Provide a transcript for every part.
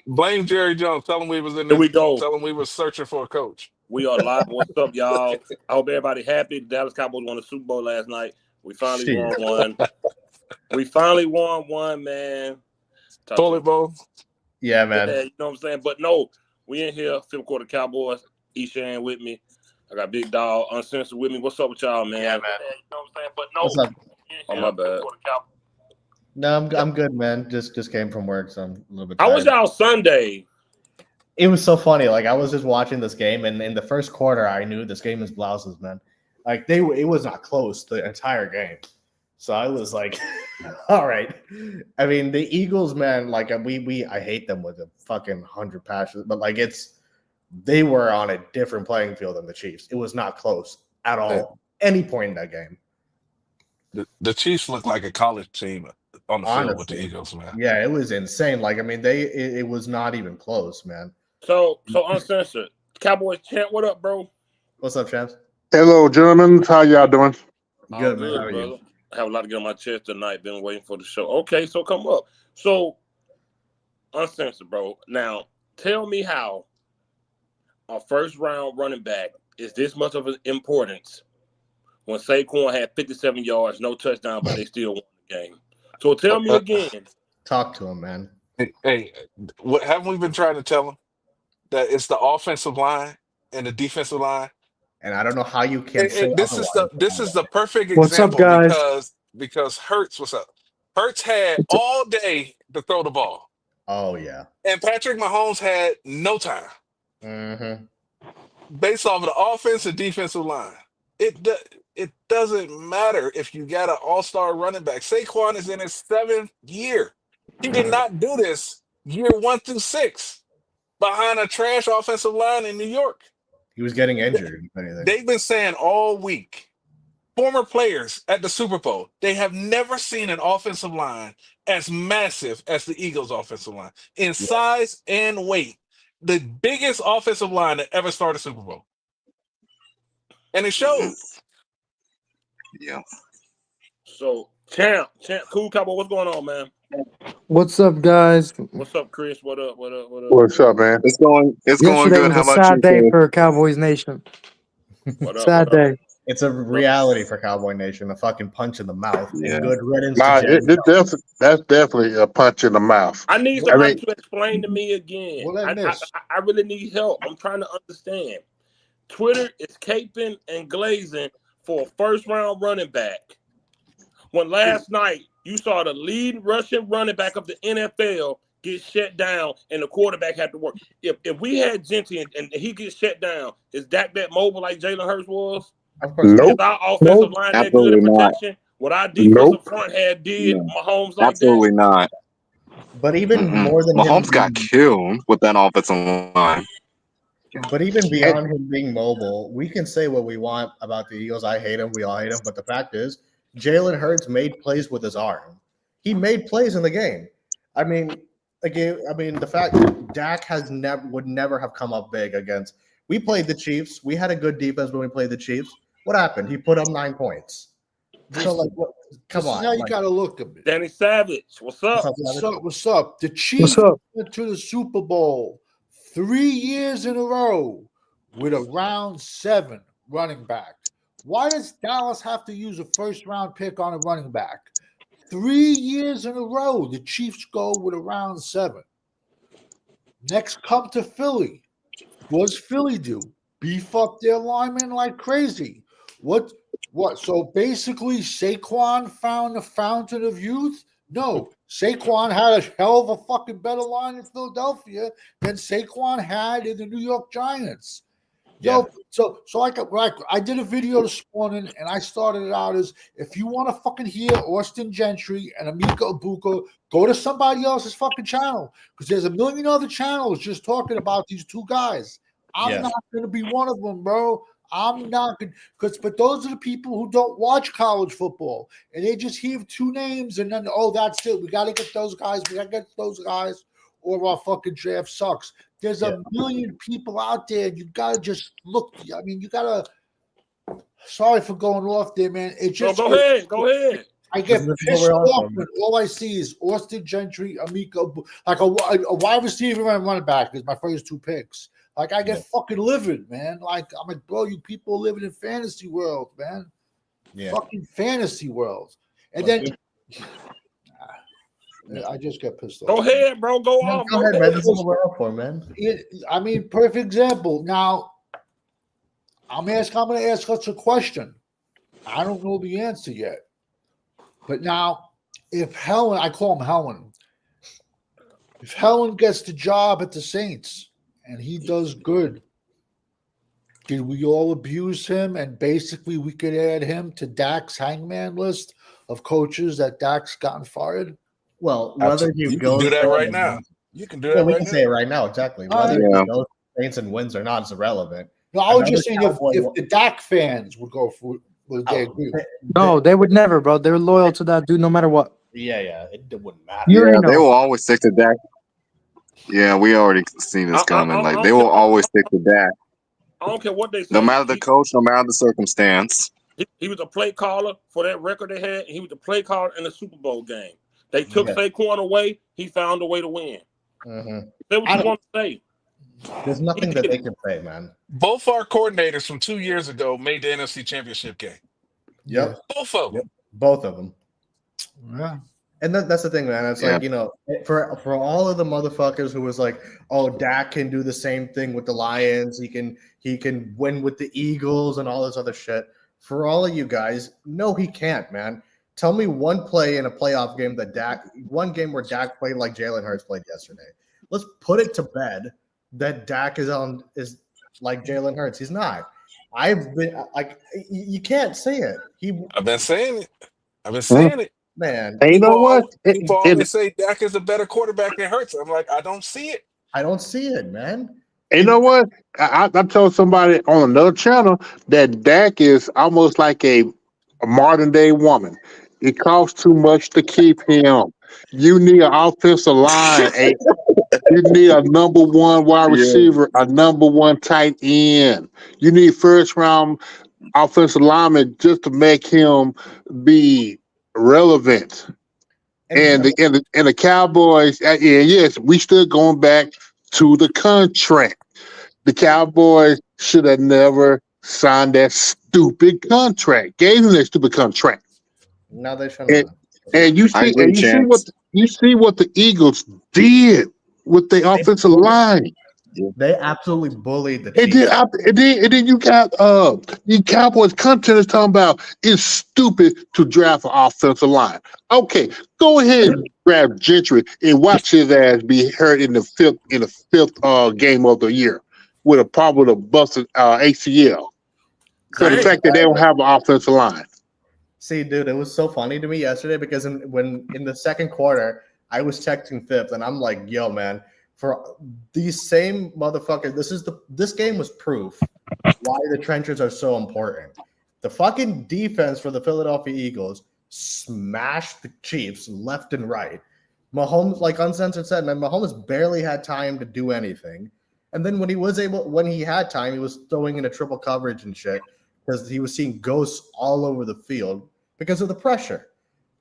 Blame Jerry Jones. Tell him we was in Here there. we go. Tell him we was searching for a coach. We are live. What's up, y'all? I hope everybody happy. The Dallas Cowboys won the Super Bowl last night. We finally won one. We finally won one, man. Toilet bowl. Yeah, man. Yeah, you know what I'm saying? But no, we in here, fifth quarter Cowboys. Eshan with me. I got Big Dog Uncensored with me. What's up with y'all, man? Yeah, man. You know what I'm saying? But no. What's up? Oh, my bad. No, I'm good, man. Just came from work, so I'm a little bit tired. How was y'all Sunday? It was so funny. Like, I was just watching this game, and in the first quarter, I knew this game is blouses, man. Like, it was not close the entire game. So I was like, all right. I mean, the Eagles, man, like, I hate them with a fucking 100 passions, but like, they were on a different playing field than the Chiefs. It was not close at all. Any point in that game. The Chiefs look like a college team on the field with the Honestly. Eagles, man. Yeah, it was insane. Like, I mean, it was not even close, man. So Uncensored. Cowboys champ, what up, bro? What's up, champs? Hello, gentlemen. How y'all doing? Good, man. How are brother. you? I have a lot to get on my chest tonight. Been waiting for the show. Okay, so come up. So, Uncensored, bro. Now, tell me how a first-round running back is this much of an importance when Saquon had 57 yards, no touchdown, but they still won the game. So tell me again. Talk to him, man. Hey, what haven't we been trying to tell them? That it's the offensive line and the defensive line. And I don't know how you can't say this is the perfect example. What's up, guys? Because Hurts, what's up? Hurts had all day to throw the ball. Oh, yeah. And Patrick Mahomes had no time. Mm-hmm. Based off of the offense and defensive line. It doesn't matter if you got an all-star running back. Saquon is in his 7th year. He did not do this year 1 through 6 behind a trash offensive line in New York. He was getting injured, if anything. They've been saying all week, former players at the Super Bowl, they have never seen an offensive line as massive as the Eagles' offensive line in size and weight. The biggest offensive line that ever started a Super Bowl. And it showed. Yeah. So, champ, cool Cowboy, what's going on, man? What's up, guys? What's up, Chris? What up? What's up, man? It's going Yesterday good. was How a about sad you, day Chris? for Cowboys Nation. What up? Sad day. It's a reality for Cowboy Nation, a fucking punch in the mouth. Yeah. Good riddance. Nah, to that's definitely a punch in the mouth. I need somebody to explain to me again. What I missed? I really need help. I'm trying to understand. Twitter is caping and glazing for a first-round running back. When last night you saw the lead Russian running back of the NFL get shut down and the quarterback had to work. If we had Gentry and he gets shut down, is Dak that mobile like Jalen Hurts was? Of course. Nope. Is our offensive line that good at protection? What our defensive front had did Mahomes like Absolutely that? not. But even more than Mahomes him got killed with that offensive line. But even beyond him being mobile, we can say what we want about the Eagles. I hate him. We all hate him. But the fact is, Jalen Hurts made plays with his arm. He made plays in the game. I mean, again, the fact that Dak would never have come up big against. We played the Chiefs. We had a good defense when we played the Chiefs. What happened? He put up 9 points. So, like, come on. Now you got to look at it. Danny Savage, what's up? What's up? The Chiefs went to the Super Bowl 3 years in a row with a round 7 running back. Why does Dallas have to use a first-round pick on a running back? 3 years in a row, the Chiefs go with a round 7. Next, come to Philly. What does Philly do? Beef up their linemen like crazy. What? So basically, Saquon found the fountain of youth? No. Saquon had a hell of a fucking better line in Philadelphia than Saquon had in the New York Giants. Yeah. So like I did a video this morning, and I started it out as, if you want to fucking hear Austin Gentry and Amika Ibuka, go to somebody else's fucking channel, because there's a million other channels just talking about these two guys. I'm not going to be one of them, bro. I'm not going to, but those are the people who don't watch college football, and they just hear 2 names and then, oh, that's it. We got to get those guys. We got to get those guys, or our fucking draft sucks. There's a million people out there. You got to just look. I mean, you got to. Sorry for going off there, man. It just go ahead. I get This is what pissed we're on off for, when all I see is Austin Gentry, Amico, like a wide receiver and running back is my first two picks. Like I get fucking livid, man. Like I'm like, bro, you people living in fantasy world, man. Yeah. Fucking fantasy world. And then I just get pissed off. Go ahead, bro. Go off. Go ahead, man. This is what we're on for, man. I mean, perfect example. Now, I'm going to ask us a question. I don't know the answer yet. But now, if Helen, I call him Helen, if Helen gets the job at the Saints and he does good, did we all abuse him? And basically, we could add him to Dak's hangman list of coaches that Dak's gotten fired? Well, whether You he can goes do that there right or now. not- You can do Yeah, that we right can now. say it right now, exactly. All Whether right. he goes to Saints and wins or not is irrelevant. No, I was Another just saying Cowboy if the Dak fans would go for would they agree? No, they would never, bro. They're loyal to that dude no matter what. Yeah, it wouldn't matter. You already Yeah, they know. will always stick to Dak. Yeah, we already seen this coming. Like they will always stick to Dak, I don't care what they say. no matter the coach, no matter the circumstance. He was a play caller for that record they had. And he was a play caller in the Super Bowl game. They took Saquon away. He found a way to win. Mm-hmm. Say what you want to say. There's nothing that they can say, man. Both our coordinators from 2 years ago made the NFC Championship game. Yep. Both of them. Yep. Both of them. Yeah. And that's the thing, man. It's like, you know, for all of the motherfuckers who was like, oh, Dak can do the same thing with the Lions. He can win with the Eagles and all this other shit. For all of you guys, no, he can't, man. Tell me one play in a playoff game one game where Dak played like Jalen Hurts played yesterday. Let's put it to bed that Dak is like Jalen Hurts. He's not. I've been like, you can't say it. I've been saying it. Man, And you know what? People always say Dak is a better quarterback than Hurts. I'm like, I don't see it. I don't see it, man. And you know what? I told somebody on another channel that Dak is almost like a modern day woman. It costs too much to keep him. You need an offensive line. You need a number one wide receiver, a number one tight end. You need first round offensive lineman just to make him be relevant. And the Cowboys, yes, we still going back to the contract. The Cowboys should have never signed that stupid contract. Gave them that stupid contract. No, they shouldn't. And you see what the Eagles did with the offensive line. They absolutely bullied the And Chiefs. then you got the Cowboys contenders talking about it's stupid to draft an offensive line. Okay, go ahead and grab Gentry and watch his ass be hurt in the fifth game of the year with a problem with a busted ACL. So the fact that they don't have an offensive line. See, dude, it was so funny to me yesterday because in the second quarter, I was texting Fifth, and I'm like, "Yo, man, for these same motherfuckers, this game was proof why the trenches are so important. The fucking defense for the Philadelphia Eagles smashed the Chiefs left and right. Mahomes, like Uncensored said, man, Mahomes barely had time to do anything, and then when he had time, he was throwing in a triple coverage and shit because he was seeing ghosts all over the field because of the pressure.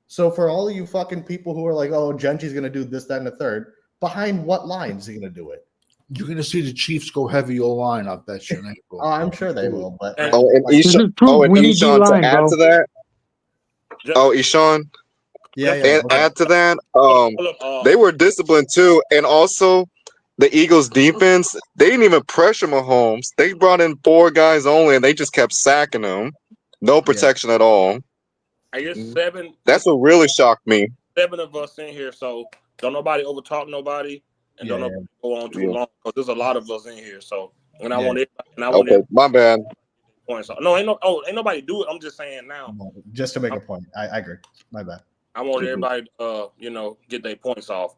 So for all of you fucking people who are like, "Oh, Gentry's gonna do this, that, and the third," behind what line is he going to do it? You're going to see the Chiefs go heavy O-line, I bet you. Oh, I'm sure they will. But Eshawn, to add to that. Eshawn. Yeah. Add to that. They were disciplined too, and also the Eagles' defense. They didn't even pressure Mahomes. They brought in 4 guys only, and they just kept sacking them. No protection at all. I guess 7. That's what really shocked me. 7 of us in here, so don't nobody overtalk nobody, and don't nobody go on too long because there's a lot of us in here. So I want it. My bad. Points. No, ain't nobody do it. I'm just saying now. Just to make a point, I agree. My bad. I want everybody, get their points off.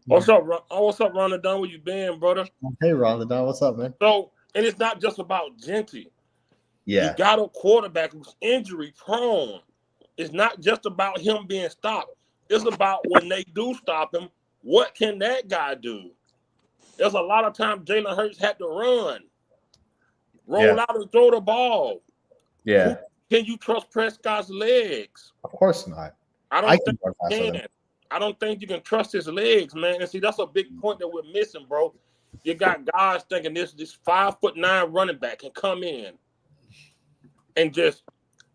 What's up, Ron? Dunn? Where you been, brother? Hey, Ron Dunn, what's up, man? So, and it's not just about Gentry. Yeah, you got a quarterback who's injury prone. It's not just about him being stopped. It's about when they do stop him, what can that guy do? There's a lot of times Jalen Hurts had to roll out and throw the ball. Yeah. Can you trust Prescott's legs? Of course not. I don't I think can run you faster than can. I don't think you can trust his legs, man. And see, that's a big point that we're missing, bro. You got guys thinking this 5'9" running back can come in and just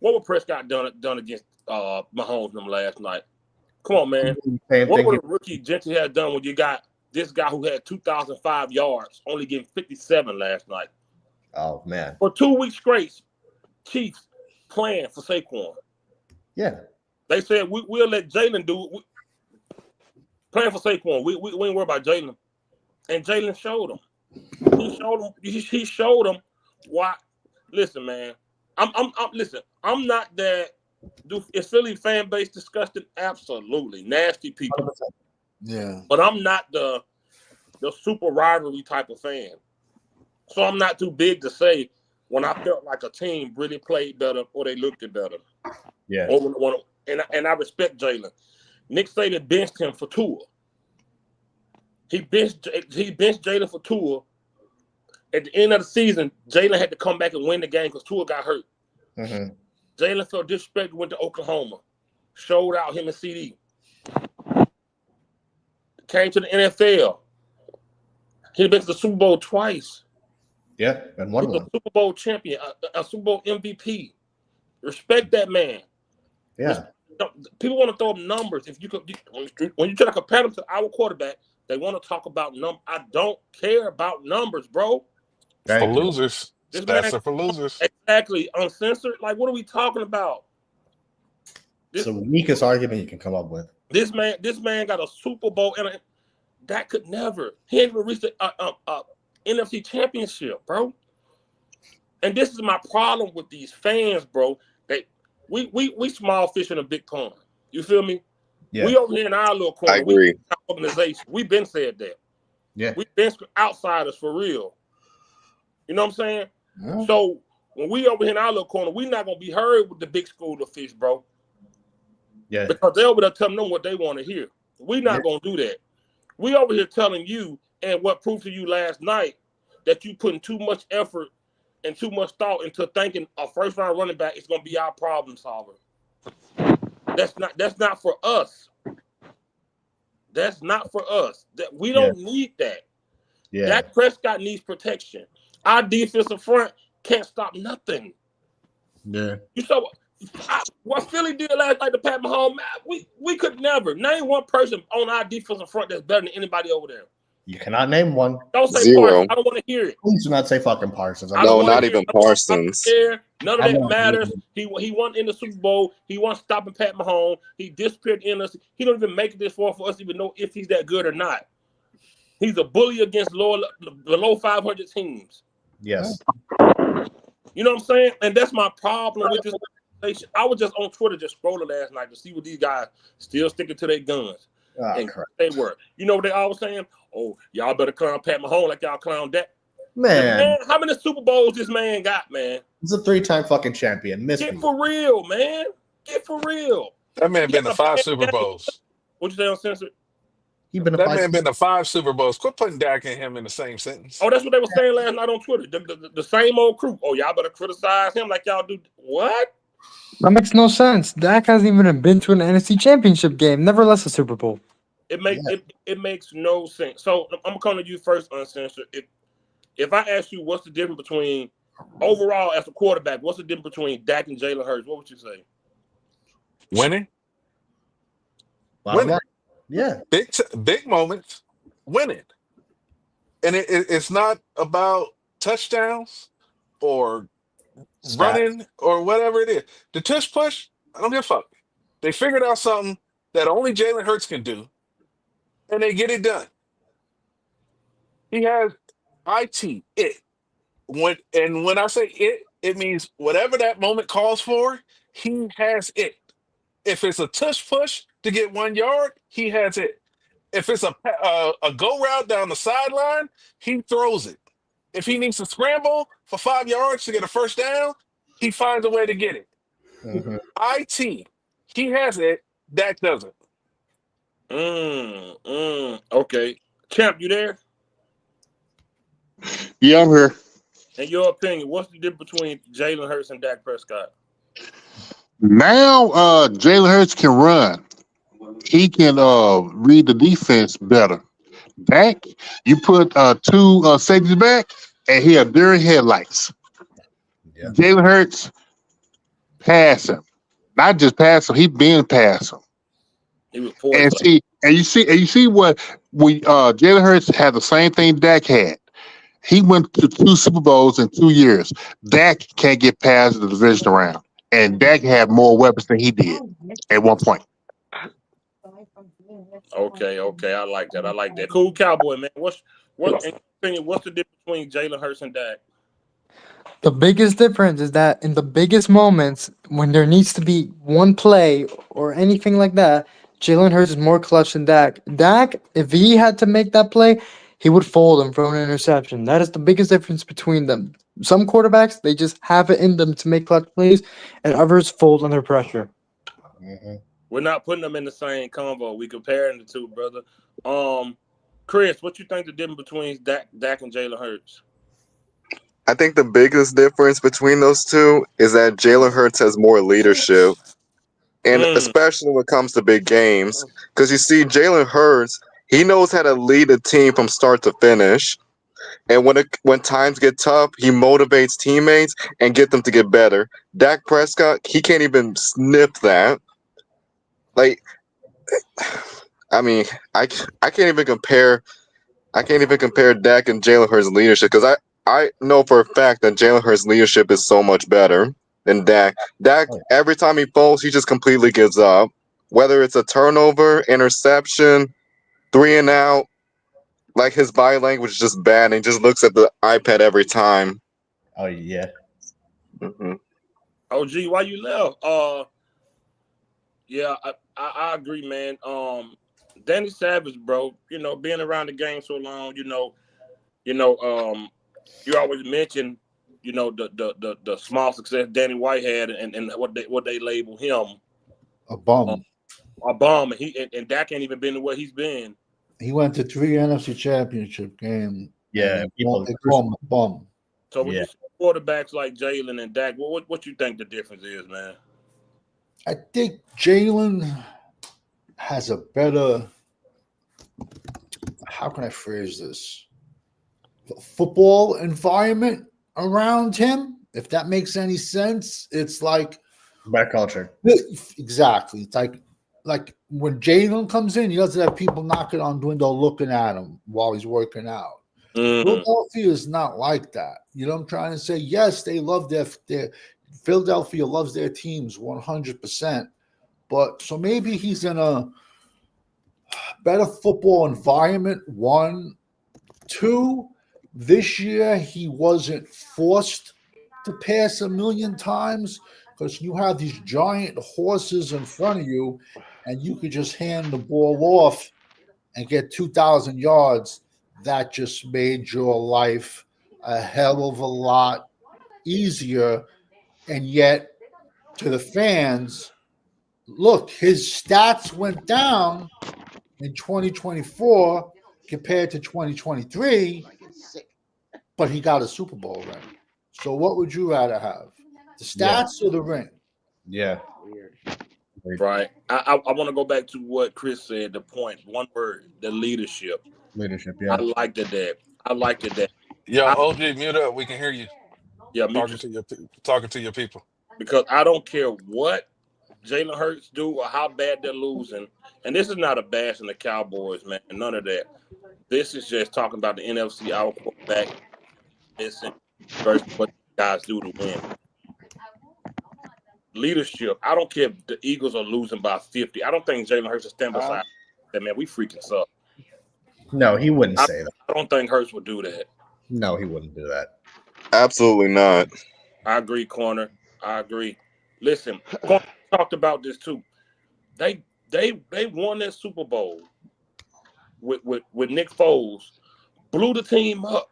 what would Prescott done against Mahomes them last night? Come on, man. Same What thing. would a rookie Gentry have done when you got this guy who had 2,005 yards, only getting 57 last night? Oh man. For 2 weeks straight, Chiefs playing for Saquon. Yeah. They said we'll let Jalen do it. Playing for Saquon. We ain't worried about Jalen. And Jalen showed him. He showed him why. Listen, man. Listen. I'm not that. Is Philly fan base disgusting? Absolutely. Nasty people. 100%. Yeah. But I'm not the super rivalry type of fan. So I'm not too big to say when I felt like a team really played better or they looked better. Yeah. And I respect Jalen. Nick Saban benched him for Tua. He benched Jalen for Tua. At the end of the season, Jalen had to come back and win the game because Tua got hurt. Mm-hmm. Jalen felt disrespected, went to Oklahoma, showed out him and CD. Came to the NFL. He'd been to the Super Bowl twice. Yeah, and won He was one. a Super Bowl champion, a Super Bowl MVP. Respect that man. Yeah. People want to throw up numbers. If you could, when you try to compare them to our quarterback, they want to talk about numbers. I don't care about numbers, bro. For losers. This Stats man, are for losers. exactly, uncensored. Like, what are we talking about? It's the weakest argument you can come up with. This man got a Super Bowl, and that could never. He ain't even reached the NFC Championship, bro. And this is my problem with these fans, bro. We small fish in a big pond. You feel me? Yeah. We over here in our little corner. I agree. We organization. We've been said that. Yeah. We've been outsiders for real. You know what I'm saying? Yeah. So when we over here in our little corner, we're not gonna be heard with the big school of fish, bro. Yeah. Because they're over there telling them what they want to hear. We're not gonna do that. We over here telling you, and what proved to you last night that you putting too much effort and too much thought into thinking a first round running back is gonna be our problem solver. That's not for us. That's not for us. That we don't need that. Yeah. Dak Prescott needs protection. Our defensive front can't stop nothing. Yeah. You saw what Philly did last night to Pat Mahomes. We could never name one person on our defensive front that's better than anybody over there. You cannot name one. Don't say Zero. Parsons. I don't want to hear it. Please do not say fucking Parsons. No, not even Parsons. None of that matters. He won in the Super Bowl. He won stopping Pat Mahomes. He disappeared in us. He don't even make it this far for us to even know if he's that good or not. He's a bully against below 500 teams. Yes. You know what I'm saying? And that's my problem with this conversation. I was just on Twitter just scrolling last night to see what these guys still sticking to their guns. And they were. You know what they always saying? Oh, y'all better clown Pat Mahomes like y'all clown Dak. Man, how many Super Bowls this man got, man? He's a 3-time fucking champion. Get for real, man. Get for real. That man been to 5 Super Bowls. What you say, uncensored? That man been to 5 Super Bowls. Quit putting Dak and him in the same sentence. Oh, that's what they were saying last night on Twitter. The same old crew. Oh, y'all better criticize him like y'all do. What? That makes no sense. Dak hasn't even been to an NFC Championship game, never less a Super Bowl. It makes no sense. So I'm coming to you first, uncensored. If I ask you what's the difference between overall as a quarterback, what's the difference between Dak and Jalen Hurts? What would you say? Winning. Winning. Yeah. Big moments. Winning. And it's not about touchdowns or running or whatever it is. The tush push, I don't give a fuck. They figured out something that only Jalen Hurts can do, and they get it done. He has it. When I say it means whatever that moment calls for, he has it. If it's a tush push to get 1 yard, he has it. If it's a go route down the sideline, he throws it. If he needs to scramble for 5 yards to get a first down, he finds a way to get it. Mm-hmm. He has it. Dak doesn't. Okay. Champ, you there? Yeah, I'm here. In your opinion, what's the difference between Jalen Hurts and Dak Prescott? Now Jalen Hurts can run. He can read the defense better. Dak, you put two safeties back, and he had deer in headlights. Yeah. Jalen Hurts pass him, not just pass him. He been pass him. He was And poised. you see what we Jalen Hurts had the same thing Dak had. He went to 2 Super Bowls in 2 years. Dak can't get past the division round, and Dak had more weapons than he did at one point. Okay, I like that. I like that. Cool Cowboy, man. What's in your opinion, what's the difference between Jalen Hurts and Dak? The biggest difference is that in the biggest moments, when there needs to be one play or anything like that, Jalen Hurts is more clutch than Dak. Dak, if he had to make that play, he would fold and throw an interception. That is the biggest difference between them. Some quarterbacks, they just have it in them to make clutch plays, and others fold under pressure. Mhm. We're not putting them in the same convo. We comparing the two, brother. Chris, what you think the difference between Dak and Jalen Hurts? I think the biggest difference between those two is that Jalen Hurts has more leadership, and especially when it comes to big games. Because you see, Jalen Hurts, he knows how to lead a team from start to finish. And when times get tough, he motivates teammates and get them to get better. Dak Prescott, he can't even sniff that. Like, I mean, I can't even compare. I can't even compare Dak and Jalen Hurts' leadership because I know for a fact that Jalen Hurts' leadership is so much better than Dak. Dak, every time he falls, he just completely gives up. Whether it's a turnover, interception, 3 and out, like his body language is just bad, and he just looks at the iPad every time. Oh yeah. Mm-hmm. Oh, gee, why you left? Yeah, I agree, man. Danny Savage, bro. You know, being around the game so long, you always mention, the small success Danny White had, and what they label him A bum. a bum, and Dak ain't even been to where he's been. He went to 3 NFC Championship games. Yeah, and people they call him a bum. So when you see quarterbacks like Jalen and Dak, what you think the difference is, man? I think Jalen has a better, how can I phrase this? Football environment around him. If that makes any sense, it's like better culture. Exactly. It's like when Jalen comes in, he doesn't have people knocking on the window looking at him while he's working out. Philadelphia is not like that. You know what I'm trying to say? Yes, they love their Philadelphia loves their teams 100%. But so maybe he's in a better football environment. 1, 2, this year he wasn't forced to pass a million times because you have these giant horses in front of you and you could just hand the ball off and get 2,000 yards. That just made your life a hell of a lot easier. And yet, to the fans, look, his stats went down in 2024 compared to 2023, but he got a Super Bowl ring. So what would you rather have? The stats or the ring? Yeah. Right. I want to go back to what Chris said, the point, one word, the leadership. Leadership, yeah. I liked it that. Yo, OG, mute up. We can hear you. Yeah, talking to your people. Because I don't care what Jalen Hurts do or how bad they're losing. And this is not a bash in the Cowboys, man. None of that. This is just talking about the NFC, our quarterback, versus what guys do to win. Leadership. I don't care if the Eagles are losing by 50. I don't think Jalen Hurts will stand beside that, man. We freaking suck. No, he wouldn't say that. I don't think Hurts would do that. No, he wouldn't do that. Absolutely not. I agree, Corner. I agree. Listen, Corner talked about this too. They won that Super Bowl with Nick Foles, blew the team up,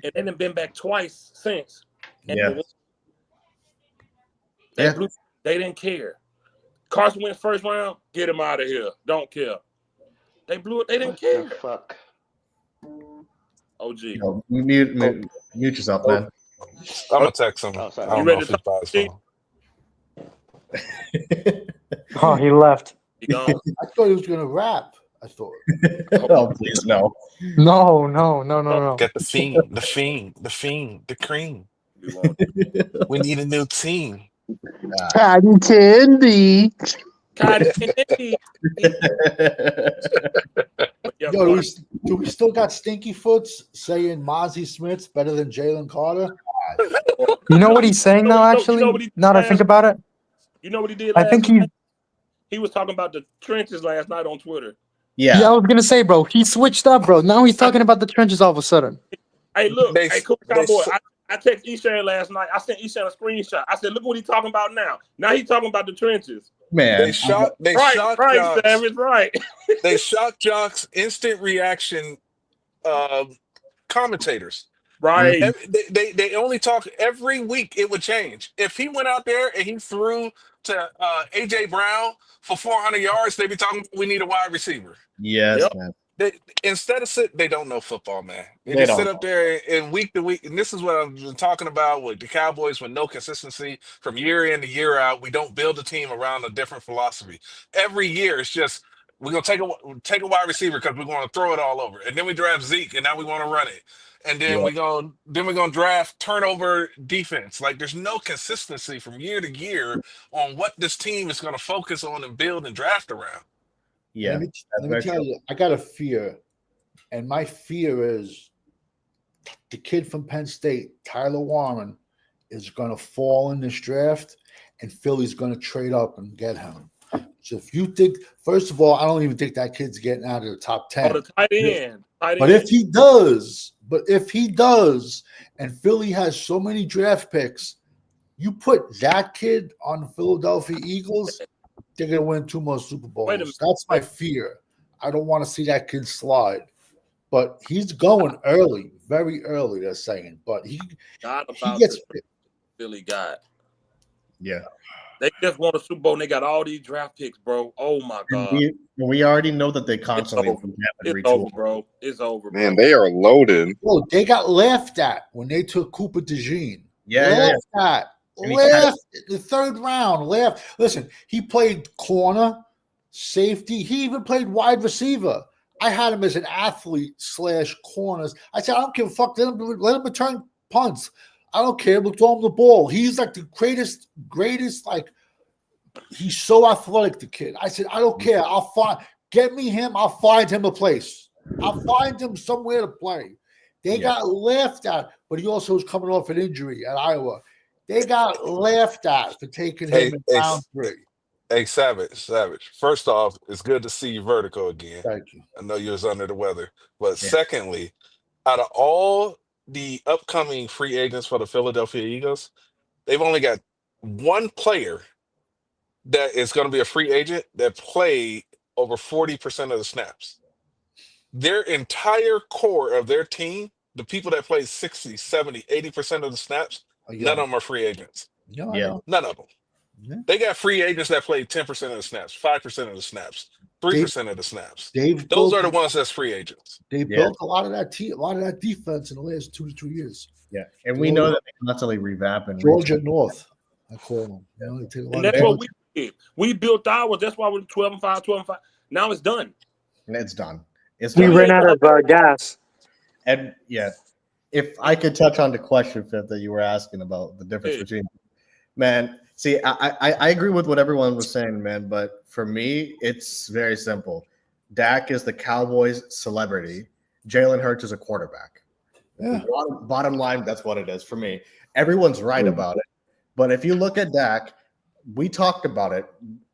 and then been back twice since. And they didn't care. Carson went first round, get him out of here. Don't care. They blew it. They didn't care. Fuck. OG. Mute yourself, man. I'm gonna text him. Oh, I don't know if he buys phone. Oh, he left. He gone. I thought he was gonna rap. I thought. Oh, please no. No. Get the fiend, the cream. We want We need a new team. Cotton candy. cotton candy. Yeah, Yo, do we still got Stinky Foots saying Mozzie Smith's better than Jalen Carter? You know what he's saying now, actually? what he did Now that I think about it, You know what he did I last think night? He was talking about the trenches last night on Twitter. yeah, I was going to say, bro, he switched up, bro. Now he's talking about the trenches all of a sudden. Hey, look, They- hey, Cool they Cowboy. so- I texted Eshan last night. I sent Eshan a screenshot. I said, look what he's talking about now. Now he's talking about the trenches. Man, They shocked Right, Jocks. Savage, right. They shocked Jocks instant reaction commentators. Right. They only talk every week. It would change if he went out there and he threw to AJ Brown for 400 yards. They'd be talking. We need a wide receiver. yes, Yep. man. Instead of they don't know football, man. They They just don't sit up there and week to week. And this is what I've been talking about with the Cowboys with no consistency from year in to year out. We don't build a team around a different philosophy. Every year, it's just we're gonna take a wide receiver because we're gonna throw it all over, and then we draft Zeke, and now we want to run it, and then Yeah. we're gonna draft turnover defense. Like there's no consistency from year to year on what this team is gonna focus on and build and draft around. Yeah. Let me tell you, I got a fear, and my fear is the kid from Penn State, Tyler Warren, is going to fall in this draft, and Philly's going to trade up and get him. So if you think, first of all, I don't even think that kid's getting out of the top 10. Oh, the tight end. But if he does, and Philly has so many draft picks, you put that kid on the Philadelphia Eagles, they're going to win 2 more Super Bowls. Wait a minute. That's my fear. I don't want to see that kid slide. But he's going early, very early, they're saying. But he gets picked. Philly got. Yeah. They just won a Super Bowl and they got all these draft picks, bro. Oh my God. We already know that they constantly It's over, bro. It's over, bro. Man, they are loaded. Bro, they got laughed at when they took Cooper DeJean. Yeah. Laughed the 3rd round. Laughed. Listen, he played corner, safety. He even played wide receiver. I had him as an athlete / corners. I said, I don't give a fuck. Let him return punts. I don't care. We'll throw him the ball. He's like the greatest. Like, he's so athletic, the kid. I said, I don't care. Get me him. I'll find him a place. I'll find him somewhere to play. They got laughed at, but he also was coming off an injury at Iowa. They got laughed at for taking him in round 3. Hey, Savage. First off, it's good to see you vertical again. Thank you. I know you was under the weather. But secondly, out of all the upcoming free agents for the Philadelphia Eagles, they've only got one player that is going to be a free agent that played over 40% of the snaps. Their entire core of their team, the people that played 60, 70, 80% of the snaps, none of them are free agents. No, None of them. Yeah. They got free agents that played 10% of the snaps, 5% of the snaps, 3% of the snaps. Those are the ones that's free agents. They built a lot of that a lot of that defense in the last 2 to 3 years. Yeah, and we know that they constantly revamp and Georgia North, I call them. You know, they take a lot And of that's what damage. we did. We built ours. That's why we're 12-5, 12-5. Now it's done. And it's done. We ran out of gas. And if I could touch on the question, Fifth, that you were asking about the difference between, man. See, I agree with what everyone was saying, man. But for me, it's very simple. Dak is the Cowboys' celebrity. Jalen Hurts is a quarterback. Yeah. Bottom line, that's what it is for me. Everyone's right about it. But if you look at Dak, we talked about it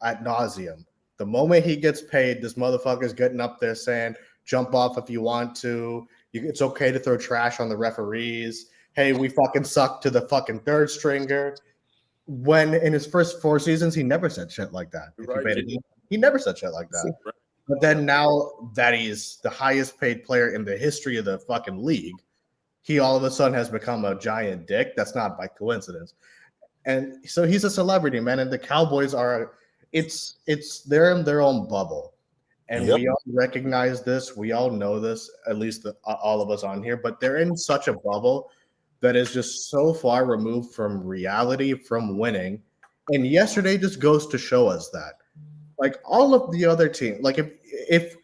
ad nauseum. The moment he gets paid, this motherfucker's getting up there saying, jump off if you want to. It's okay to throw trash on the referees. Hey, we fucking suck to the fucking 3rd stringer. When in his first 4 seasons, he never said shit like that. He never said shit like that. But then now that he's the highest paid player in the history of the fucking league, he all of a sudden has become a giant dick. That's not by coincidence. And so he's a celebrity, man. And the Cowboys they're in their own bubble. And we all recognize this. We all know this, at least all of us on here. But they're in such a bubble that is just so far removed from reality, from winning. And yesterday just goes to show us that. Like all of the other teams, like if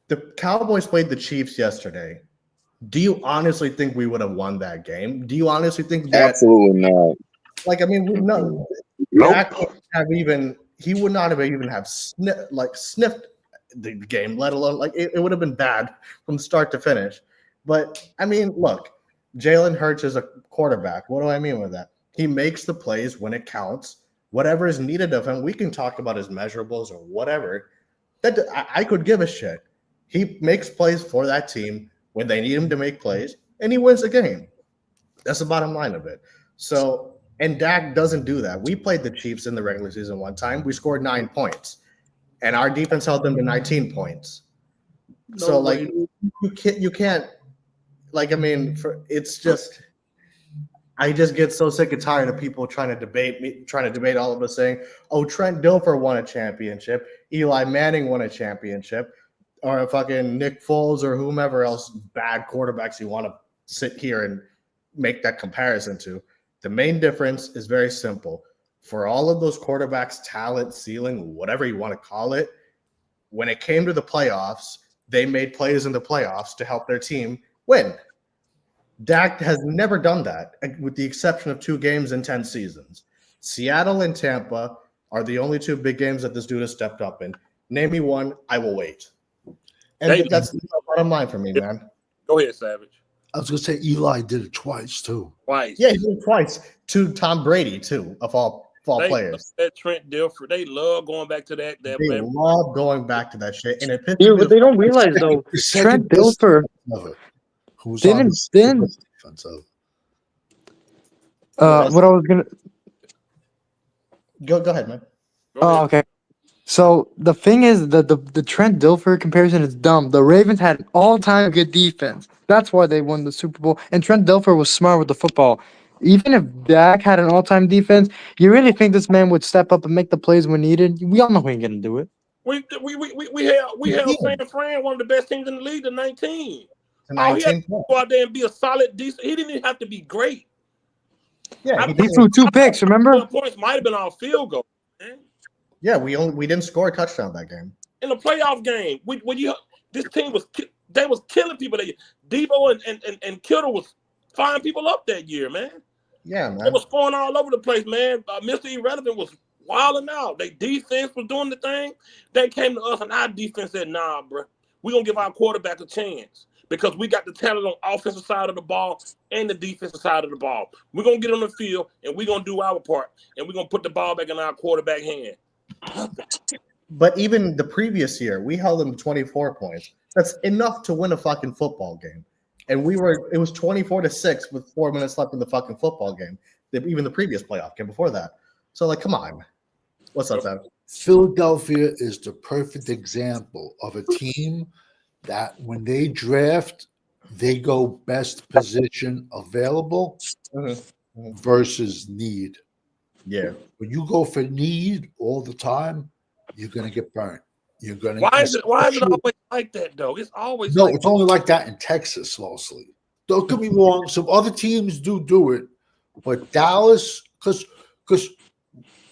the Cowboys played the Chiefs yesterday, do you honestly think we would have won that game? Do you honestly think that? Absolutely not. Like, I mean, we know Nope. Dak he would not have even sniffed the game, let alone like it would have been bad from start to finish. But I mean, look, Jalen Hurts is a quarterback. What do I mean with that? He makes the plays when it counts. Whatever is needed of him, we can talk about his measurables or whatever. That I could give a shit. He makes plays for that team when they need him to make plays, and he wins the game. That's the bottom line of it. So, and Dak doesn't do that. We played the Chiefs in the regular season one time. We scored 9 points, and our defense held them to 19 points. So, like, you can't. Like, I mean, it's just. I just get so sick and tired of people trying to debate all of us saying, "Oh, Trent Dilfer won a championship, Eli Manning won a championship, or fucking Nick Foles or whomever else bad quarterbacks you want to sit here and make that comparison to." The main difference is very simple. For all of those quarterbacks' talent, ceiling, whatever you want to call it, when it came to the playoffs, they made plays in the playoffs to help their team win. Dak has never done that, with the exception of 2 games in 10 seasons. Seattle and Tampa are the only 2 big games that this dude has stepped up in. Name me one, I will wait. And that's the bottom line for me, man. Go ahead, Savage. I was going to say Eli did it twice, too. Twice. Yeah, he did it twice to Tom Brady, too, of all players. That Trent Dilfer, they love going back to that. They love going back to that shit. And Yeah, but they don't realize, though, Trent Dilfer who's didn't. defensive. What I was going to. Go ahead, man. Oh, okay. So the thing is, the Trent Dilfer comparison is dumb. The Ravens had an all-time good defense. That's why they won the Super Bowl. And Trent Dilfer was smart with the football. Even if Dak had an all-time defense, you really think this man would step up and make the plays when needed? We all know he ain't gonna do it. We held San Fran, one of the best teams in the league, to 19. All he had to go out there and be a solid, decent. He didn't even have to be great. Yeah, he threw 2 picks. Remember? Points might have been on field goal. Man. Yeah, we didn't score a touchdown that game. In the playoff game, this team was killing people that year. Debo and Kittle was firing people up that year, man. Yeah, man. They was scoring all over the place, man. Mr. Irrelevant was wilding out. Their defense was doing the thing. They came to us, and our defense said, "Nah, bro, we're gonna give our quarterback a chance because we got the talent on the offensive side of the ball and the defensive side of the ball. We're gonna get on the field and we're gonna do our part, and we're gonna put the ball back in our quarterback hand." But even the previous year, we held them to 24 points. That's enough to win a fucking football game. And it was 24-6 with 4 minutes left in the fucking football game. Even the previous playoff game before that. So, like, come on. What's up, Sam? Philadelphia is the perfect example of a team that when they draft, they go best position available versus need. Yeah. When you go for need all the time, you're going to get burnt. You're going to. Why is it always like that, though? It's always it's only like that in Texas mostly. Don't get me wrong. Some other teams do it, but Dallas, because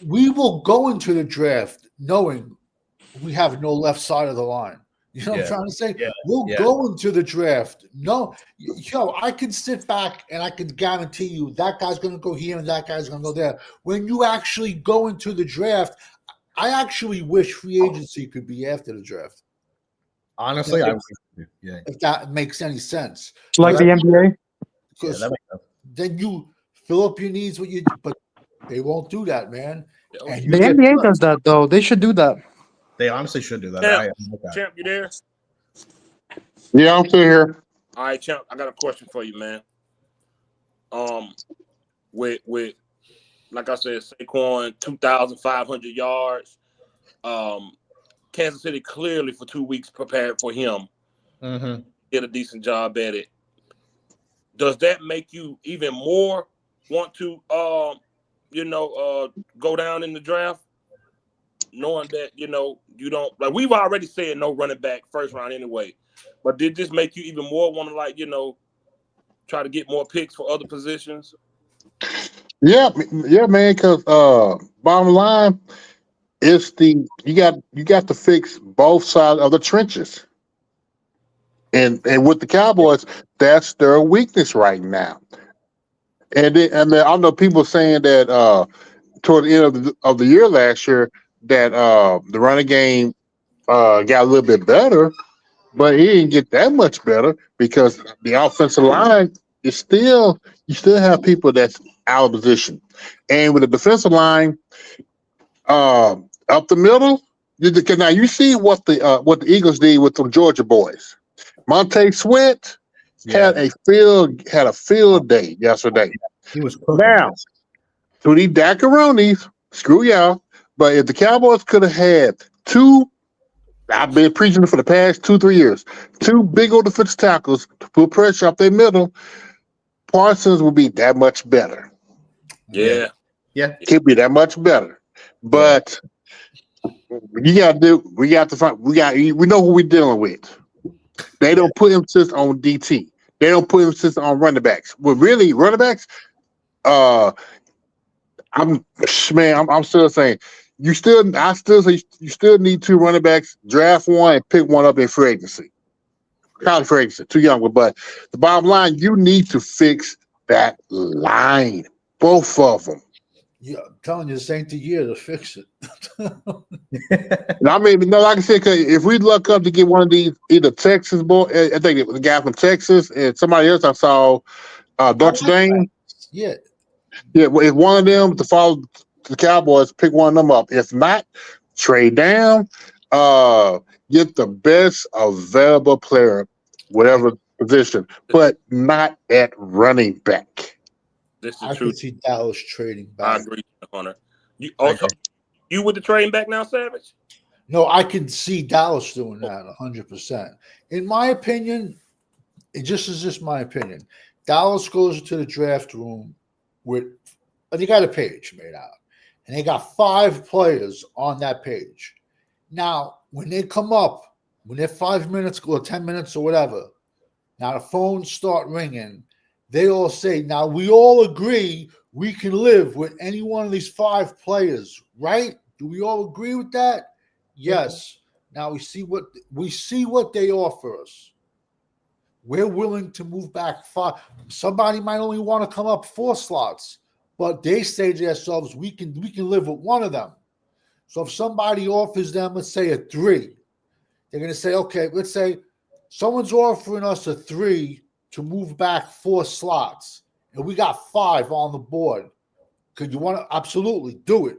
we will go into the draft knowing we have no left side of the line. You know what I'm trying to say? Yeah. We'll go into the draft. No, I can sit back and I can guarantee you that guy's going to go here and that guy's going to go there. When you actually go into the draft, I actually wish free agency could be after the draft. Honestly, if that makes any sense. Like the NBA? Because then you fill up your needs but they won't do that, man. And the NBA does that, though. They should do that. They honestly should do that. Champ, you there? Yeah, I'm still here. All right, Champ, I got a question for you, man. With like I said, Saquon 2,500 yards. Kansas City clearly for 2 weeks prepared for him. Did a decent job at it. Does that make you even more want to, go down in the draft, knowing that you don't like? We've already said no running back first round anyway, but did this make you even more want to try to get more picks for other positions? Yeah, yeah, man. Because bottom line, it's you got to fix both sides of the trenches, and with the Cowboys, that's their weakness right now. And then I know people saying that toward the end of the year last year that the running game got a little bit better, but it didn't get that much better because the offensive line is still you still have people that's out of position, and with the defensive line up the middle, now you see what the Eagles did with the Georgia boys. Monte Sweat Yeah, had a field day yesterday. he was cooking. Now to these Daccaronis, screw y'all. But if the Cowboys could have had two, I've been preaching for the past 2-3 years, two big old defensive tackles to put pressure up their middle, Parsons would be that much better. Yeah. He'd be that much better. But we know who we're dealing with. They don't put emphasis on DT. They don't put emphasis on running backs. Well, really, running backs, I'm still saying I still say you still need two running backs, draft one and pick one up in free agency. College free agency, too young, but the bottom line, you need to fix that line. Both of them. Yeah, I'm telling you, this ain't the year to fix it. I mean, no, like I said, if we luck up to get one of these, either Texas boy, I think it was a guy from Texas and somebody else I saw, Dutch Dane. Yeah. Yeah, well, if one of them to follow the Cowboys, pick one of them up. If not, trade down, get the best available player, whatever position, but not at running back. This is I true. could see Dallas trading back. I agree, Hunter. You with the trading back now, Savage? No, I can see Dallas doing that 100%. In my opinion, it is just my opinion. Dallas goes to the draft room they got a page made out, and they got 5 players on that page. Now, when they come up, when they're 5 minutes or 10 minutes or whatever, now the phones start ringing. They all say, now we all agree we can live with any one of these 5 players, right? Do we all agree with that? Yes. Now we see what they offer us. We're willing to move back 5. Somebody might only want to come up 4 slots, but they say to themselves, we can live with one of them. So if somebody offers them, let's say a 3, they're going to say, okay, let's say someone's offering us a 3 to move back 4 slots, and we got 5 on the board. Could you want to absolutely do it?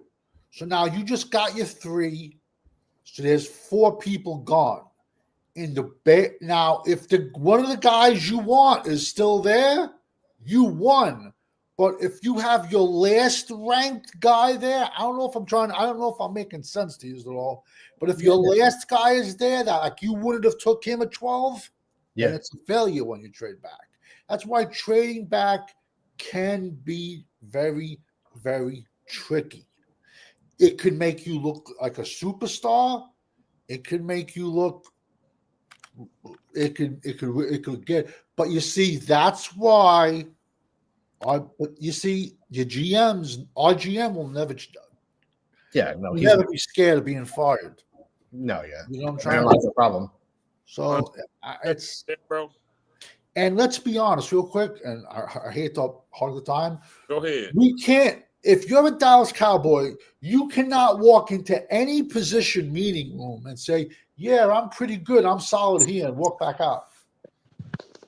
So now you just got your 3. So there's 4 people gone. Now, if one of the guys you want is still there, you won. But if you have your last ranked guy there, I don't know if I'm making sense to you at all. But if your last guy is there, that like you wouldn't have took him at 12, then it's a failure when you trade back. That's why trading back can be very, very tricky. It could make you look like a superstar. It could make you look. It could get. But you see, that's why. You see, your GMs, our GM will never. Yeah, no, he'll never be scared of being fired. No, yeah, you know what I'm trying to. That's a problem. So it's bro. And let's be honest, real quick, and I hate to hog the time. Go ahead. We can't. If you're a Dallas Cowboy, you cannot walk into any position meeting room and say, "Yeah, I'm pretty good. I'm solid here," and walk back out.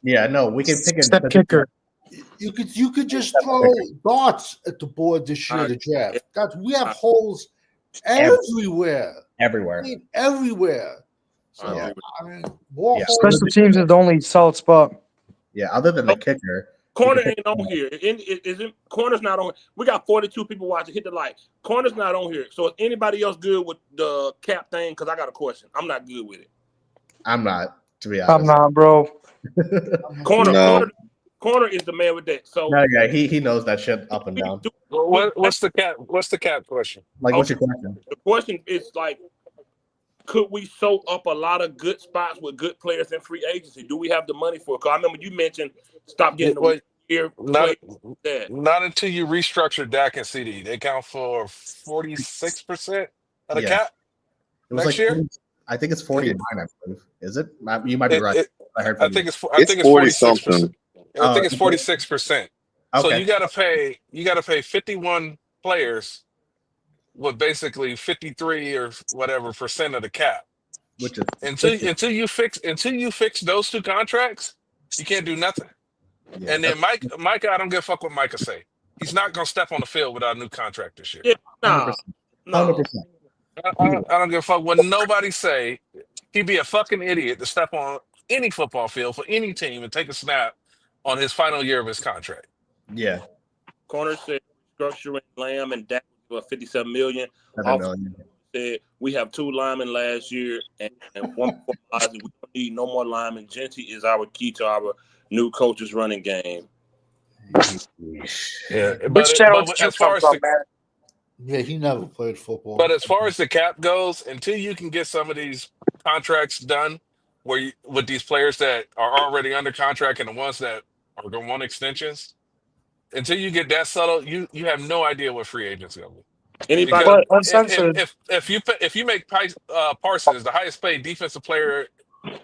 Yeah, no, we can pick a step kicker. You could just throw darts at the board this year to draft. God, we have holes everywhere. Everywhere. I mean, everywhere. So, yeah. I mean, special teams is the only solid spot. Yeah, other than the kicker. Corner ain't on here. Corner's not on. We got 42 people watching. Hit the like. Corner's not on here. So is anybody else good with the cap thing? Because I got a question. I'm not good with it. I'm not, to be honest. I'm not, bro. Corner is the man with that. So no, yeah, he knows that shit up and down. What's the cap question? Like, what's your question? The question is like, could we sew up a lot of good spots with good players in free agency? Do we have the money for it? Because I remember you mentioned stop getting here Not that. not until you restructure Dak and CD. They count for 46% of the Yeah, cap it was next like year. I think it's 49. I believe. Is it? You might be It, right. it I heard I from you. think it's It's 40 something. 46%. I think it's 46%. So Okay, you gotta pay 51 players with basically 53 or whatever percent of the cap. which is Until 50. until you fix those two contracts, you can't do nothing. Yeah, And then Micah, I don't give a fuck what Micah say. He's not gonna step on the field without a new contract this year. Yeah, 100%. no. 100%. I don't give a fuck what nobody say. He'd be a fucking idiot to step on any football field for any team and take a snap on his final year of his contract. Yeah, Corner said structuring Lamb and Dak for $57 million. 7 million. Said we have 2 linemen last year and one more lineman. We don't need no more linemen. Genty is our key to our new coach's running game. Yeah, Which channel did you as come far as from, man? Yeah, he never played football. but as far as the cap goes, until you can get some of these contracts done, with these players that are already under contract and the ones that are going to want extensions, until you get that settled, you have no idea what free agents going to be. Anybody? Because But uncensored. if you make Parsons the highest paid defensive player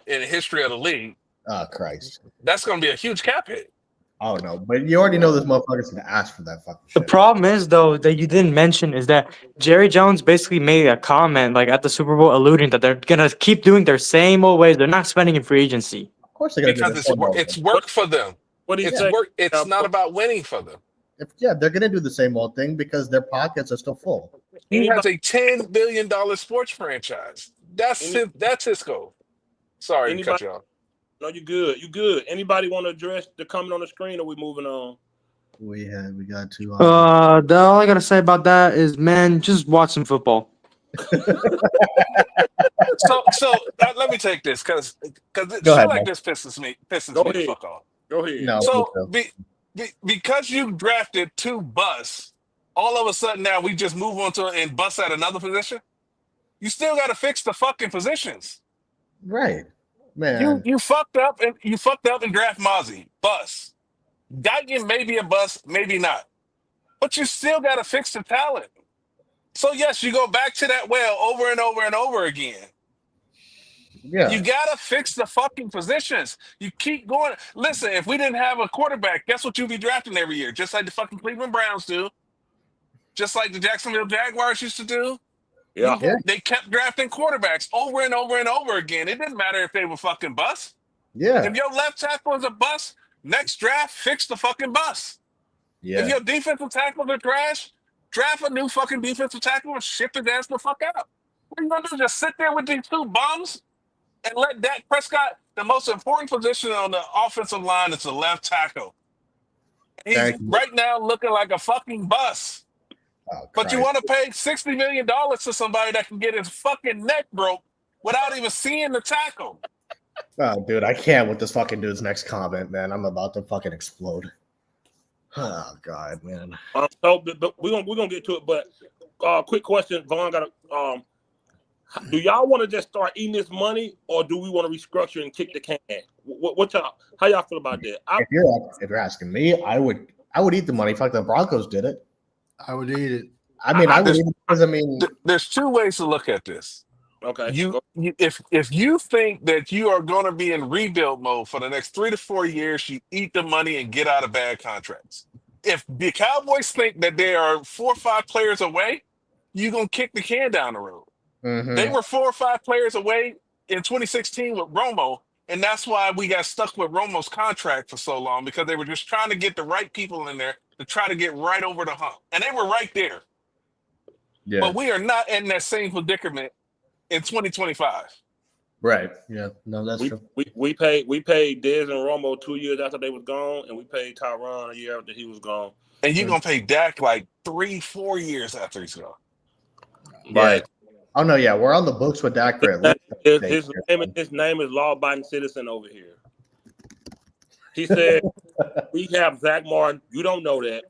in the history of the league, Oh Christ. that's going to be a huge cap hit. Oh no, but you already know this motherfucker's gonna ask for that fucking The shit. problem is, though, that you didn't mention is that Jerry Jones basically made a comment like at the Super Bowl alluding that they're gonna keep doing their same old ways. They're not spending in free agency. Of course they're gonna do Because the same old it's thing. work for them. What do you It's say? work. It's not about winning for them. They're gonna do the same old thing because their pockets are still full. He has a $10 billion sports franchise. That's his goal. Sorry to cut you off. No, you good. You good. Anybody want to address the comment on the screen, or we moving on? We got two. All I gotta say about that is, man, just watch some football. So let me take this because shit ahead, like man. this pisses me Go the ahead. fuck off. Go ahead. No, So me too. because you drafted 2 busts, all of a sudden now we just move on to and bust at another position. You still got to fix the fucking positions. Right, man. You fucked up and draft Mozzie bust. Guyton may be a bust, maybe not, but you still got to fix the talent. So yes, you go back to that well over and over and over again. Yeah, You gotta fix the fucking positions. You keep going. Listen, if we didn't have a quarterback, guess what you'd be drafting every year? Just like the fucking Cleveland Browns do. Just like the Jacksonville Jaguars used to do. Yeah. They kept drafting quarterbacks over and over and over again. It didn't matter if they were fucking busts. yeah, If your left tackle is a bust, next draft, fix the fucking bust. If yeah. your defensive tackles are trash, draft a new fucking defensive tackle and ship his ass the fuck out. What are you gonna do? Just sit there with these 2 bums and let Dak Prescott, the most important position on the offensive line is the left tackle. He's Thank you. right now looking like a fucking bust. Oh, But you Christ. want to pay $60 million to somebody that can get his fucking neck broke without even seeing the tackle. Oh, dude, I can't with this fucking dude's next comment, man. I'm about to fucking explode. Oh God, man. So, but we're gonna get to it. But quick question, Vaughn got a do y'all want to just start eating this money, or do we want to restructure and kick the can? What y'all? How y'all feel about that? If you're asking me, I would eat the money. Fuck, the Broncos did it. I would eat it. I mean, I would eat it because There's 2 ways to look at this. Okay. If you think that you are going to be in rebuild mode for the next 3 to 4 years, you eat the money and get out of bad contracts. If the Cowboys think that they are 4 or 5 players away, you're going to kick the can down the road. They were 4 or 5 players away in 2016 with Romo, and that's why we got stuck with Romo's contract for so long, because they were just trying to get the right people in there to try to get right over the hump. And they were right there. Yeah. But we are not in that same predicament in 2025. Right. Yeah. No, that's true. We paid Dez and Romo 2 years after they was gone, and we paid Tyron a year after he was gone. And you're going to pay Dak like 3-4 years after he's gone. Right. Oh no, yeah, we're on the books with Dak for at least His name is law-abiding citizen over here. He said, we have Zach Martin. You don't know that.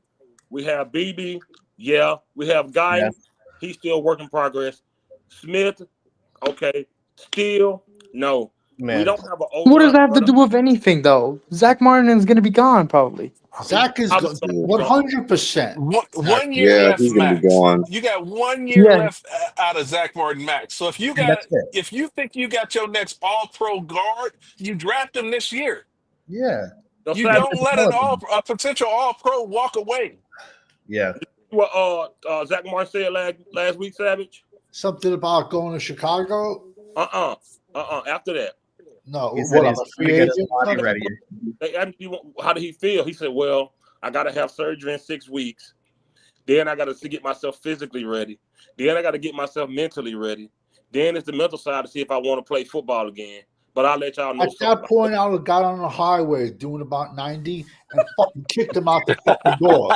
We have BB. Yeah. We have Guy. Yeah. He's still work in progress. Smith. Okay. Steele. No. Man, We don't have an O-line. What does that have to do with anything, though? Zach Martin is going to be gone, probably. Zach is Probably gonna be gone. 100%. One year Yeah, left he's gonna be max. gone. You got 1 year Yeah. left out of Zach Martin max. So if and that's it. if you think you got your next All Pro guard, you draft him this year. Yeah. No, You Savage, don't let a potential All Pro walk away. Yeah. what Zach Martin said last week, Savage? Something about going to Chicago? After that, No, He said what? I'm he's a trying free to get his agent? body ready. they asked him, how did he feel? He said, "Well, I got to have surgery in 6 weeks. Then I got to get myself physically ready. Then I got to get myself mentally ready. Then it's the mental side to see if I want to play football again. But I'll let y'all know." At that point, I would have got on the highway doing about 90 and fucking kicked him out the fucking door.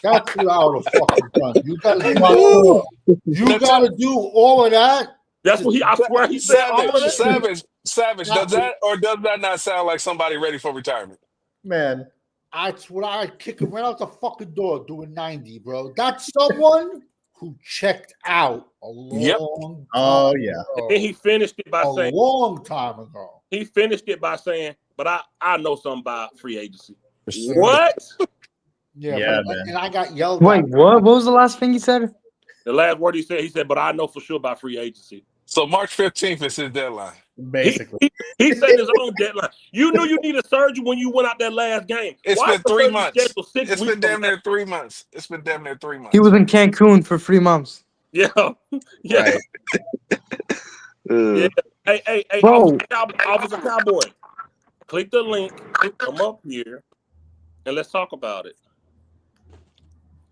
That's what I would have fucking done. You gotta do all of that. That's what I swear he said. All of that. Savage. Does that not sound like somebody ready for retirement? Man, That's what I'd kick him right out the fucking door doing 90, bro. That's someone who checked out a long time oh yeah. ago. And then he finished it by saying, a long time ago. he finished it by saying, "But I know something about free agency." What? Yeah, but, man. and I got yelled Wait, at. what? What was the last thing he said? The last word he said, "But I know for sure about free agency." So March 15th is his deadline. Basically. He set his own deadline. You knew you needed surgery when you went out that last game. It's Why been was 3 surgery months. scheduled 6 It's weeks been damn from now? near 3 months. It's been damn near 3 months. He was in Cancun for 3 months. Yeah. Right. Yeah. Hey, Bro. Officer Cowboy. Click the link, come up here, and let's talk about it.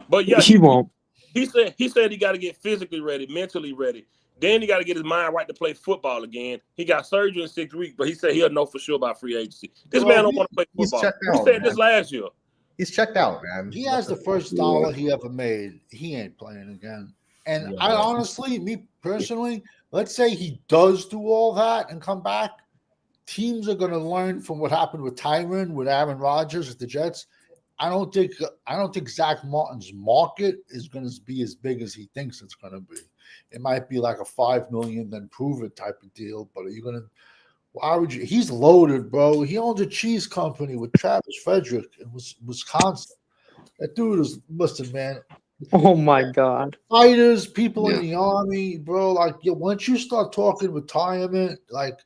But yeah, He won't. he said he got to get physically ready, mentally ready. Then he got to get his mind right to play football again. He got surgery in 6 weeks, but he said he'll know for sure about free agency. This man don't want to play he's football. checked He out, said man. this last year. He's checked out, man. He has the first dollar he ever made. He ain't playing again. And Yeah. I honestly, me personally, let's say he does do all that and come back. Teams are going to learn from what happened with Tyron, with Aaron Rodgers at the Jets. I don't think Zach Martin's market is going to be as big as he thinks it's going to be. It might be like a $5 million then prove it type of deal. But are you going to? Why would you? He's loaded, bro. He owns a cheese company with Travis Frederick in Wisconsin. That dude is, listen, man. Oh my God. Fighters, people in the army, bro. Like, once you start talking retirement, like,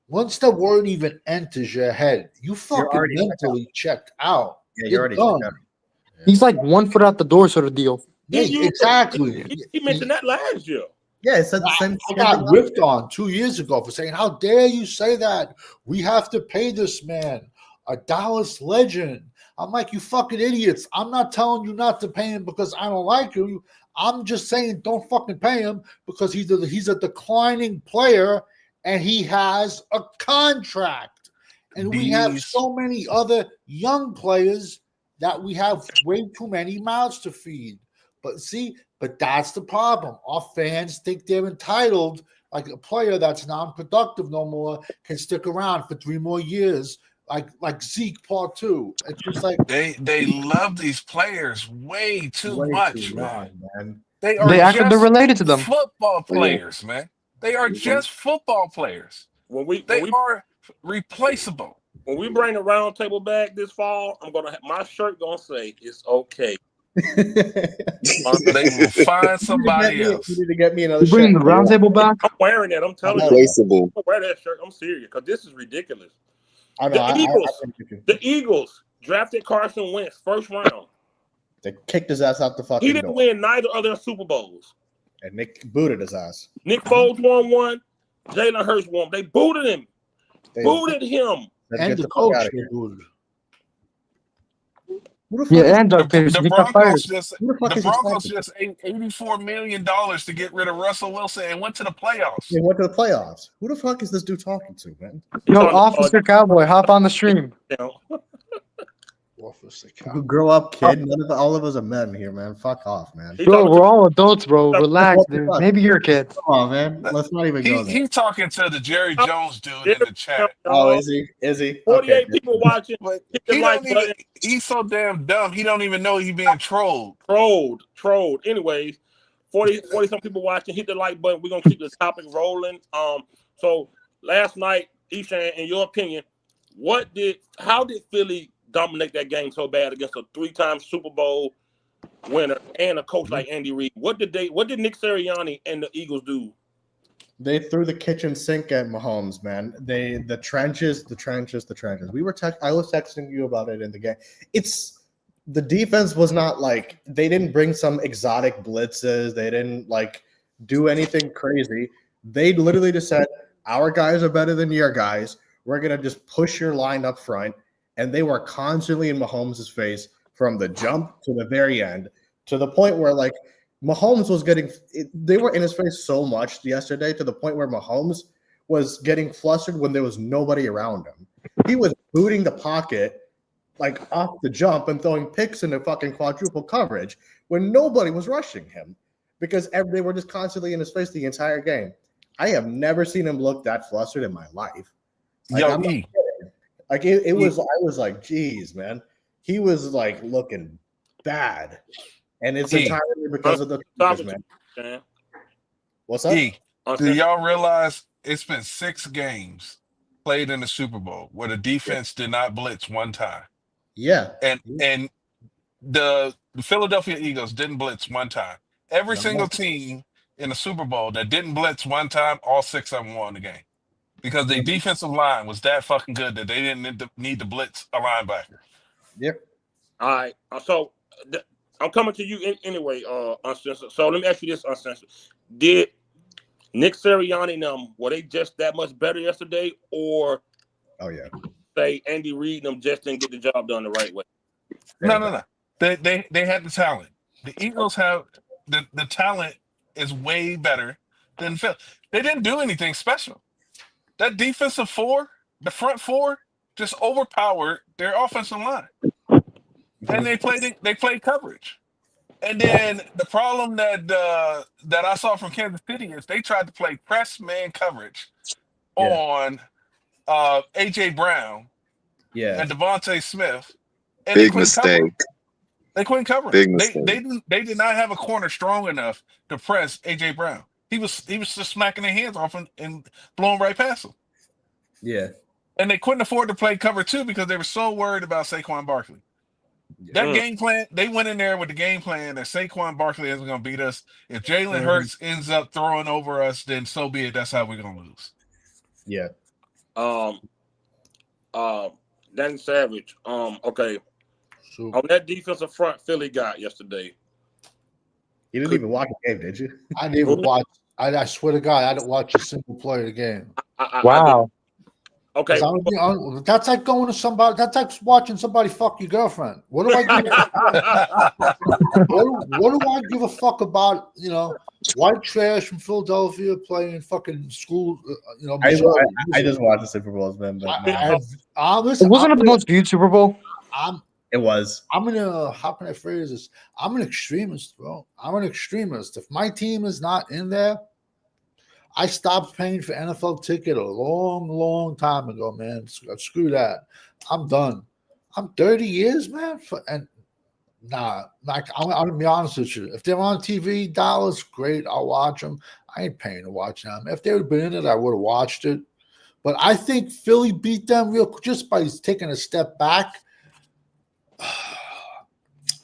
once the word even enters your head, you fucking mentally checked out. Yeah, you're already done. checked out. He's like 1 foot out the door sort of deal. Yeah, exactly. He mentioned that last year. Yeah, it's the same. I got ripped on 2 years ago for saying, "How dare you say that? We have to pay this man, a Dallas legend." I'm like, you fucking idiots. I'm not telling you not to pay him because I don't like you. I'm just saying don't fucking pay him because he's a declining player and he has a contract. And we have so many other young players that we have way too many mouths to feed. But that's the problem. Our fans think they're entitled, like a player that's non-productive no more can stick around for 3 more years, like Zeke Part 2. It's just like they love these players way too much, man. They They're related to them. Football players, man. They are just football players. They are replaceable. When we bring the round table back this fall, I'm gonna have my shirt gonna say it's okay. They will find somebody else. You need to get me another shirt. Bringing the round table back. I'm wearing it. I'm telling you. Replaceable. I'm wear that shirt. I'm serious because this is ridiculous. I know, The Eagles drafted Carson Wentz first round. They kicked his ass out the fucking He didn't door. win neither of their Super Bowls. And Nick booted his ass. Nick Foles won one. Jalen Hurts won. They booted him. Booted him. And the coach they booted. Yeah, and Doug Peterson. The He got fired. Broncos just ate $84 million to get rid of Russell Wilson and went to the playoffs. They went to the playoffs. Who the fuck is this dude talking to, man? Yo, Officer Cowboy, hop on the stream. You grow up, kid. All of us are men here, man. Fuck off, man. Bro, we're all adults, bro. Relax, dude. Maybe you're a kid. Come on, man. Let's not even go there. He's talking to the Jerry Jones dude in the chat. Oh, is he? Is he? 48 people watching. But Hit the like button. he's so damn dumb. He don't even know he's being trolled. Trolled. Anyways, 40 some people watching. Hit the like button. We're gonna keep the topic rolling. So last night, Ishan, in your opinion, how did Philly dominate that game so bad against a 3-time Super Bowl winner and a coach like Andy Reid? What did Nick Sirianni and the Eagles do? They threw the kitchen sink at Mahomes, man. The trenches. I was texting you about it in the game. The defense was not like, they didn't bring some exotic blitzes. They didn't like do anything crazy. They literally just said, our guys are better than your guys. We're going to just push your line up front. And they were constantly in Mahomes' face from the jump to the very end, to the point where like Mahomes was they were in his face so much yesterday, to the point where Mahomes was getting flustered when there was nobody around him. He was booting the pocket like off the jump and throwing picks into fucking quadruple coverage when nobody was rushing him, because they were just constantly in his face the entire game. I have never seen him look that flustered in my life. Like, Yo, I'm not E. kidding. Like it was, I was like, geez, man. He was like looking bad. And it's entirely because of the Packers, man. What's up? E, do y'all realize it's been 6 games played in the Super Bowl where the defense did not blitz one time? Yeah. And the Philadelphia Eagles didn't blitz one time. Every single team in the Super Bowl that didn't blitz one time, all 6 of them won the game. Because the defensive line was that fucking good that they didn't need to blitz a linebacker. Yep. All right. So I'm coming to you anyway, Uncensored. So let me ask you this, Uncensored. Did Nick Sirianni and them, were they just that much better yesterday, or say Andy Reid and them just didn't get the job done the right way? No. They had the talent. The Eagles have the talent is way better than Phil. They didn't do anything special. That defensive 4, the front 4, just overpowered their offensive line. And they played coverage. And then the problem that I saw from Kansas City is they tried to play press man coverage on AJ Brown and Devontae Smith. And Big mistake. They couldn't cover. Big mistake. They did not have a corner strong enough to press AJ Brown. He was just smacking their hands off and blowing right past them. Yeah. And they couldn't afford to play cover 2 because they were so worried about Saquon Barkley. That game plan, they went in there with the game plan that Saquon Barkley isn't going to beat us. If Jalen Hurts ends up throwing over us, then so be it. That's how we're going to lose. Yeah. Danny Savage. Okay. So, on that defensive front Philly got yesterday. You didn't even watch the game, did you? I didn't even watch. I swear to God, I didn't watch a single play of the game. Wow. Okay. That's like going to somebody. That's like watching somebody fuck your girlfriend. What do I give? what do I give a fuck about? White trash from Philadelphia playing fucking school. I just watched the Super Bowls, man. It wasn't the most viewed Super Bowl. It was. How can I phrase this? I'm an extremist, bro. I'm an extremist. If my team is not in there, I stopped paying for NFL ticket a long, long time ago, man. Screw that. I'm done. I'm 30 years, man. I'm gonna be honest with you. If they're on TV, dollars, great. I'll watch them. I ain't paying to watch them. If they would have been in it, I would have watched it. But I think Philly beat them just by taking a step back.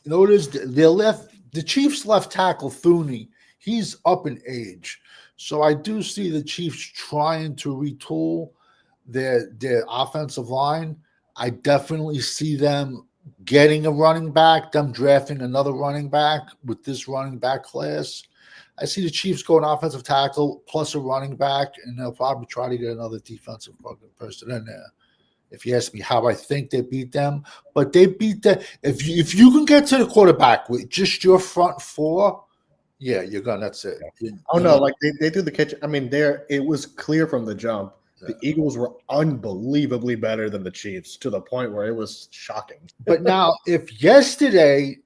You know what it is? The Chiefs left tackle Thuney. He's up in age. So I do see the Chiefs trying to retool their offensive line. I definitely see them getting a running back, them drafting another running back with this running back class. I see the Chiefs going offensive tackle plus a running back, and they'll probably try to get another defensive person in there. If you ask me how I think they beat them, but they beat them. If you can get to the quarterback with just your front 4, yeah, you're gonna. That's it. They threw the kitchen. I mean, it was clear from the jump. Yeah. The Eagles were unbelievably better than the Chiefs to the point where it was shocking. But now, if yesterday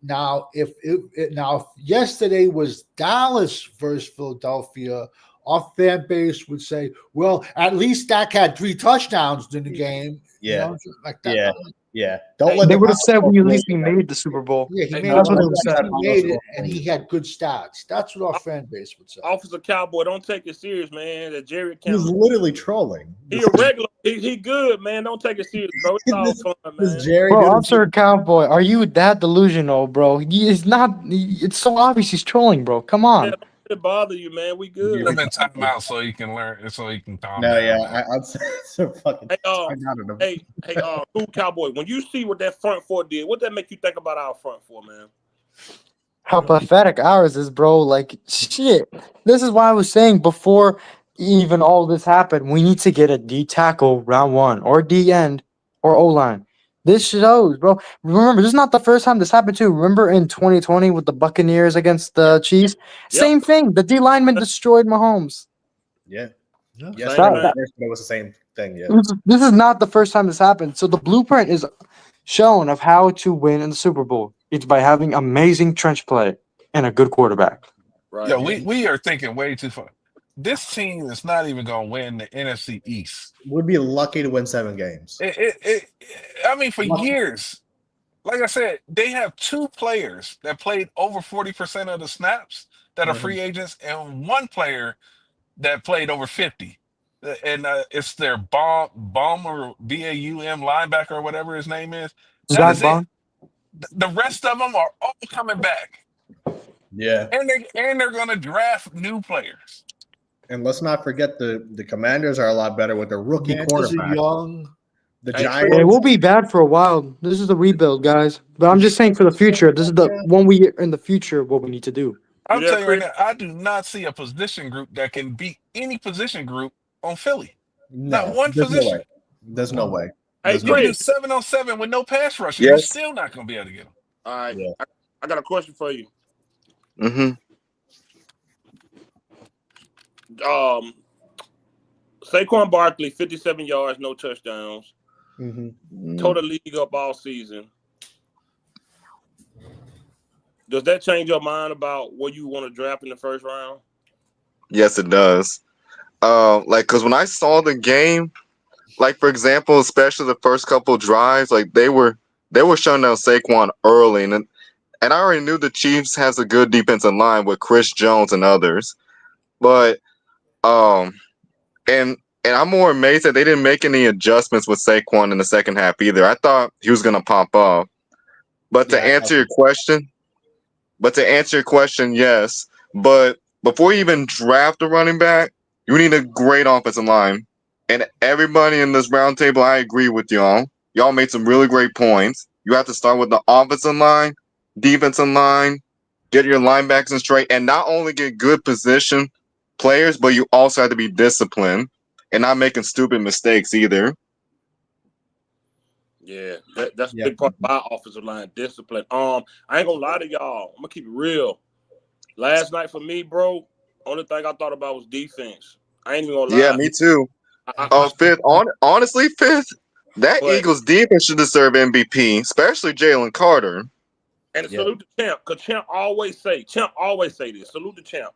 was Dallas versus Philadelphia, our fan base would say, "Well, at least Dak had 3 touchdowns in the game." Yeah, like that. Yeah, Yeah, don't Hey, let They the would have said basketball we at fool least you. made the Super Bowl. Yeah, he Hey, made That's it. what they Don't would let have that said. He made basketball it, and fool he you. had good stats. That's what our fan base would say. Officer Cowboy, don't take it serious, man. That Jerry He was Cameron, literally trolling. he a regular. He good, man. Don't take it serious, bro. It's all this, fun, this man. Jerry Bro, dude is Officer Cowboy, are you that delusional, bro? He is not. It's so obvious he's trolling, bro. Come Yeah, on. don't let it bother you, man. We Put good. him in timeout so he can learn, so he can calm no, down, yeah, man. I'm so fucking Hey, tired out of him. cool Cowboy. When you see what that front four did, what that make you think about our front four, man? How pathetic ours is, bro. Like, shit. This is why I was saying before even all this happened, we need to get a D tackle round one, or D end, or O line. This shows, bro. Remember, this is not the first time this happened, too. Remember in 2020 with the Buccaneers against the Chiefs? Yep. Same thing. The D lineman destroyed Mahomes. Yeah, Yeah. yes, Same it thing. was the same thing. Yeah, This is not the first time this happened. So the blueprint is shown of how to win in the Super Bowl. It's by having amazing trench play and a good quarterback. Right. Yeah, we are thinking way too far. This team is not even going to win the NFC East. would be lucky to win 7 games. I mean, for Lucky. years, like I said, they have 2 players that played over 40% of the snaps that are free agents, and 1 player that played over 50. And it's their bomb or BAUM linebacker or whatever his name is. That Zach is it. Bond. The rest of them are all coming back, Yeah, and they're going to draft new players. and let's not forget the Commanders are a lot better with their rookie Commanders are quarterback. young. The Hey, Giants, It will be bad for a while. This is a rebuild, guys. But I'm just saying for the future, this is the one we in the future what we need to do. I'm there, telling you right Chris? now, I do not see a position group that can beat any position group on Philly. Not no, one there's no way. position. There's no way. Hey, There's You no can do Chris. 7-on-7 with no pass rushing. You're Yes. still not going to be able to get them. All right. Yeah. I got a question for you. Mm-hmm. Saquon Barkley, 57 yards, no touchdowns. Mm-hmm. Tore the league up all season. Does that change your mind about what you want to draft in the first round? Yes, it does. Cause when I saw the game, like for example, especially the first couple drives, like they were shutting down Saquon early, and I already knew the Chiefs has a good defensive line with Chris Jones and others, but and I'm more amazed that they didn't make any adjustments with Saquon in the second half either. I thought he was gonna pop off. But to answer your question, yes. But before you even draft a running back, you need a great offensive line. And everybody in this roundtable, I agree with y'all. Y'all made some really great points. You have to start with the offensive line, defensive line, get your linebackers straight, and not only get good position players, but you also have to be disciplined and not making stupid mistakes either. Yeah, that's a big part of our offensive line, discipline. I ain't gonna lie to y'all. I'm gonna keep it real. Last night for me, bro, only thing I thought about was defense. I ain't even gonna lie. Yeah, me too. Fifth. Honestly, Fifth. That But- Eagles defense should deserve MVP, especially Jalen Carter. And salute the champ, because Champ always say this. Salute the champ.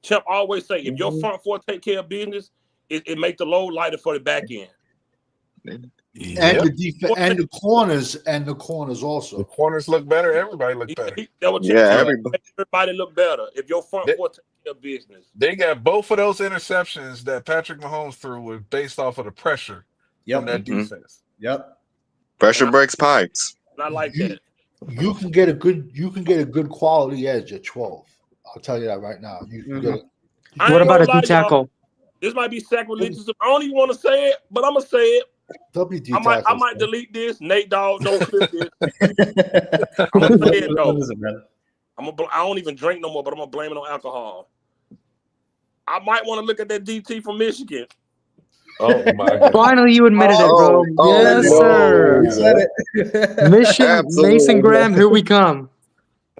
Champ always say, if your front four take care of business, it make the load lighter for the back end. And the defense and the corners also. The corners look better. Everybody look better. Everybody look better if your front four take care of business. They got both of those interceptions that Patrick Mahomes threw was based off of the pressure from that defense. Yep. Pressure breaks pipes. And I like that. You can get a good quality edge at 12. I'll tell you that right now. You can get it. What about a D tackle? This might be sacrilegious. I don't even want to say it, but I'm gonna say it. I might delete this. Nate Dogg, don't clip this. I'm gonna say it though. I don't even drink no more, but I'm gonna blame it on alcohol. I might want to look at that DT from Michigan. Oh my God! Finally, you admitted it, bro. Yes, sir. Mason Graham, here we come.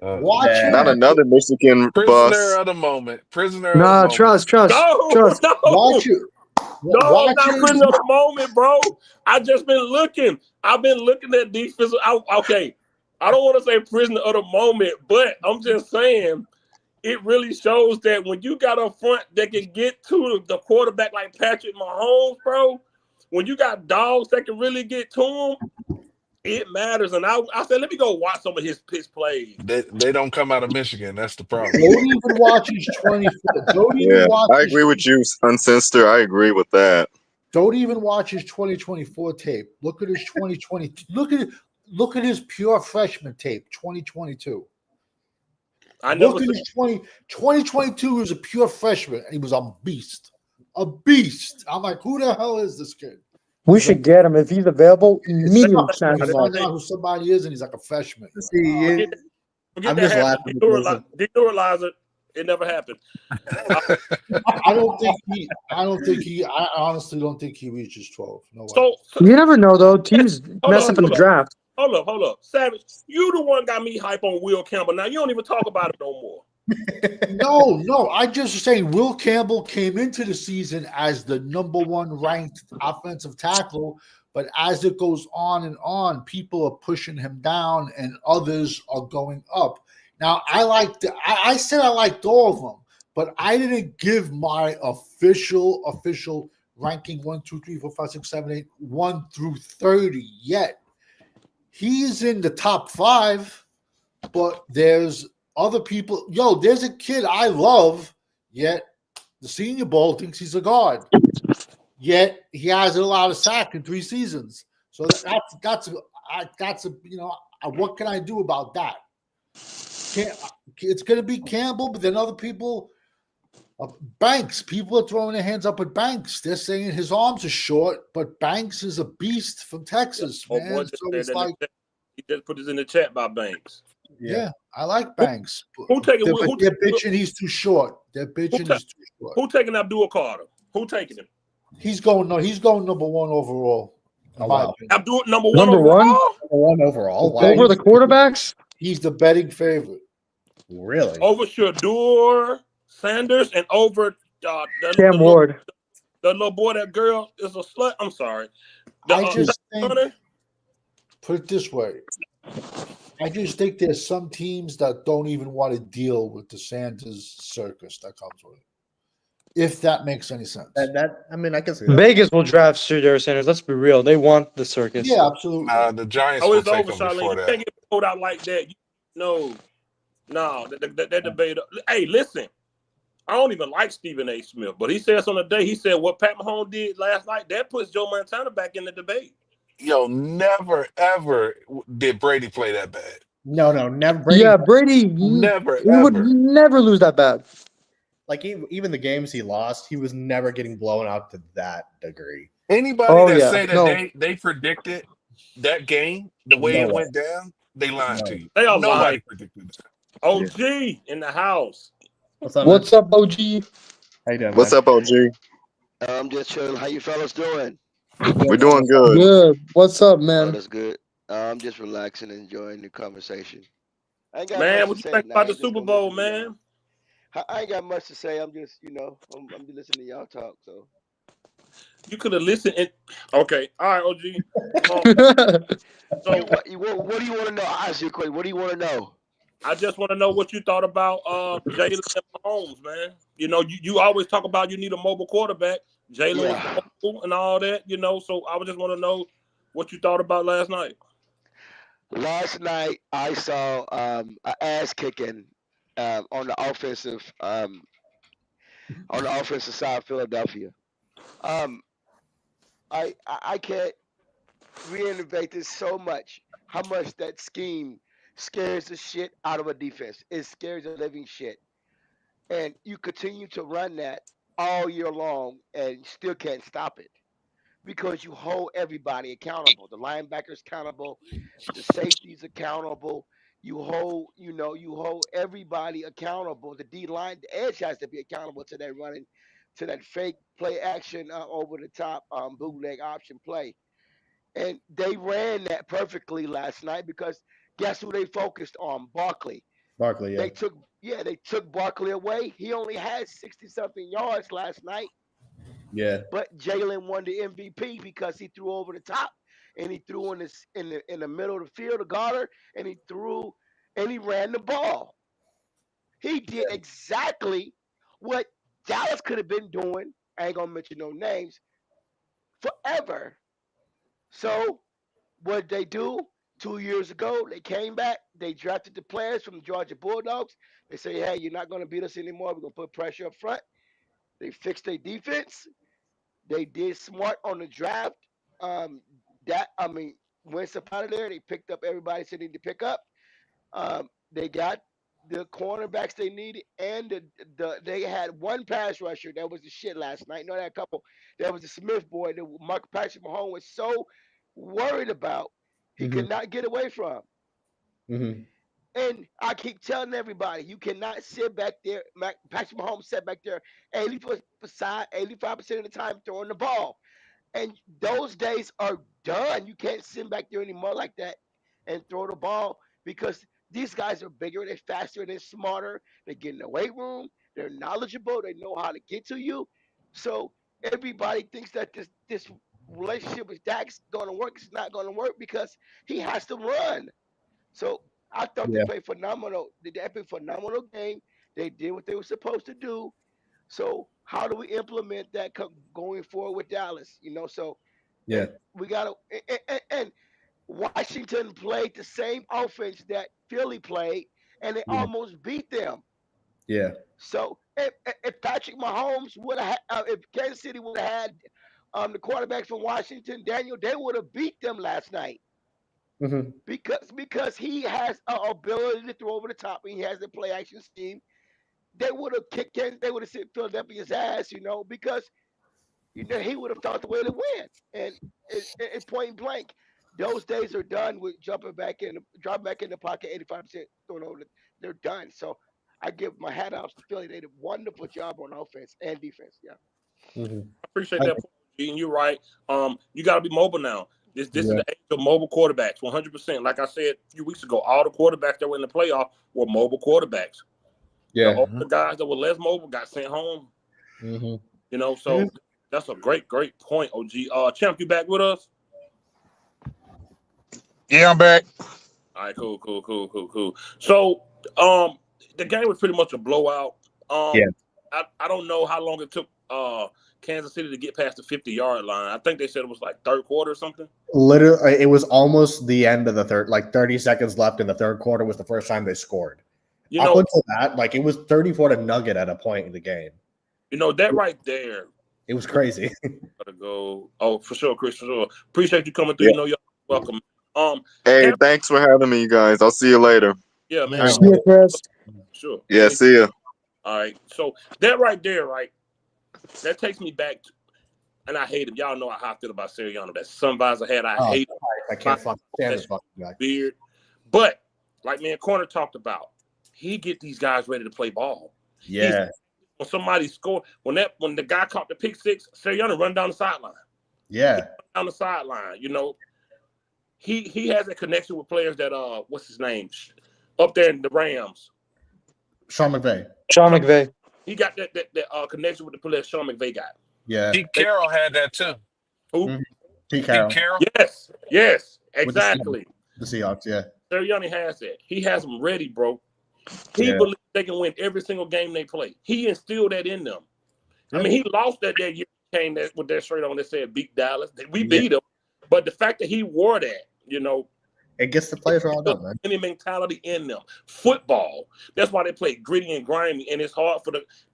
Not another Michigan prisoner bus. of the moment. Prisoner. Nah, of the moment. trust. Watch it. No, I'm not prisoner of the moment, bro. I just been looking. I've been looking at defensive. Okay, I don't want to say prisoner of the moment, but I'm just saying it really shows that when you got a front that can get to the quarterback like Patrick Mahomes, bro, when you got dogs that can really get to him, It matters, and I said, let me go watch some of his plays. They don't come out of Michigan. That's the problem. Don't even watch his 24. Don't even Yeah, watch I his, agree with you, Uncensored. I agree with that. don't even watch his 2024 tape. Look at his 2020. Look at his pure freshman tape, 2022. I never Look at said, his 2022. He was a pure freshman, and he was a beast. A beast. I'm like, who the hell is this kid? We should get him if he's available. Immediately sign We him up. find out who somebody is, and he's like a freshman. See, forget I'm that just happened. laughing. Deneuralizer. It never happened. I honestly don't think he reaches 12. No way. So You never know though. Teams mess up in the draft. Hold up. Savage, you the one got me hype on Will Campbell. Now you don't even talk about it no more. No. I just saying Will Campbell came into the season as the number one ranked offensive tackle, but as it goes on and on, people are pushing him down and others are going up. Now I said I liked all of them, but I didn't give my official ranking 1, 2, 3, 4, 5, 6, 7, 8, 1 through 30 yet. He's in the top 5, but there's other people. Yo, there's a kid I love, yet the Senior Bowl thinks he's a guard. Yet he has a lot of sack in 3 seasons. So that's what can I do about that? It's going to be Campbell, but then other people, Banks. People are throwing their hands up at Banks. They're saying his arms are short, but Banks is a beast from Texas, man. So it's like he just put this in the chat by Banks. Yeah, I like Banks. Who taking? They're bitching he's too short. They're bitching he's too short. Who taking Abdul Carter? Who taking him? He's going number 1 overall. Oh, wow. Abdul number Number one overall. Wow. Over the quarterbacks? He's the betting favorite. Really? Over Shador Sanders and over Cam Ward. The little boy, that girl is a slut. I'm sorry. I just think, put it this way. I just think there's some teams that don't even want to deal with the Sanders circus that comes with it. If that makes any sense. I can see that. Vegas will draft Shedeur Sanders. Let's be real. They want the circus. Yeah, absolutely. The Giants will it's take over, him Charlene. before You that. can't get pulled out like that. No, that debate. Hey, listen. I don't even like Stephen A. Smith, but he says on the day, he said what Pat Mahomes did last night, that puts Joe Montana back in the debate. Yo, never, ever did Brady play that bad. No, never. Brady, yeah, Brady never, he would never lose that bad. Like even the games he lost, he was never getting blown out to that degree. Anybody that say that they predicted that game the way it went down, they lied to you. They all Nobody lied. predicted that. OG in the house. What's up, OG? How you doing, What's man? up, OG? I'm just chilling. How you fellas doing? We're doing good. Good. What's up, man? Oh, that's good. I'm just relaxing and enjoying the conversation. I ain't got Man, much what to you say think tonight. about I'm the just Super gonna Bowl, listen to y'all. man? I ain't got much to say. I'm just, I'm just listening to y'all talk. So You could have listened. Okay, all right, OG. what do you want to know? I ask you a question. What do you want to know? I just want to know what you thought about Jalen and Mahomes, man. You always talk about you need a mobile quarterback. Jalen was mobile and all that, So I would just want to know what you thought about last night. Last night I saw an ass kicking on the offensive side of Philadelphia. I can't reinnovate this so much. How much that scheme scares the shit out of a defense. It scares the living shit. And you continue to run that all year long and still can't stop it because you hold everybody accountable. The linebackers accountable, the safeties accountable. You hold everybody accountable. The D line, the edge has to be accountable to that running, to that fake play action over the top bootleg option play. And they ran that perfectly last night because guess who they focused on? Barkley. Barkley, yeah. They took Barkley away. He only had 60 something yards last night. Yeah. But Jalen won the MVP because he threw over the top and he threw in the middle of the field to Goddard and he ran the ball. He did exactly what Dallas could have been doing. I ain't gonna mention no names forever. So what they do? 2 years ago, they came back. They drafted the players from the Georgia Bulldogs. They say, hey, you're not going to beat us anymore. We're going to put pressure up front. They fixed their defense. They did smart on the draft. Um, Wentz up out of there. They picked up everybody they need to pick up. They got the cornerbacks they needed, and they had one pass rusher that was the shit last night. No, that a couple. That was the Smith boy that Patrick Mahomes was so worried about. He could not get away from. And I keep telling everybody, you cannot sit back there. Patrick Mahomes sat back there 85% of the time throwing the ball. And those days are done. You can't sit back there anymore like that and throw the ball because these guys are bigger, they're faster, they're smarter, they get in the weight room, they're knowledgeable, they know how to get to you. So everybody thinks that this relationship with Dak's going to work. It's not going to work because he has to run. So I thought they played phenomenal. They played a phenomenal game. They did what they were supposed to do. So how do we implement that going forward with Dallas? So we got to and Washington played the same offense that Philly played, and they almost beat them. Yeah. So if Patrick Mahomes would have, if Kansas City would have had the quarterback from Washington, Daniel, they would have beat them last night. Because he has an ability to throw over the top, and he has the play action scheme. They would have kicked in, they would have sent Philadelphia's ass, because he would have thought the way to win. And point blank, those days are done with dropping back in the pocket, 85% throwing over. They're done. So I give my hat off to Philly. They did a wonderful job on offense and defense. Yeah. I appreciate that point, G, and you're right. You got to be mobile now. This is the age of mobile quarterbacks, 100%. Like I said a few weeks ago, all the quarterbacks that were in the playoff were mobile quarterbacks. Yeah. The older guys that were less mobile got sent home. So that's a great point, OG. Champ, you back with us? Yeah, I'm back. All right, cool. So, the game was pretty much a blowout. I don't know how long it took Kansas City to get past the 50-yard line. I think they said it was like third quarter or something. Literally, it was almost the end of the third, like 30 seconds left in the third quarter was the first time they scored. Up until that, like it was 34 to nugget at a point in the game. That right there. It was crazy. Gotta go. Oh, for sure, Chris. For sure. Appreciate you coming through. You're welcome. Hey, thanks for having me, you guys. I'll see you later. Yeah, man. See you, Chris. Sure. Yeah, see you. All right. So that right there, right? That takes me back to, and I hate him. Y'all know how I feel about Sirianni. That sun visor hat, I hate him. I can't fucking stand this fucking guy. Beard. But like me and Corner talked about, he get these guys ready to play ball. Yeah. When somebody scored, when the guy caught the pick six, Sirianni run down the sideline. Yeah. Down the sideline, He has a connection with players that what's his name? Up there in the Rams. Sean McVay. He got that connection with the players Sean McVay got. Yeah. Pete Carroll had that too. Who? Pete Carroll. Yes, exactly. The Seahawks, yeah. Sirianni has that. He has them ready, bro. He believes they can win every single game they play. He instilled that in them. I mean, he lost that year. Came with that shirt on that said "Beat Dallas." We beat them, but the fact that he wore that, it gets the players all done, man. Any mentality in them. Football. That's why they play gritty and grimy, and it's hard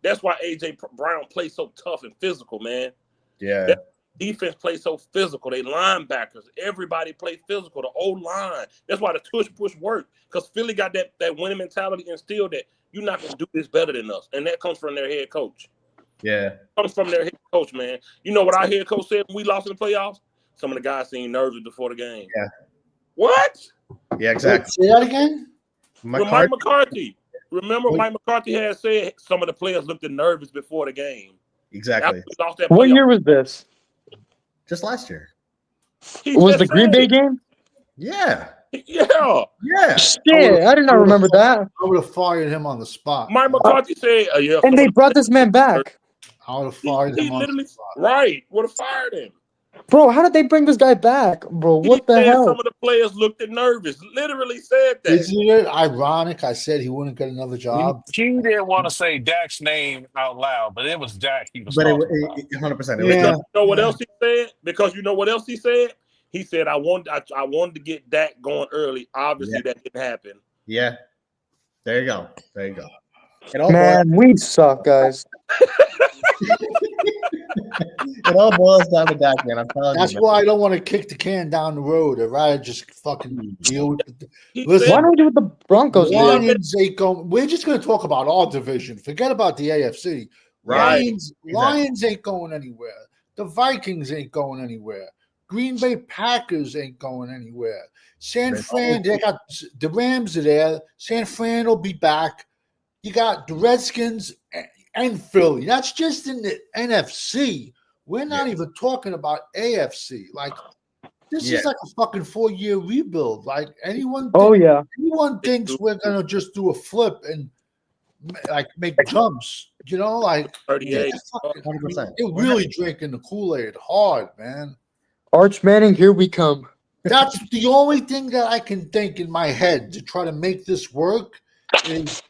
that's why AJ Brown plays so tough and physical, man. Yeah. That defense plays so physical. They linebackers, everybody plays physical. The old line. That's why the push work. Because Philly got that winning mentality instilled that you're not gonna do this better than us, and that comes from their head coach. Yeah. Comes from their head coach, man. You know what our head coach said when we lost in the playoffs? Some of the guys seemed nervous before the game. Yeah. What? Yeah, exactly. Say that again? Mike McCarthy. Remember, Mike McCarthy had said some of the players looked nervous before the game. Exactly. What year was this? Just last year. Was the Green Bay game? Yeah. Yeah. Yeah. Shit, I did not remember that. I would have fired him on the spot. Mike McCarthy said, yeah. And they brought this man back. I would have fired him on the spot. Right. Would have fired him. Bro, how did they bring this guy back, bro? What the hell? Some of the players looked nervous. Literally said that. Isn't it ironic? I said he wouldn't get another job. He didn't want to say Dak's name out loud, but it was Dak he was But talking about. 100%. You know what else he said? Because you know what else he said? He said, I wanted to get Dak going early. Obviously, that didn't happen. Yeah. There you go. Man, we suck, guys. It all boils down to Dak, man. I'm telling you. That's why I don't want to kick the can down the road. I'd rather just fucking deal with it. Why don't we do what the Broncos do? Lions ain't going. We're just going to talk about our division. Forget about the AFC. Right. Lions ain't going anywhere. The Vikings ain't going anywhere. Green Bay Packers ain't going anywhere. San Fran, they got the Rams are there. San Fran will be back. You got the Redskins and Philly. That's just in the NFC. We're not even talking about AFC. Like, this is like a fucking 4-year rebuild. Like, anyone thinks we're gonna just do a flip and like make jumps, you know, like 38. 100%. They're really drinking the Kool-Aid hard, man. Arch Manning, here we come. That's the only thing that I can think in my head to try to make this work. Is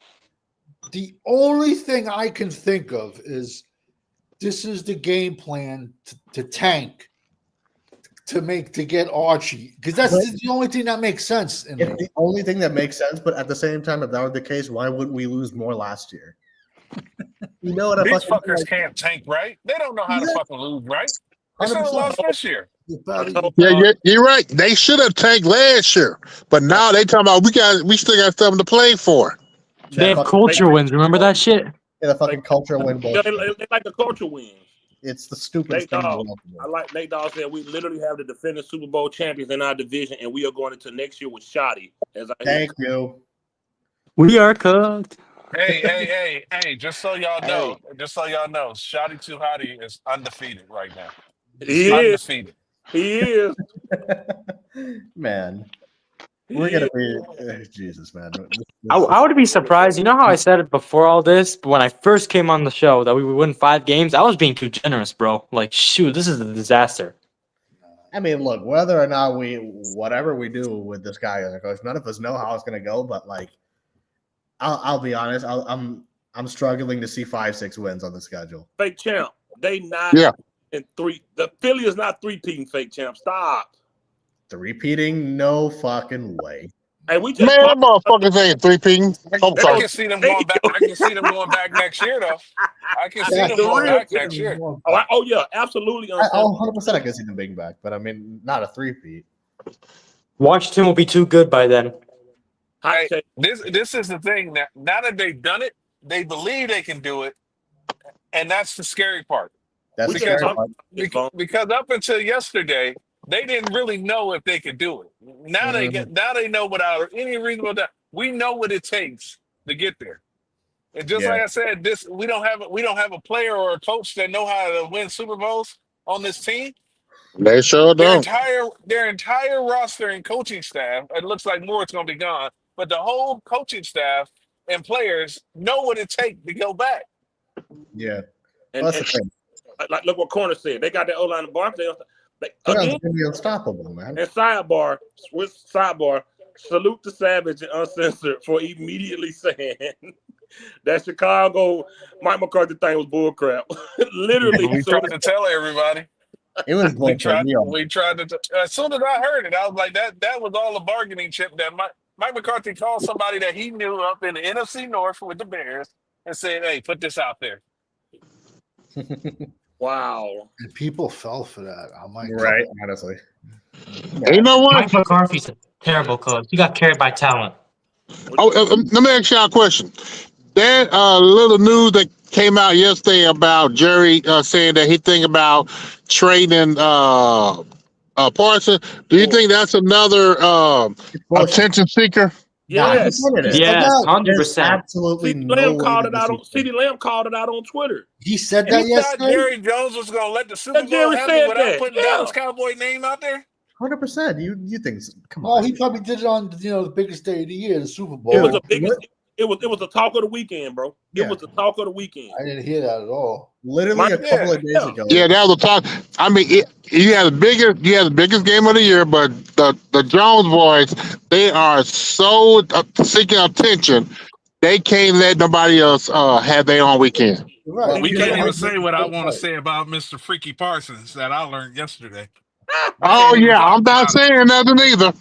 the only thing I can think of is this is the game plan to tank to get Archie, because that's the only thing that makes sense. It's the only thing that makes sense, but at the same time, if that were the case, why wouldn't we lose more last year? You know what? These fuckers can't tank, right? They don't know how to fucking lose, right? They should have lost this year. Yeah, you're right. They should have tanked last year, but now they talking about we still got something to play for. They have culture wins. Remember that shit? Yeah, the fucking culture win. They like the culture wins. It's the stupidest thing. I like Nate Dogg said we literally have the defending Super Bowl champions in our division, and we are going into next year with Shoddy. Thank you. We are cooked. Hey! Just so y'all know, Shoddy Too Hottie is undefeated right now. He undefeated. He is. Man. We're gonna be Jesus, man. I would be surprised. You know how I said it before all this, but when I first came on the show that we would win 5 games, I was being too generous, bro. Like, shoot, this is a disaster. I mean, look, whether or not whatever we do with this guy as a coach, none of us know how it's gonna go. But like, I'll be honest, I'm struggling to see 5-6 wins on the schedule. Fake champ, they not in 3. The Philly is not 3-peating fake champ. Stop. 3-peating? No fucking way. Hey, we just motherfuckers ain't 3-peating. I can see them going back. I can see them going back next year, though. I can see them going back next year. Oh yeah, absolutely. 100% I can see them being back, but I mean, not a 3-peat. Washington will be too good by then. Hey, this is the thing that now that they've done it, they believe they can do it, and that's the scary part. That's the scary part. Because up until yesterday, they didn't really know if they could do it. Now they know without any reasonable doubt. We know what it takes to get there. And just like I said, we don't have a player or a coach that know how to win Super Bowls on this team. They sure don't. Their entire roster and coaching staff, it looks like more it's going to be gone, but the whole coaching staff and players know what it takes to go back. Yeah. And like, look what Corner said. They got that O-line of Barkley. Again, be unstoppable, man. And sidebar, salute to Savage and Uncensored for immediately saying that Chicago Mike McCarthy thing was bullcrap. Literally, we tried to tell everybody. It was we tried to. As soon as I heard it, I was like, that was all a bargaining chip that Mike McCarthy called somebody that he knew up in the NFC North with the Bears and said, "Hey, put this out there." Wow. And people fell for that. I'm like, right, honestly. You know what? Mike McCarthy's a terrible coach. He got carried by talent. Let me ask y'all a question. That little news that came out yesterday about Jerry saying that he think about trading Parsons. Do you think that's another attention seeker? Yes, 100%. Absolutely. CeeDee Lamb called it out on Twitter. He said that yesterday. Jerry Jones was going to let the Super Bowl happen without putting Dallas Cowboy name out there. 100%. You think? Come on. Oh, he probably did it on the biggest day of the year, the Super Bowl. It was the biggest. It was the talk of the weekend, bro. It was the talk of the weekend. I didn't hear that at all. Literally a couple of days ago. Yeah, that was a talk. I mean, you had the biggest game of the year, but the Jones boys, they are so seeking attention, they can't let nobody else have their own weekend. Right. We can't even say what I want to say about Mr. Freaky Parsons that I learned yesterday. Oh yeah, I'm not saying nothing either.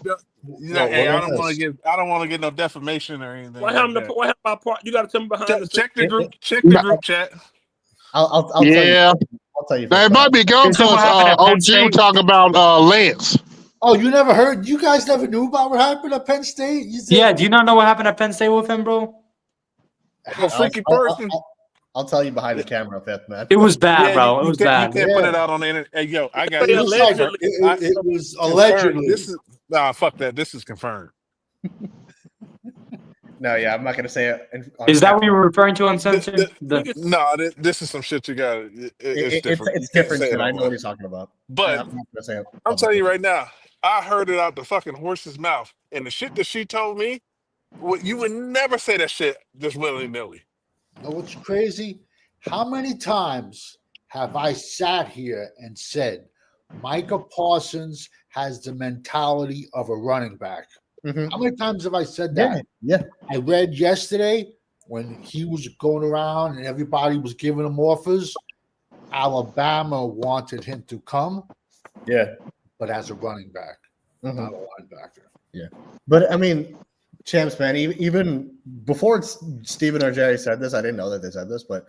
Hey, I What don't want else? to get no defamation or anything What like happened? that. What happened about part? You got to tell me behind the scenes. Check the group. Check the No, group chat. I'll tell you. yeah, I'll tell you. that First. might be gone Is it what because happened at Penn OG was State? talking about Lance. Oh, you never heard? You guys never knew about what happened at Penn State? You said, Yeah, do you not know what happened at Penn State with him, bro? No freaky person. I'll tell you behind the camera, fifth man. It was bad, Yeah, bro. It was you bad. can't put Yeah. it out on the internet. Hey, yo, I got Say It this. was like allegedly. it was Confirmed. allegedly. This is fuck that. This is confirmed. No, yeah, I'm not gonna say it. Is that what you were referring to, Uncensored? No, this is some shit you got. It's different. It's You can't different say it shit. I know online. what he's talking about. But I'm not gonna say it. I'm telling you right now, I heard it out the fucking horse's mouth, and the shit that she told me, you would never say that shit just willy nilly. Know what's crazy? How many times have I sat here and said Micah Parsons has the mentality of a running back? Mhm. How many times have I said that? Yeah. I read yesterday when he was going around and everybody was giving him offers. Alabama wanted him to come, Yeah. but as a running back, Mhm. not a linebacker. Yeah. But I mean, champs, man, even before Steven or Jerry said this, I didn't know that they said this, but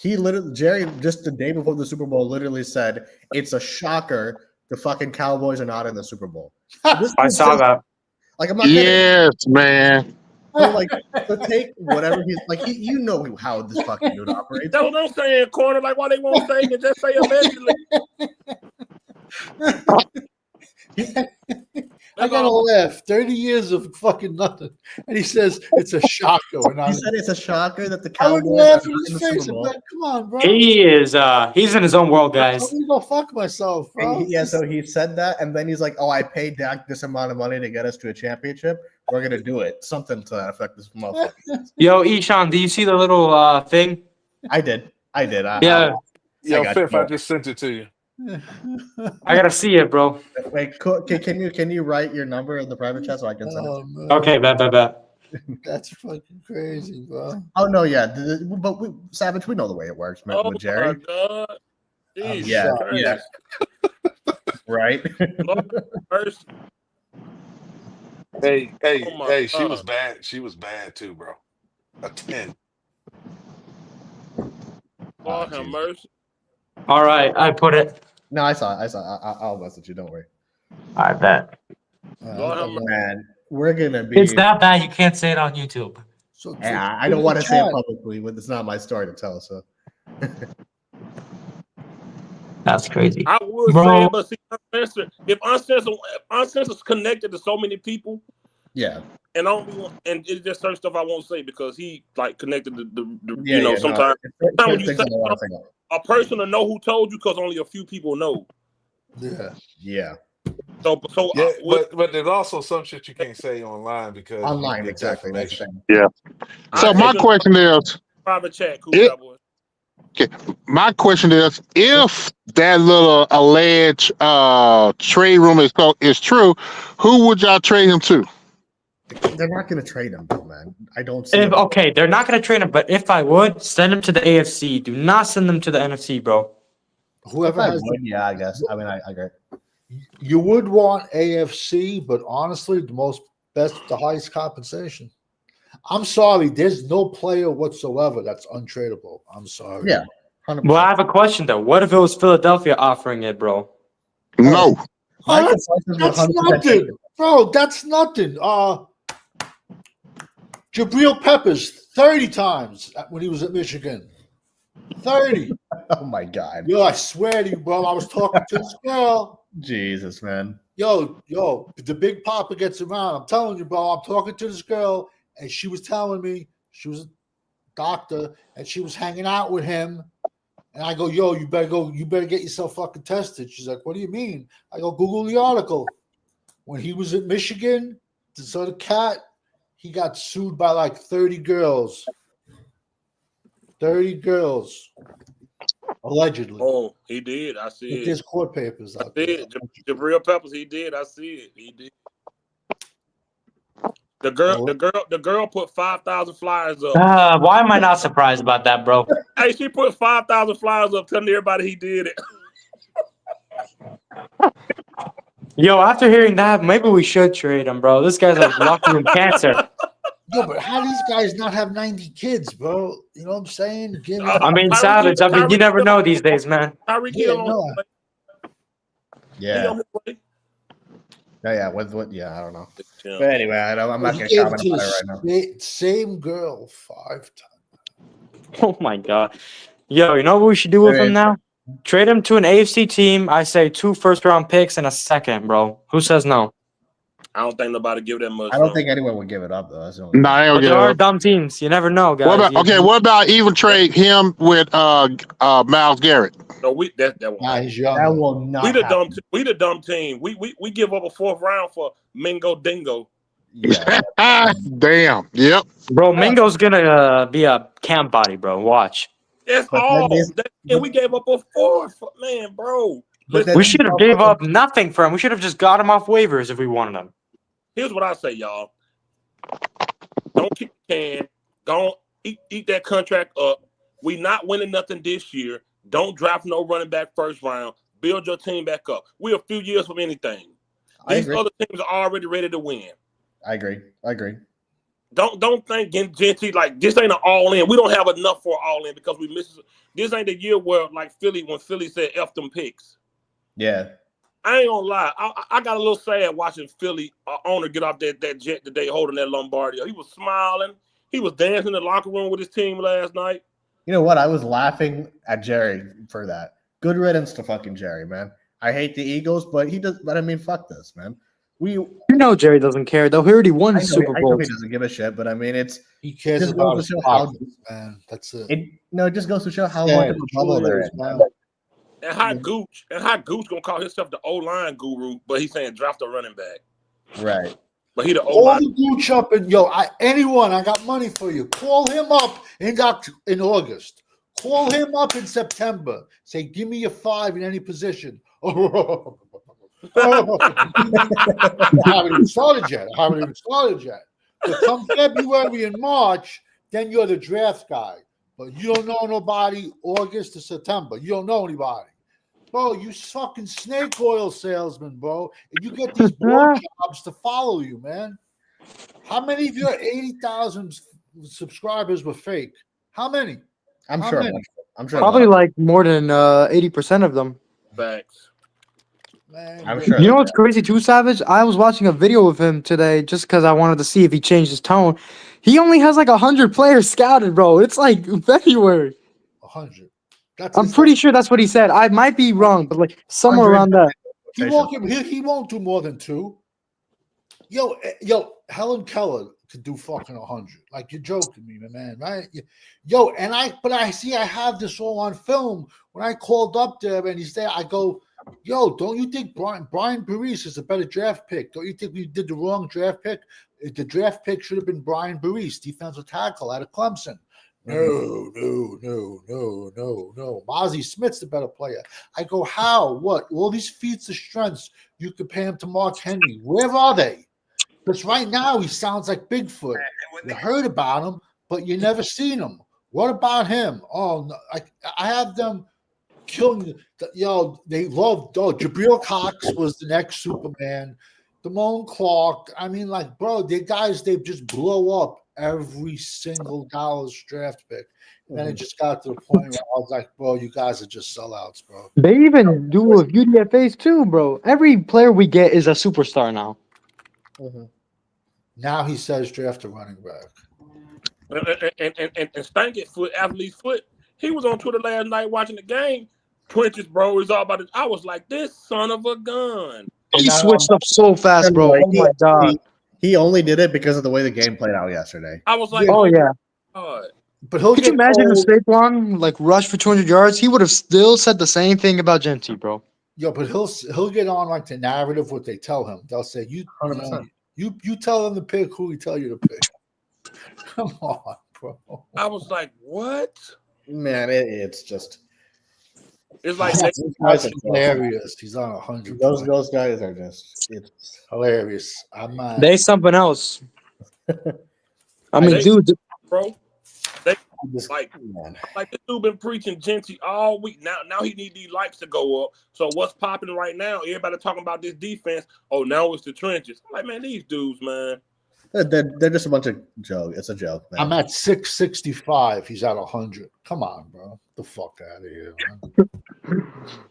Jerry, just the day before the Super Bowl, literally said it's a shocker the fucking Cowboys are not in the Super Bowl. I saw that. Like, I'm not kidding. Yes, man. So, like, to take whatever he's like, you know how this fucking dude operates. That's what I'm saying, corner. Like, why they won't say it? Just say allegedly. I gotta laugh. 30 years of fucking nothing. And he says it's a shocker. He said it's a shocker that the I would Cowboys laugh are in not in his the face. Super I'm Bowl. like, come on, bro. He's in his own world, guys. I'm gonna go fuck myself, bro. Yeah, so he said that, and then he's like, "Oh, I paid Dak this amount of money to get us to a championship. We're gonna do it." Something to that effect. This motherfucker. Yo, Ishan, do you see the little thing? I did. Yeah. Yo, got Fifth, you. I just sent it to you. I gotta see it, bro. Wait, can you write your number in the private chat so I can send it? Oh, man. Okay, bet. That's fucking crazy, bro. Oh no, yeah, but Savage, we know the way it works, man. Oh With Jerry, my God. Jeez, yeah, Christ. yeah, right. Lord, mercy. Hey, Oh my she was God. bad. She was bad too, bro. A 10. Lord have geez. mercy. All right, I put it. No, I saw. I'll message you. Don't worry, I bet. Lord have mercy. man. We're gonna be. It's that bad you can't say it on YouTube. So Yeah, I don't want to say it publicly, but it's not my story to tell. So. That's crazy. I would Bro. say it, but see, if Uncensored's connected to so many people, Yeah. and I don't want, and it's just certain stuff I won't say because he like connected to the Yeah, you know, yeah, sometimes no, when you things say I don't wanna think of. a person to know who told you because only a few people know. yeah. Yeah. So Yeah, but there's also some shit you can't say online because Online, you get exactly. That's the defamation. thing. So my question is, private chat, cool It- Cowboys. my question is, if that little alleged trade rumor is true, who would y'all trade him to? They're not going to trade him, though, man. I don't see. him. Okay, they're not gonna trade him, but if I would, send him to the AFC. Do not send them to the NFC, bro. Whoever If I has would, yeah, I guess. I mean, I agree. you would want AFC, but honestly, the highest compensation. I'm sorry, there's no player whatsoever that's untradeable. I'm sorry. Yeah, 100%. Well, I have a question though. What if it was Philadelphia offering it, bro? No. Micah that's Parsons that's 100% nothing, take it. bro. That's nothing. Jabril Peppers 30 times when he was at Michigan. 30. Oh my God, Yo, I swear to you, bro. I was talking to this girl. Jesus, man. Yo, the big papa gets around. I'm telling you, bro. I'm talking to this girl, and she was telling me she was a doctor, and she was hanging out with him. And I go, yo, you better get yourself fucking tested. She's like, what do you mean? I go, Google the article. When he was at Michigan, this other cat, he got sued by like 30 girls. 30 girls, allegedly. Oh, he did. I see it. There's court papers I out see there. it. Jabril Peppers, he did. I see it. He did. The girl put 5,000 flyers up. Why am I not surprised about that, bro? Hey, she put 5,000 flyers up telling everybody he did it. Yo, after hearing that, maybe we should trade him, bro. This guy's a locker room cancer. Yo, but how these guys not have 90 kids, bro? You know what I'm saying? Give I mean, Savage. I mean, you never know these days, man. Tyreek Yeah, Hill on no. his way. He Yeah. on his way. Yeah. With what? Yeah, I don't know. Yeah. But anyway, I'm not He going gave to it comment to about it the right now. same girl 5 times. Oh my god. Yo, you know what we should do with him now? Trade him to an AFC team. I say 2 first-round picks and a second, bro. Who says no? I don't think nobody give that much. I don't think anyone would give it up, though. That's the only thing. I But ain't there gonna are give dumb teams. You never know, guys. what about even trade him with Myles Garrett? No, that won't. Nah, he's young. That will not We the happen. dumb team. We give up a 4th round for Mingo Dingo. Yeah. Damn. Yep. Bro, Mingo's gonna be a camp body, bro. Watch. That's But all. that And we gave up a 4th. Man, bro. But Listen, We should have gave up nothing for him. We should have just got him off waivers if we wanted him. here's what I say, y'all. Don't kick the can. Don't eat that contract up. We not winning nothing this year. Don't draft no running back 1st round. Build your team back up. We're a few years from anything. These other teams are already ready to win. I agree. Don't think Genty like this ain't an all in. We don't have enough for all in because we miss. This ain't the year where like when Philly said F them picks. Yeah. I ain't gonna lie. I got a little sad watching Philly owner get off that jet today holding that Lombardi. He was smiling. He was dancing in the locker room with his team last night. You know what? I was laughing at Jerry for that. Good riddance to fucking Jerry, man. I hate the Eagles, but he does. But I mean, fuck this, man. You know Jerry doesn't care though. He already won Super I Bowl. know he doesn't give a shit, but I mean, He cares just about goes his to show how pockets, man. That's it. it just goes to show how Yeah, much of a it bubble truly they're is, in. man. And how Gooch gonna call himself the O-line guru, but he's saying draft a running back. Right. But he the Call O-line. the Gooch up and anyone, I got money for you. Call him up in August. Call him up in September. Say, give me a 5 in any position. I haven't even started yet. So come February and March, then you're the draft guy. But you don't know nobody August to September. You don't know anybody. Bro, you fucking snake oil salesman, bro. And you get these blow jobs to follow you, man. How many of your 80,000 subscribers were fake? How many? I'm How sure. many? I'm sure. Probably like more than 80% of them. Facts. Man, I'm sure. You know what's crazy too, Savage? I was watching a video of him today just because I wanted to see if he changed his tone. He only has like 100 players scouted, bro. It's like February. 100. I'm pretty sure that's what he said. I might be wrong, but like somewhere around that. He won't do more than 2. Yo, Helen Keller could do fucking 100. Like, you're joking me, man, right? Yo, but I have this all on film. When I called up there and he's there, I go, yo, don't you think Brian Burris is a better draft pick? Don't you think we did the wrong draft pick? The draft pick should have been Brian Burris, defensive tackle out of Clemson. No. Mozzie Smith's the better player. I go, how? What? All these feats of strengths, you compare him to Mark Henry. Where are they? Because right now he sounds like Bigfoot. You heard about him, but you never seen him. What about him? Oh, no, I have them killing. They loved. Jabril Cox was the next Superman. Damone Clark. I mean, like, bro, they just blow up every single Dallas draft pick. And then it just got to the point where I was like, bro, you guys are just sellouts, bro. They even do with UDFAs too, bro. Every player we get is a superstar now. Now he says draft a running back. And Stanky Foot, Athlete's Foot, he was on Twitter last night watching the game. Twitches, bro, is all about it. I was like, this son of a gun. He switched up so fast, bro. Oh my god. He only did it because of the way the game played out yesterday. I was like, oh yeah. God. But could you imagine if Saquon like rushed for 200 yards? He would have still said the same thing about Genty, bro. Yo, but he'll get on like the narrative what they tell him. They'll say you tell them to pick who we tell you to pick. Come on, bro. I was like, what? Man, it's just. It's like that's hilarious. He's on 100. Those guys are just it's hilarious. They something else. I mean, dude, bro. Like this dude been preaching Genty all week. Now he need these likes to go up. So what's popping right now? Everybody talking about this defense. Oh, now it's the trenches. I'm like, man, these dudes, man. They're just a bunch of joke. It's a joke, man. I'm at 665. He's at 100. Come on, bro. Get the fuck out of here,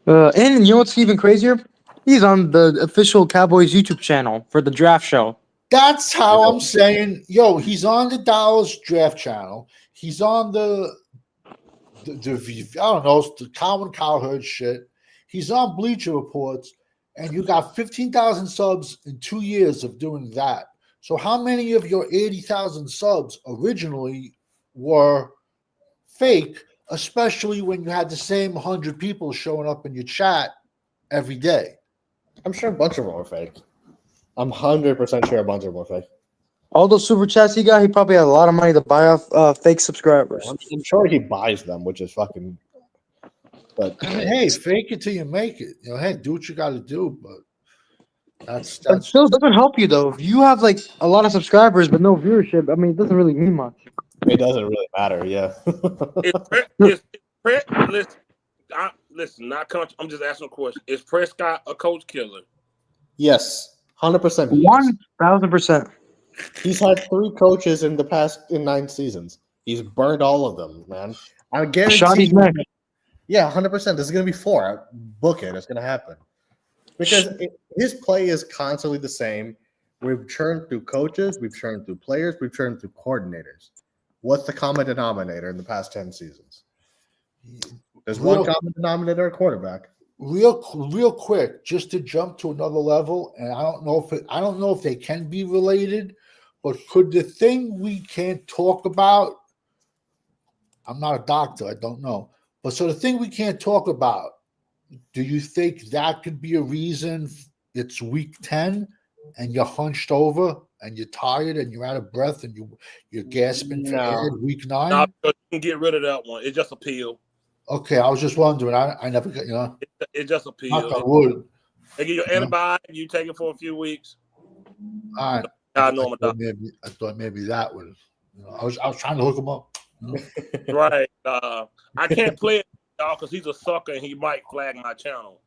man. And you know what's even crazier? He's on the official Cowboys YouTube channel for the draft show. That's how I'm saying, yo, he's on the Dallas draft channel. He's on the I don't know, the Colin Cowherd shit. He's on Bleacher Reports, and you got 15,000 subs in 2 years of doing that. So how many of your 80,000 subs originally were fake, especially when you had the same 100 people showing up in your chat every day? I'm sure a bunch of them were fake. I'm 100% sure a bunch of them were fake. All those super chats he got, he probably had a lot of money to buy off fake subscribers. I'm sure he buys them, which is fucking. But hey, fake it till you make it. You know, hey, do what you got to do. But But still doesn't help you though. If you have like a lot of subscribers but no viewership, I mean, it doesn't really mean much. It doesn't really matter. Yeah. Listen, not country. I'm just asking a question. Is Prescott a coach killer? Yes, 100%. 1,000%. He's had 3 coaches in 9 seasons. He's burned all of them, man. I guarantee you. Yeah, 100%. This is gonna be 4. Book it. It's gonna happen because his play is constantly the same. We've churned through coaches, we've churned through players, we've churned through coordinators. What's the common denominator in the past 10 seasons? There's one common denominator: a quarterback. Real quick, just to jump to another level, and I don't know if they can be related, but could the thing we can't talk about? I'm not a doctor, I don't know, but so the thing we can't talk about, do you think that could be a reason? It's week 10, and you're hunched over, and you're tired, and you're out of breath, and you're gasping for air. Week 9, no, you can get rid of that one. It's just a pill. Okay, I was just wondering. I never got, you know. It's just a pill. Knock on wood. They give you an antibiotic. You take it for a few weeks. All right. I thought maybe that was. You know, I was trying to hook him up. You know? Right. I can't play it, y'all, because he's a sucker and he might flag my channel.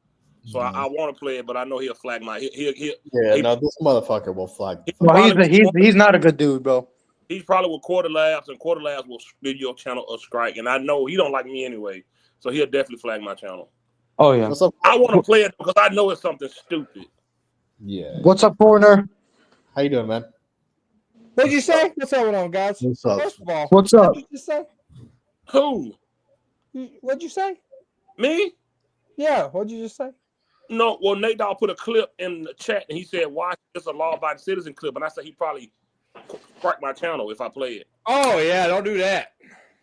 So I want to play it, but I know he'll flag my. No, this motherfucker will flag. He's not a good dude, bro. He's probably with Quarter Labs, and Quarter Labs will give your channel a strike. And I know he don't like me anyway, so he'll definitely flag my channel. Oh yeah. I want to play it because I know it's something stupid. Yeah. What's up, foreigner? How you doing, man? What'd you say? What's going on, guys? What's up? First of all, What's up? What did you say? Who? What'd you say? Me? Yeah. What'd you just say? No. Well, Nate Dogg put a clip in the chat, and he said, "Why it's a law-abiding citizen clip?" And I said he probably strike my channel if I play it. Oh yeah, don't do that.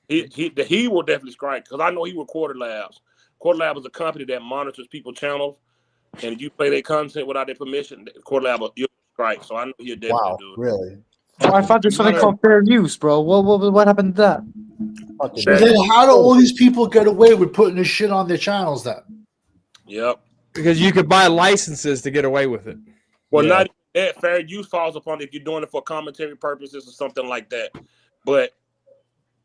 He will definitely strike because I know he with Quarter Labs. Quarter Lab is a company that monitors people's channels, and if you play their content without their permission, Quarter Lab will strike. So I know he'll definitely do it. Really? Oh, I thought there's something called fair use, bro. What happened to that? So then how do all these people get away with putting this shit on their channels then? Yep. Because you could buy licenses to get away with it. Well, not even that. Fair use falls upon if you're doing it for commentary purposes or something like that. But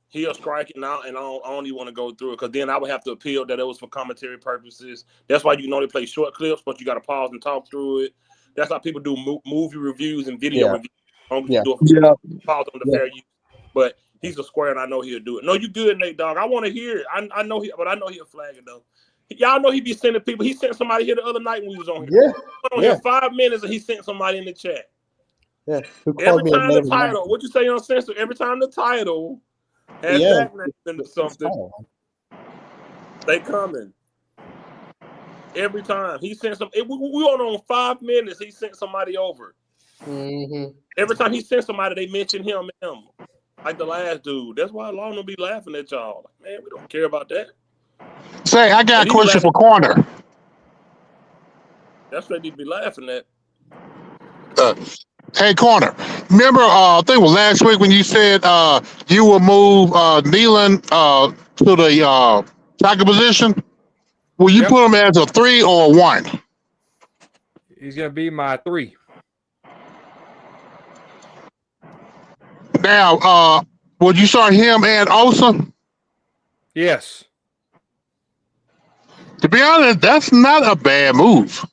he'll strike it now, and I don't even want to go through it because then I would have to appeal that it was for commentary purposes. That's why you can only play short clips, but you got to pause and talk through it. That's how people do movie reviews and video reviews. Pause on the fair use. But he's a square, and I know he'll do it. No, you good, Nate Dogg. I want to hear it. I know but I know he'll flag it though. Y'all know he be sending people. He sent somebody here the other night when we was on here. On here 5 minutes, and he sent somebody in the chat. Yeah. Every time the title, what you say uncensored? Every time the title has that into something, they coming. Every time he sent some, we on 5 minutes. He sent somebody over. Mm-hmm. Every time he sent somebody, they mention him. Like the last dude. That's why a lot of them be laughing at y'all. Like, man, we don't care about that. Say, I got a question for Corner. That's what they be laughing at. Hey, Corner. Remember, I think it was last week when you said you will move Nealon to the tackle position. Will you put him as a 3 or a 1? He's gonna be my 3. Now, Would you start him and Osa? Yes. To be honest, that's not a bad move.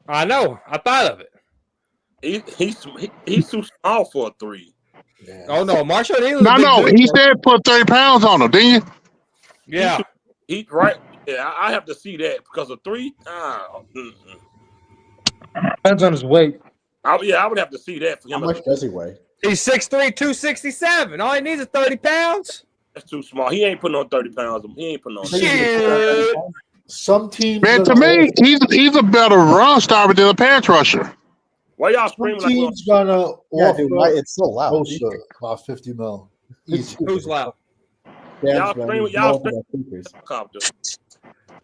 I know. I thought of it. He's too small for a 3. Yeah. Oh no, Marshall Neal's a big No, dude, he bro. said put 30 pounds on him, didn't you? Yeah. He right. Yeah, I have to see that because a 3. Depends on his weight. I would have to see that for How him. much does he weigh? He's 6'3", 267. All he needs is 30 pounds. That's too small. He ain't putting on 30 pounds. He ain't putting on. Shit. Some teams. Man, to me, he's a better run stopper than a pass rusher. Why y'all Some screaming like teams gonna Yeah, offer dude, it's so loud. Osa about 50 mil. Easy. Who's loud? y'all screaming? Y'all copter?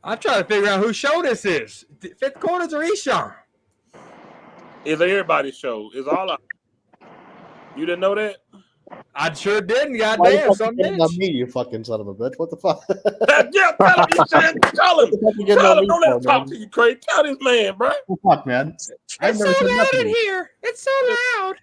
I'm trying to figure out whose show this is. Fifth Quarters or Eshawn? It's everybody's show. It's all out. You didn't know that? I sure didn't. Why Goddamn, you some fucking on bitch. me, you fucking son of a bitch? What the fuck? Yeah, tell him. Tell him. Tell him. Don't let him talk to you, Craig. Tell this man, bro. What the fuck, man? I've It's never so said loud nothing. in here. It's so loud.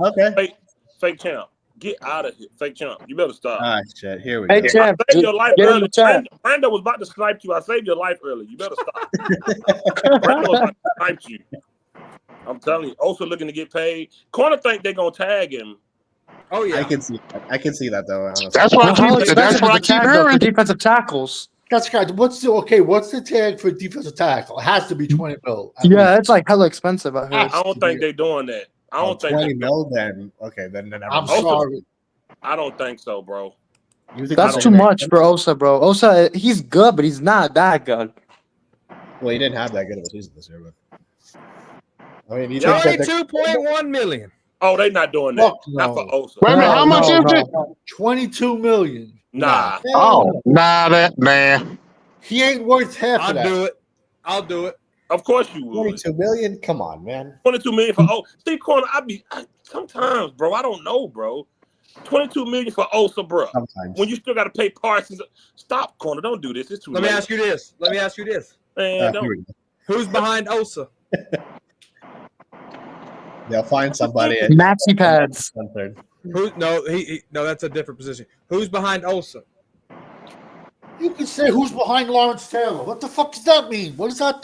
Okay. Fake champ. Get out of here. Fake champ. You better stop. Ah, shit. Here we Hey, go. champ, I saved your life get in early. the chat. Brando was about to snipe you. I saved your life early. You better stop. Brando was about to snipe you. I'm telling you. Also looking to get paid. Corner think they're going to tag him. Oh, yeah. I can see that. I can see that though. Honestly. That's what How I expensive is the keep tag though for hearing. defensive tackles? That's guys. What's the tag for defensive tackle? It has to be 20 mil. at Yeah, least. it's like hella expensive out here. I don't think they're doing that. I don't think 20 mil. Then okay. Then never I'm mind. sorry. I don't think so, bro. You think That's he's too very much for Osa, bro. Osa, he's good, but he's not that good. Well, he didn't have that good of a season this year, but I mean, you think that 22.1 million. Oh, they not doing that. Fuck Not no. for Osa. Wait a minute, how much is it? 22 million. Nah. Oh, nah. He ain't worth half of I'll that. do it. I'll do it. Of course you would. 22 million? Come on, man. 22 million for Osa. See, corner, sometimes, bro, I don't know, bro. 22 million for Osa, bro. Sometimes. When you still got to pay Parsons. Stop, corner. Don't do this. It's too Let late. me ask you this. Man, Here we don't. go. Who's behind Osa? They'll find somebody at Maxi pads. third. No, no, that's a different position. Who's behind Osa? You can say who's behind Lawrence Taylor. What the fuck does that mean? What is that?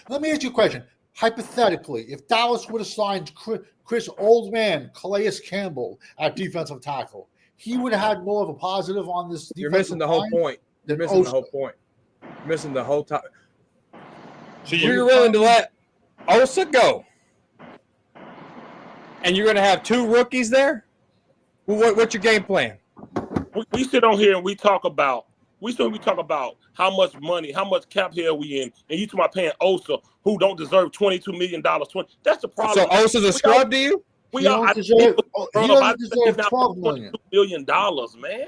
Let me ask you a question. Hypothetically, if Dallas would have signed Chris Oldman, Calais Campbell at defensive tackle, he would have had more of a positive on this. You're missing the whole point. You're missing the whole point. You're missing the whole time. So you're willing to let Osa go, and you're going to have two rookies there? What's your game plan? We sit on here and we talk about how much money, how much cap here we in, and you talking about paying Osa, who don't deserve $22 million. That's the problem. So Osa's a scrub to you? He doesn't deserve $12 million. $22 million, man.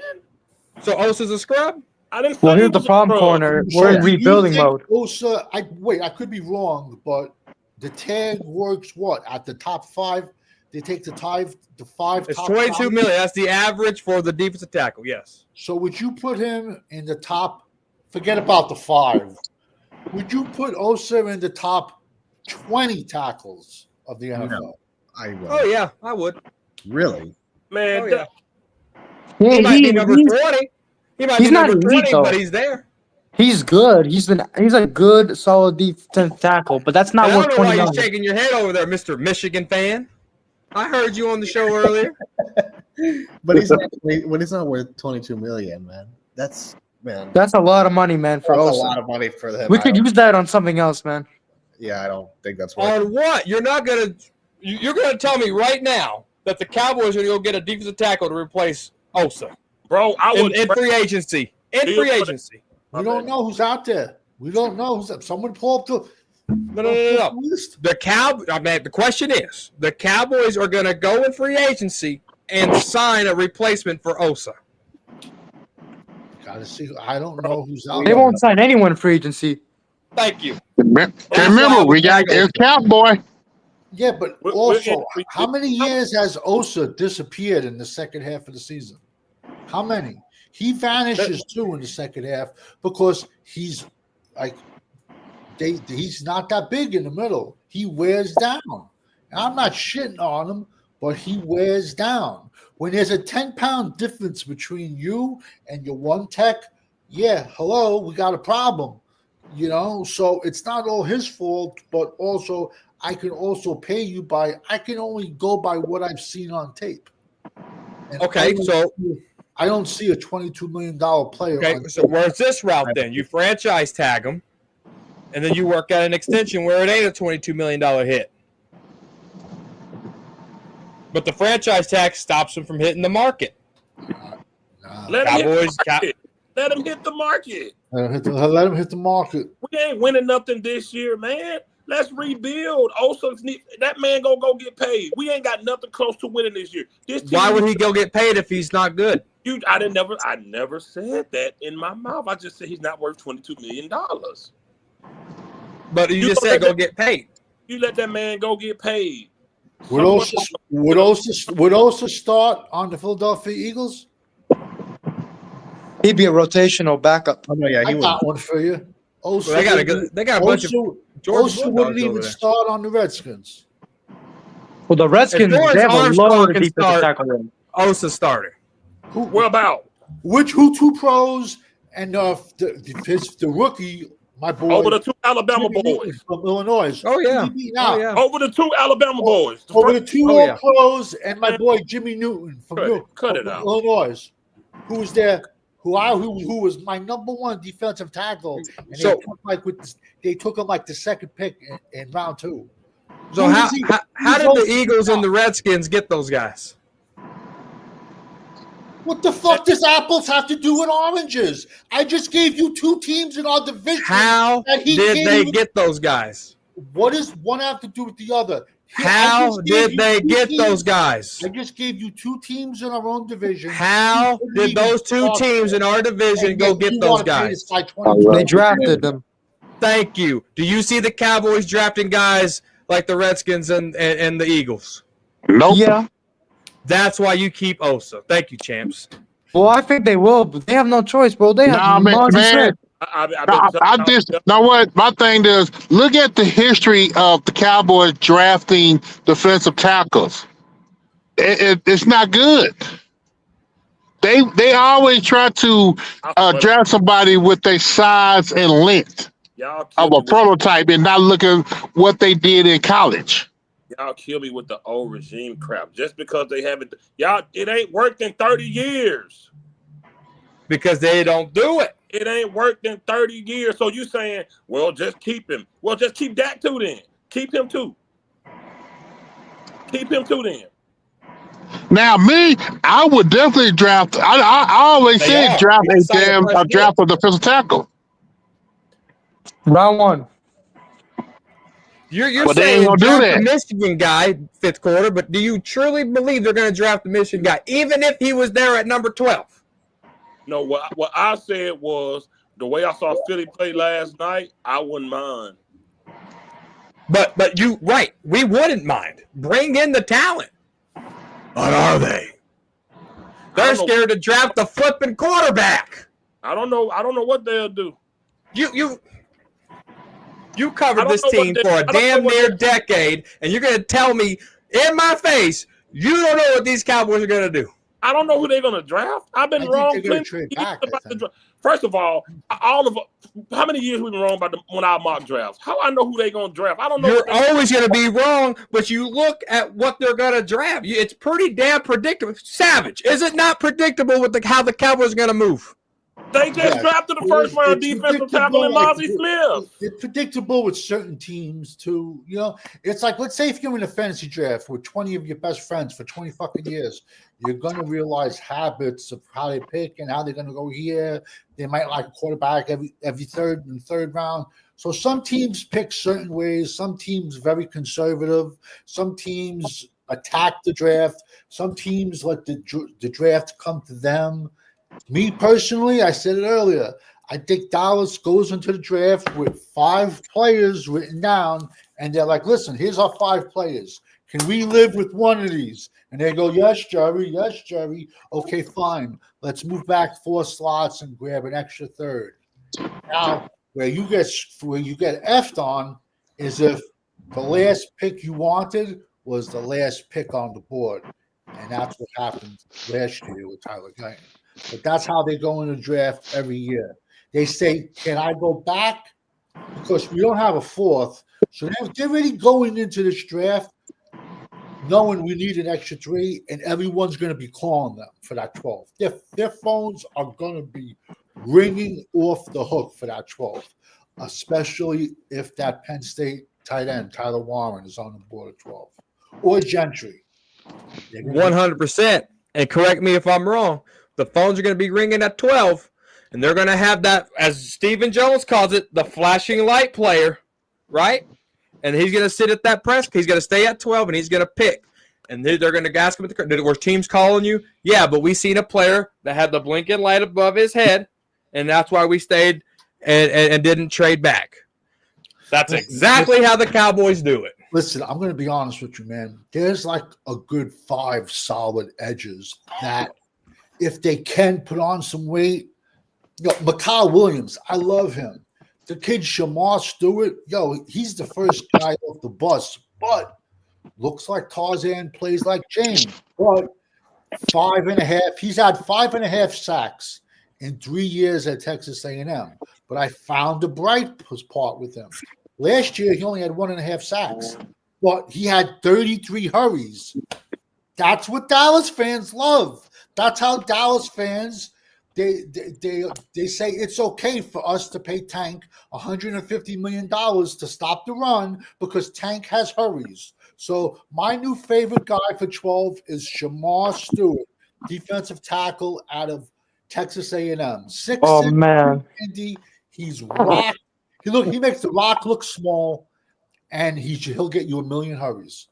So Osa's a scrub? I didn't. Well, here's the problem, corner. We're in rebuilding mode. Osa, I could be wrong, but the tag works what at the top 5. They take the five. It's top 22 five. million. That's the average for the defensive tackle. Yes. So would you put him in the top? Forget about the 5. Would you put Osa in the top 20 tackles of the NFL? No, I will. Oh yeah, I would. Really? Man, Oh, yeah. Yeah, He might be number 20. He might he's be not number elite, 20, though. but he's there. He's good. He's a good, solid defensive tackle, but that's not And I worth don't know why 20 you're million. shaking your head over there, Mr. Michigan fan. I heard you on the show earlier. But he's not worth 22 million, man. That's That's a lot of money, man, for that's a Osa. lot of money for them. We could use that on something else, man. Yeah, I don't think that's worth. On what? You're gonna tell me right now that the Cowboys are gonna go get a defensive tackle to replace Osa bro, I would. in free agency. In free agency. We don't know who's out there. We don't know who's. Someone pull up the. No. list. The question is, the Cowboys are gonna go in free agency and sign a replacement for Osa. Gotta see. I don't know who's out They there. won't sign anyone in free agency. Thank you. Remember, we got this Cowboy. Yeah, but We're also, in- how many years has Osa disappeared in the second half of the season? How many? He vanishes too in the second half because he's not that big in the middle. He wears down. And I'm not shitting on him, but he wears down. When there's a 10-pound difference between you and your one tech, yeah, hello, we got a problem. So it's not all his fault, but also I can also pay you I can only go by what I've seen on tape. And I don't see a $22 million player. Okay, so where's this route then? You franchise tag him, and then you work out an extension where it ain't a $22 million hit. But the franchise tag stops him from hitting the market. Let him hit the market. Let him hit the market. We ain't winning nothing this year, man. Let's rebuild. That man gonna go get paid. We ain't got nothing close to winning this year. Why would he go get paid if he's not good? I never said that in my mouth. I just said he's not worth $22 million. But you just said go get paid. You let that man go get paid. Would Osa start on the Philadelphia Eagles? He'd be a rotational backup. Oh no, yeah, I got one for you. Osa, they got a bunch of George Osa wouldn't even start on the Redskins. Well, the Redskins they have a lower defensive tackle. Osa starter. What about? Who two pros and the rookie, my boy. Over the two Alabama boys. From Illinois. Oh, yeah. Over the two Alabama boys. Over the two pros and my boy Jimmy Newton from Illinois. Who was there? Who was my number one defensive tackle. And they took him like the second pick in round 2. So how did the Eagles and the Redskins get those guys? What the fuck does apples have to do with oranges? I just gave you 2 teams in our division. How did they get those guys? What does one have to do with the other? How did they get those guys? I just gave you 2 teams in our own division. How did those 2 teams in our division go get those guys? They drafted them. Thank you. Do you see the Cowboys drafting guys like the Redskins and the Eagles? Nope. Yeah. That's why you keep Osa. Thank you, champs. Well, I think they will, but they have no choice, bro. They have man. I just know what my thing is. Look at the history of the Cowboys drafting defensive tackles. It's not good. They always try to draft somebody with their size and length of a prototype, and not look at what they did in college. Y'all kill me with the old regime crap. Just because they haven't, it ain't worked in 30 years. Because they don't do it. It ain't worked in 30 years. So you saying, well, just keep him. Well, just keep Dak too then. Keep him too. Keep him too then. Now, me, I would definitely draft. I always said draft a draft of defensive tackle. Round 1. You're saying draft the Michigan guy 5th quarter, but do you truly believe they're going to draft the Michigan guy, even if he was there at number 12? No, what I said was the way I saw Philly play last night, I wouldn't mind. But you we wouldn't mind. Bring in the talent. What are they? They're scared to draft the flipping quarterback. I don't know what they'll do. You covered this team for a damn near decade, and you're going to tell me in my face you don't know what these Cowboys are going to do. I don't know who they're going to draft. I've been wrong plenty about the draft. First of all, how many years we've been wrong about when our mock drafts? How I know who they're going to draft? I don't know. You're always going to be wrong, but you look at what they're going to draft. It's pretty damn predictable. Savage, is it not predictable with how the Cowboys are going to move? They just drafted the first round defensive tackle in Mozzie Smith. It's predictable with certain teams too. It's like, let's say if you're in a fantasy draft with 20 of your best friends for 20 fucking years, you're gonna realize habits of how they pick and how they're gonna go here. They might like a quarterback every third round. So some teams pick certain ways. Some teams very conservative. Some teams attack the draft. Some teams let the draft come to them. Me personally, I said it earlier, I think Dallas goes into the draft with 5 players written down, and they're like, listen, here's our 5 players. Can we live with one of these? And they go, yes, Jerry. Yes, Jerry. Okay, fine. Let's move back 4 slots and grab an extra third. Now, where you get effed on is if the last pick you wanted was the last pick on the board, and that's what happened last year with Tyler Guyton. But that's how they go in the draft every year. They say, "Can I go back?" Because we don't have a fourth, so they're already going into this draft knowing we need an extra 3, and everyone's going to be calling them for that 12. Their phones are going to be ringing off the hook for that 12, especially if that Penn State tight end, Tyler Warren, is on the board at 12. Or Gentry. 100%. And correct me if I'm wrong. The phones are going to be ringing at 12, and they're going to have that, as Stephen Jones calls it, the flashing light player, right? And he's going to sit at that press. He's going to stay at 12, and he's going to pick. And they're going to ask him, were teams calling you? Yeah, but we seen a player that had the blinking light above his head, and that's why we stayed and didn't trade back. That's exactly how the Cowboys do it. Listen, I'm going to be honest with you, man. There's like a good 5 solid edges that if they can put on some weight, Mikal Williams, I love him. The kid Shamar Stewart, he's the first guy off the bus, but looks like Tarzan, plays like Jane. But 5.5, he's had 5.5 sacks in 3 years at Texas A&M. But I found the bright part with him. Last year, he only had 1.5 sacks, but he had 33 hurries. That's what Dallas fans love. That's how Dallas fans they say it's okay for us to pay Tank $150 million to stop the run because Tank has hurries. So my new favorite guy for 12 is Shamar Stewart, defensive tackle out of Texas A&M. 6'6", Oh man, Indy. He's rock. He makes the rock look small, and he'll get you 1 million hurries.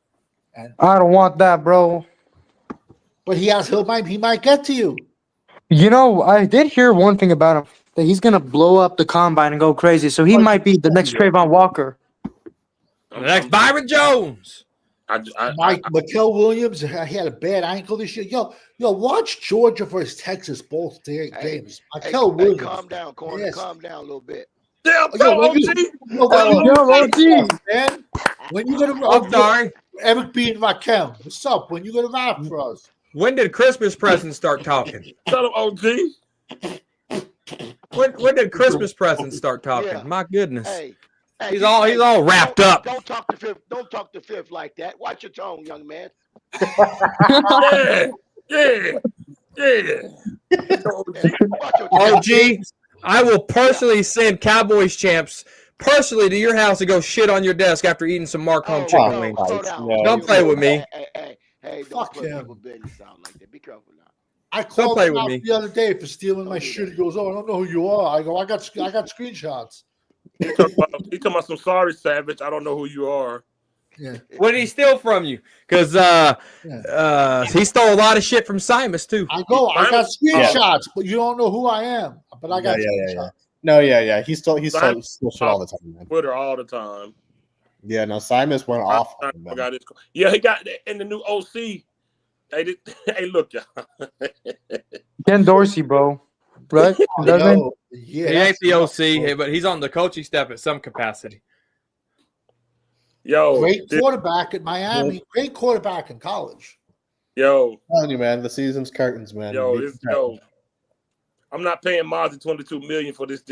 And I don't want that, bro. but he might get to you. I did hear one thing about him, that he's gonna blow up the combine and go crazy. So he might be the next Trayvon Walker. The next Byron Jones. Mikal Williams, he had a bad ankle this year. Watch Georgia versus Texas both games. Mikal Williams. Calm down, Corner. Yes. Calm down a little bit. Damn, OG. Man, when you gonna? I'm sorry, Eric B and Rakim. What's up? When you gonna rap for us? When did Christmas presents start talking? Shut up, OG. When did Christmas presents start talking? Yeah. My goodness. Hey, he's all wrapped up. Don't talk to fifth like that. Watch your tone, young man. Yeah. OG, I will personally send Cowboys champs personally to your house to go shit on your desk after eating some Mark Home chicken wings. Don't play with me. Hey, don't put people business sound like that. Be careful now. I called him out the other day for stealing my shit. He goes, "Oh, I don't know who you are." I go, "I got screenshots." He talking about some sorry, Savage. I don't know who you are. Yeah. What did he steal from you? Because he stole a lot of shit from Simus too. I got screenshots, but you don't know who I am. But I got screenshots. Yeah. No, yeah. He stole shit all the time, man. Twitter all the time. Yeah, no, Simus went off. Yeah, he got in the new OC. Hey, look, y'all. Ken Dorsey, bro. Right? He ain't the OC, but he's on the coaching staff at some capacity. Great quarterback at Miami. Great quarterback in college. I'm telling you, man, the season's curtains, man. I'm not paying Mozzie $22 million for this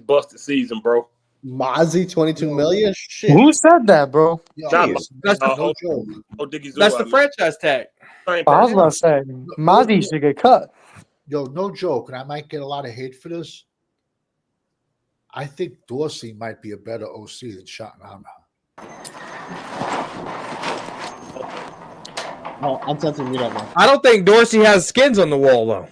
busted season, bro. Mozzie $22 million? Shit. Who said that, bro? That's the franchise tag. I was about to say, Mozzie should get cut. No joke, and I might get a lot of hate for this. I think Dorsey might be a better OC than Schottenheimer. No, I'm sensing you don't know. I don't think Dorsey has skins on the wall, though.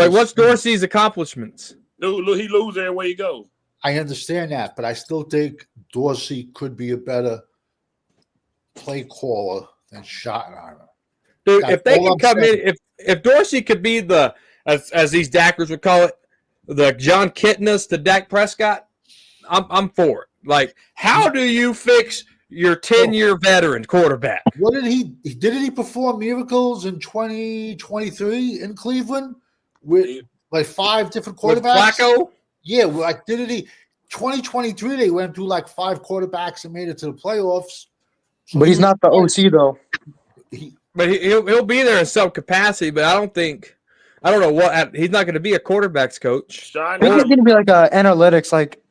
What's Dorsey's accomplishments? He loses everywhere he goes. I understand that, but I still think Dorsey could be a better play caller than Schottenheimer. Dude, if they could come in, if Dorsey could be the, as these Dackers would call it, the John Kitnas to Dak Prescott, I'm for it. Like, how do you fix your 10-year veteran quarterback? What didn't he perform miracles in 2023 in Cleveland with like 5 different quarterbacks? With Flacco? Yeah, like didn't he? 2023 they went through like 5 quarterbacks and made it to the playoffs. So But he's was not the right. OC though. But he'll be there in some capacity. But I don't know what he's not going to be a quarterbacks coach. I think he's gonna be like a analytics like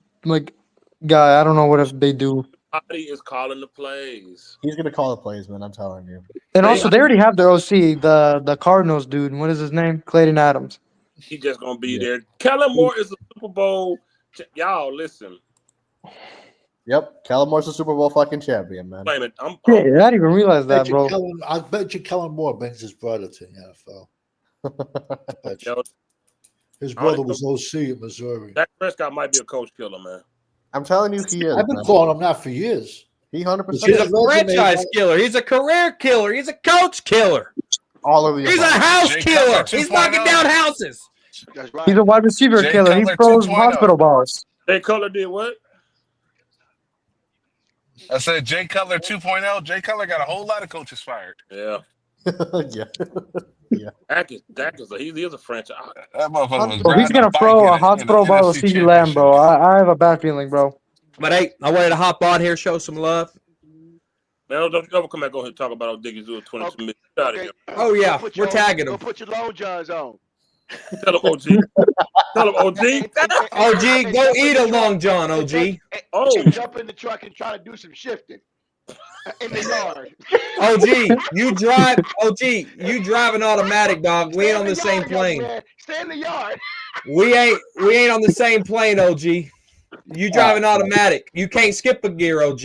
guy. I don't know what if they do. Somebody is calling the plays. He's gonna call the plays, man. I'm telling you. And also, they already have their OC, the Cardinals dude. What is his name? Clayton Adams. He's just gonna be there. Kellen Moore is a Super Bowl. Y'all listen. Yep, Kellen Moore's a Super Bowl fucking champion, man. Wait a minute. Yeah, I didn't even realize that, bro. I bet you Kellen Moore brings his brother to the NFL. I bet you. His brother was OC at Missouri. Dak Prescott might be a coach killer, man. I'm telling you, he is. I've been calling him that for years. He 100%. He's a franchise killer. He's a career killer. He's a coach killer. All of you. He's a house killer. He's knocking down houses. That's right. He's a wide receiver Jay killer. He Cutler throws 2.0. hospital balls. Jay Cutler did what? I said Jay Cutler 2.0. Jay Cutler got a whole lot of coaches fired. Yeah. Yeah. Dak is he is a franchise. That motherfucker was Bro, he's gonna throw a hospital ball to CeeDee Lamb, bro. I have a bad feeling, bro. But hey, I wanted to hop on here, show some love. Man, don't come back on here and talk about Diggy Zoo 22 million. Get out of here. Oh yeah, we're tagging Go him. put your long johns on. Tell him OG. Tell him OG. OG, go eat a Long John, OG. Oh, Jump in the truck and try to do some shifting in the yard. OG, you drive an automatic, dog. We ain't on the same plane. Stay in the yard. We ain't on the same plane, OG. You drive an automatic. You can't skip a gear, OG.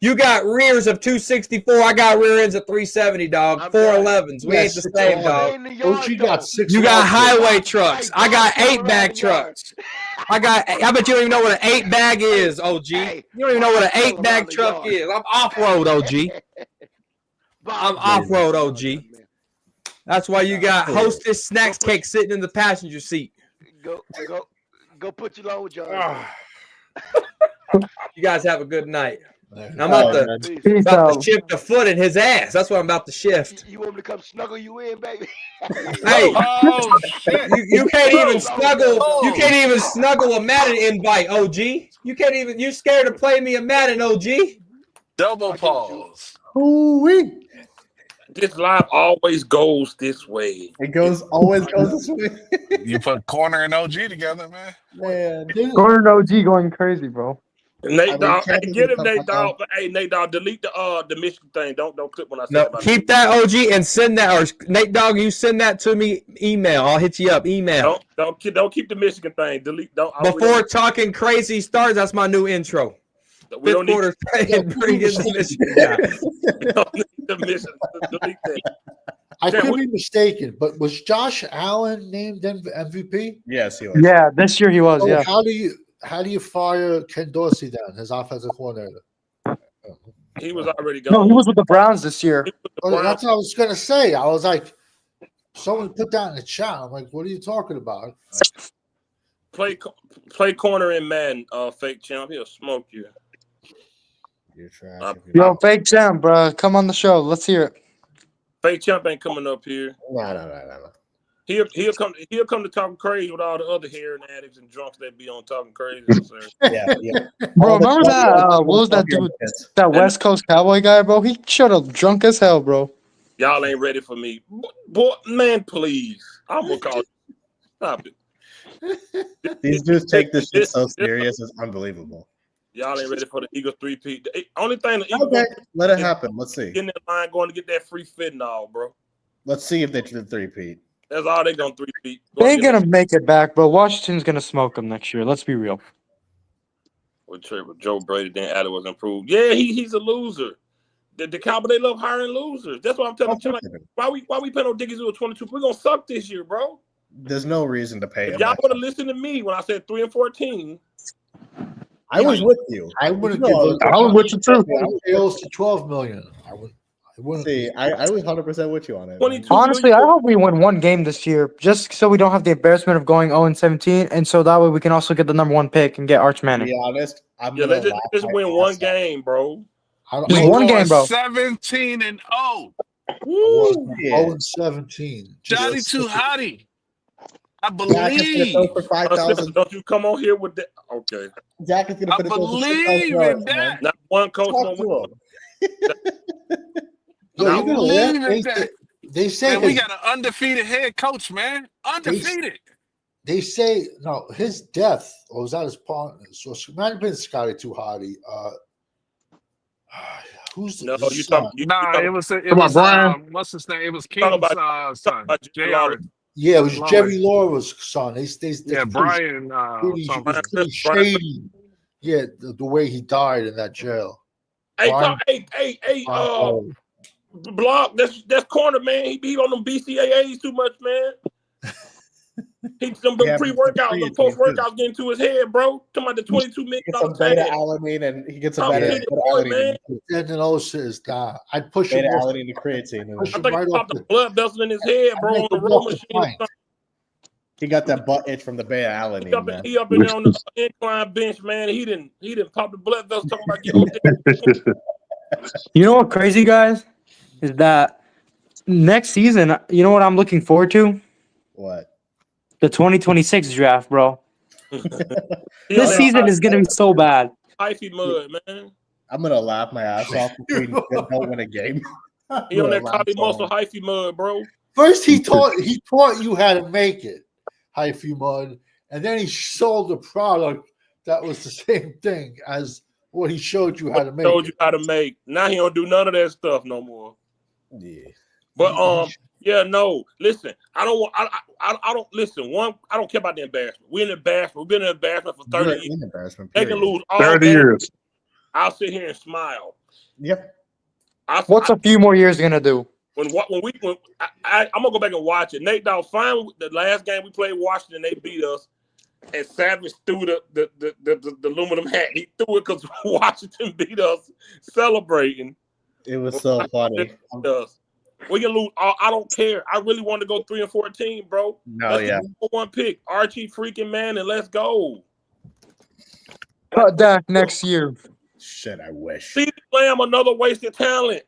You got rears of 264. I got rear ends of 370, dog. 411s. We ain't the same, dog. OG got 6. You got highway trucks. I got 8-bag trucks. I bet you don't even know what an 8-bag is, OG. You don't even know what an 8-bag truck is. I'm off-road, OG. I'm off-road, OG. That's why you got Hostess snacks cake sitting in the passenger seat. Go put your long johns on. You guys have a good night. I'm about to shift the foot in his ass. That's what I'm about to shift. You want me to come snuggle you in, baby? Hey, shit. you can't even snuggle. You can't even snuggle a Madden invite, OG. You can't even. You scared to play me a Madden, OG? Double pause. Ooh-wee. This live always goes this way. It always goes this way. You put Corner and OG together, man. Man. Gordon OG going crazy, bro. Nate Dogg, hey, get him, Nate Dogg. Hey, Nate Dogg, delete the Michigan thing. Don't click when I say No, about keep that, OG, and send that. Or Nate Dogg, you send that to me. Email. I'll hit you up. Email. Don't keep the Michigan thing. Delete. Before talking crazy starts, that's my new intro. We Fifth quarter, pretty good Michigan guy. We don't need the Michigan. Delete that. I could be mistaken, but was Josh Allen named MVP? Yes, he was. Yeah, this year he was. So Yeah. How do you fire Ken Dorsey then, his offensive coordinator? He was already gone. No, he was with the Browns this year. Well, that's what I was gonna say. I was like, someone put that in the chat. I'm like, what are you talking about? Play corner in Madden, fake champ. He'll smoke you. You're trash. Yo, fake champ, bro. Come on the show. Let's hear it. Fake champ ain't coming up here. No. He'll come to talking crazy with all the other heroin addicts and drunks that be on talking crazy. Yeah. Bro, remember that? What was that dude? That West Coast Cowboy guy, bro. He showed up drunk as hell, bro. Y'all ain't ready for me, boy. Man, please. I'm gonna call. Stop it. These dudes take this shit so serious. It's unbelievable. Y'all ain't ready for the Eagles 3-peat. Only thing the Eagles let it happen. Let's see. Get in that line going to get that free fentanyl, bro. Let's see if they do the 3-peat. That's all they gonna 3-peat. They ain't gonna make it back, bro. Washington's gonna smoke them next year. Let's be real. With Joe Brady, then Adler was improved. Yeah, he's a loser. The Cowboys, they love hiring losers. That's why I'm telling you. Like, why we paying on Diggy Zoo 22? We're gonna suck this year, bro. There's no reason to pay him. Y'all would have listened to me when I said 3-14. I was with you. I wouldn't I was with you too. Sales to $12 million. I wouldn't. See, I was 100% with you on it. Honestly, I hope we win one game this year, just so we don't have the embarrassment of going 0-17, and so that way we can also get the number 1 pick and get Arch Manning. To be honest, let's just win one game, bro. Just one game, bro. 17-0. Woo! 0-17. Johnny Too Hottie. I believe. For 5,000. Don't you come on here with that? Okay. Zach is gonna I believe in that. Not one coach gonna win. Yo, you know Leave that it there. they say Man, we his, got an undefeated head coach, man. Undefeated. they say no, his death, or was that his partner? So it might have been Scotty Too Hotty. Who's No, his you son? talking? You Nah, talking, it Come on, was Brian. what's his name? It was talking King's talking son, about Jerry Jr. Lawler. Yeah, it was Lawler. Jerry Laura's son. Yeah, Brian something. it's pretty shady. Yeah, the way he died in that jail. Hey, Brian- Block. That's corner, man. He be on them BCAAs too much, man. He some pre-workouts, them post-workouts getting to his head, bro. Talking about the $22 million. He gets some beta alanine and he gets a beta man. Tendinosis, I'd push beta him off. alanine to creatine. I think he popped the blood vessel in his head, bro, on the row machine. He got that butt itch from the beta alanine, man. He up in there on the incline bench, man. He didn't pop the blood vessel talking about getting You know what crazy, guys? Is that next season, you know what I'm looking forward to? What? The 2026 draft, bro. This season is going to be so bad. Hyphy mud, man. I'm going to laugh my ass off if we don't win a game. He on that Cali muscle hyphy mud, bro. First, he taught you how to make it, hyphy mud, and then he sold a product that was the same thing as what he showed you how to make. Now he don't do none of that stuff no more. Yeah. But yeah, no. Listen, I don't listen. I don't care about the embarrassment. We're in embarrassment. We've been in embarrassment for 30 years. They can lose all 30 games. years. I'll sit here and smile. Yep. What's a few more years gonna do? I'm gonna go back and watch it. Nate Dogg, fine. The last game we played Washington, they beat us, and Savage threw the aluminum hat. He threw it because Washington beat us, celebrating. It was so funny. We can lose. I don't care. I really want to go 3-14, bro. Let's the number one pick, Archie freaking man, and let's go. Cut Dak next year. Shit, I wish. CeeDee Lamb, another wasted talent.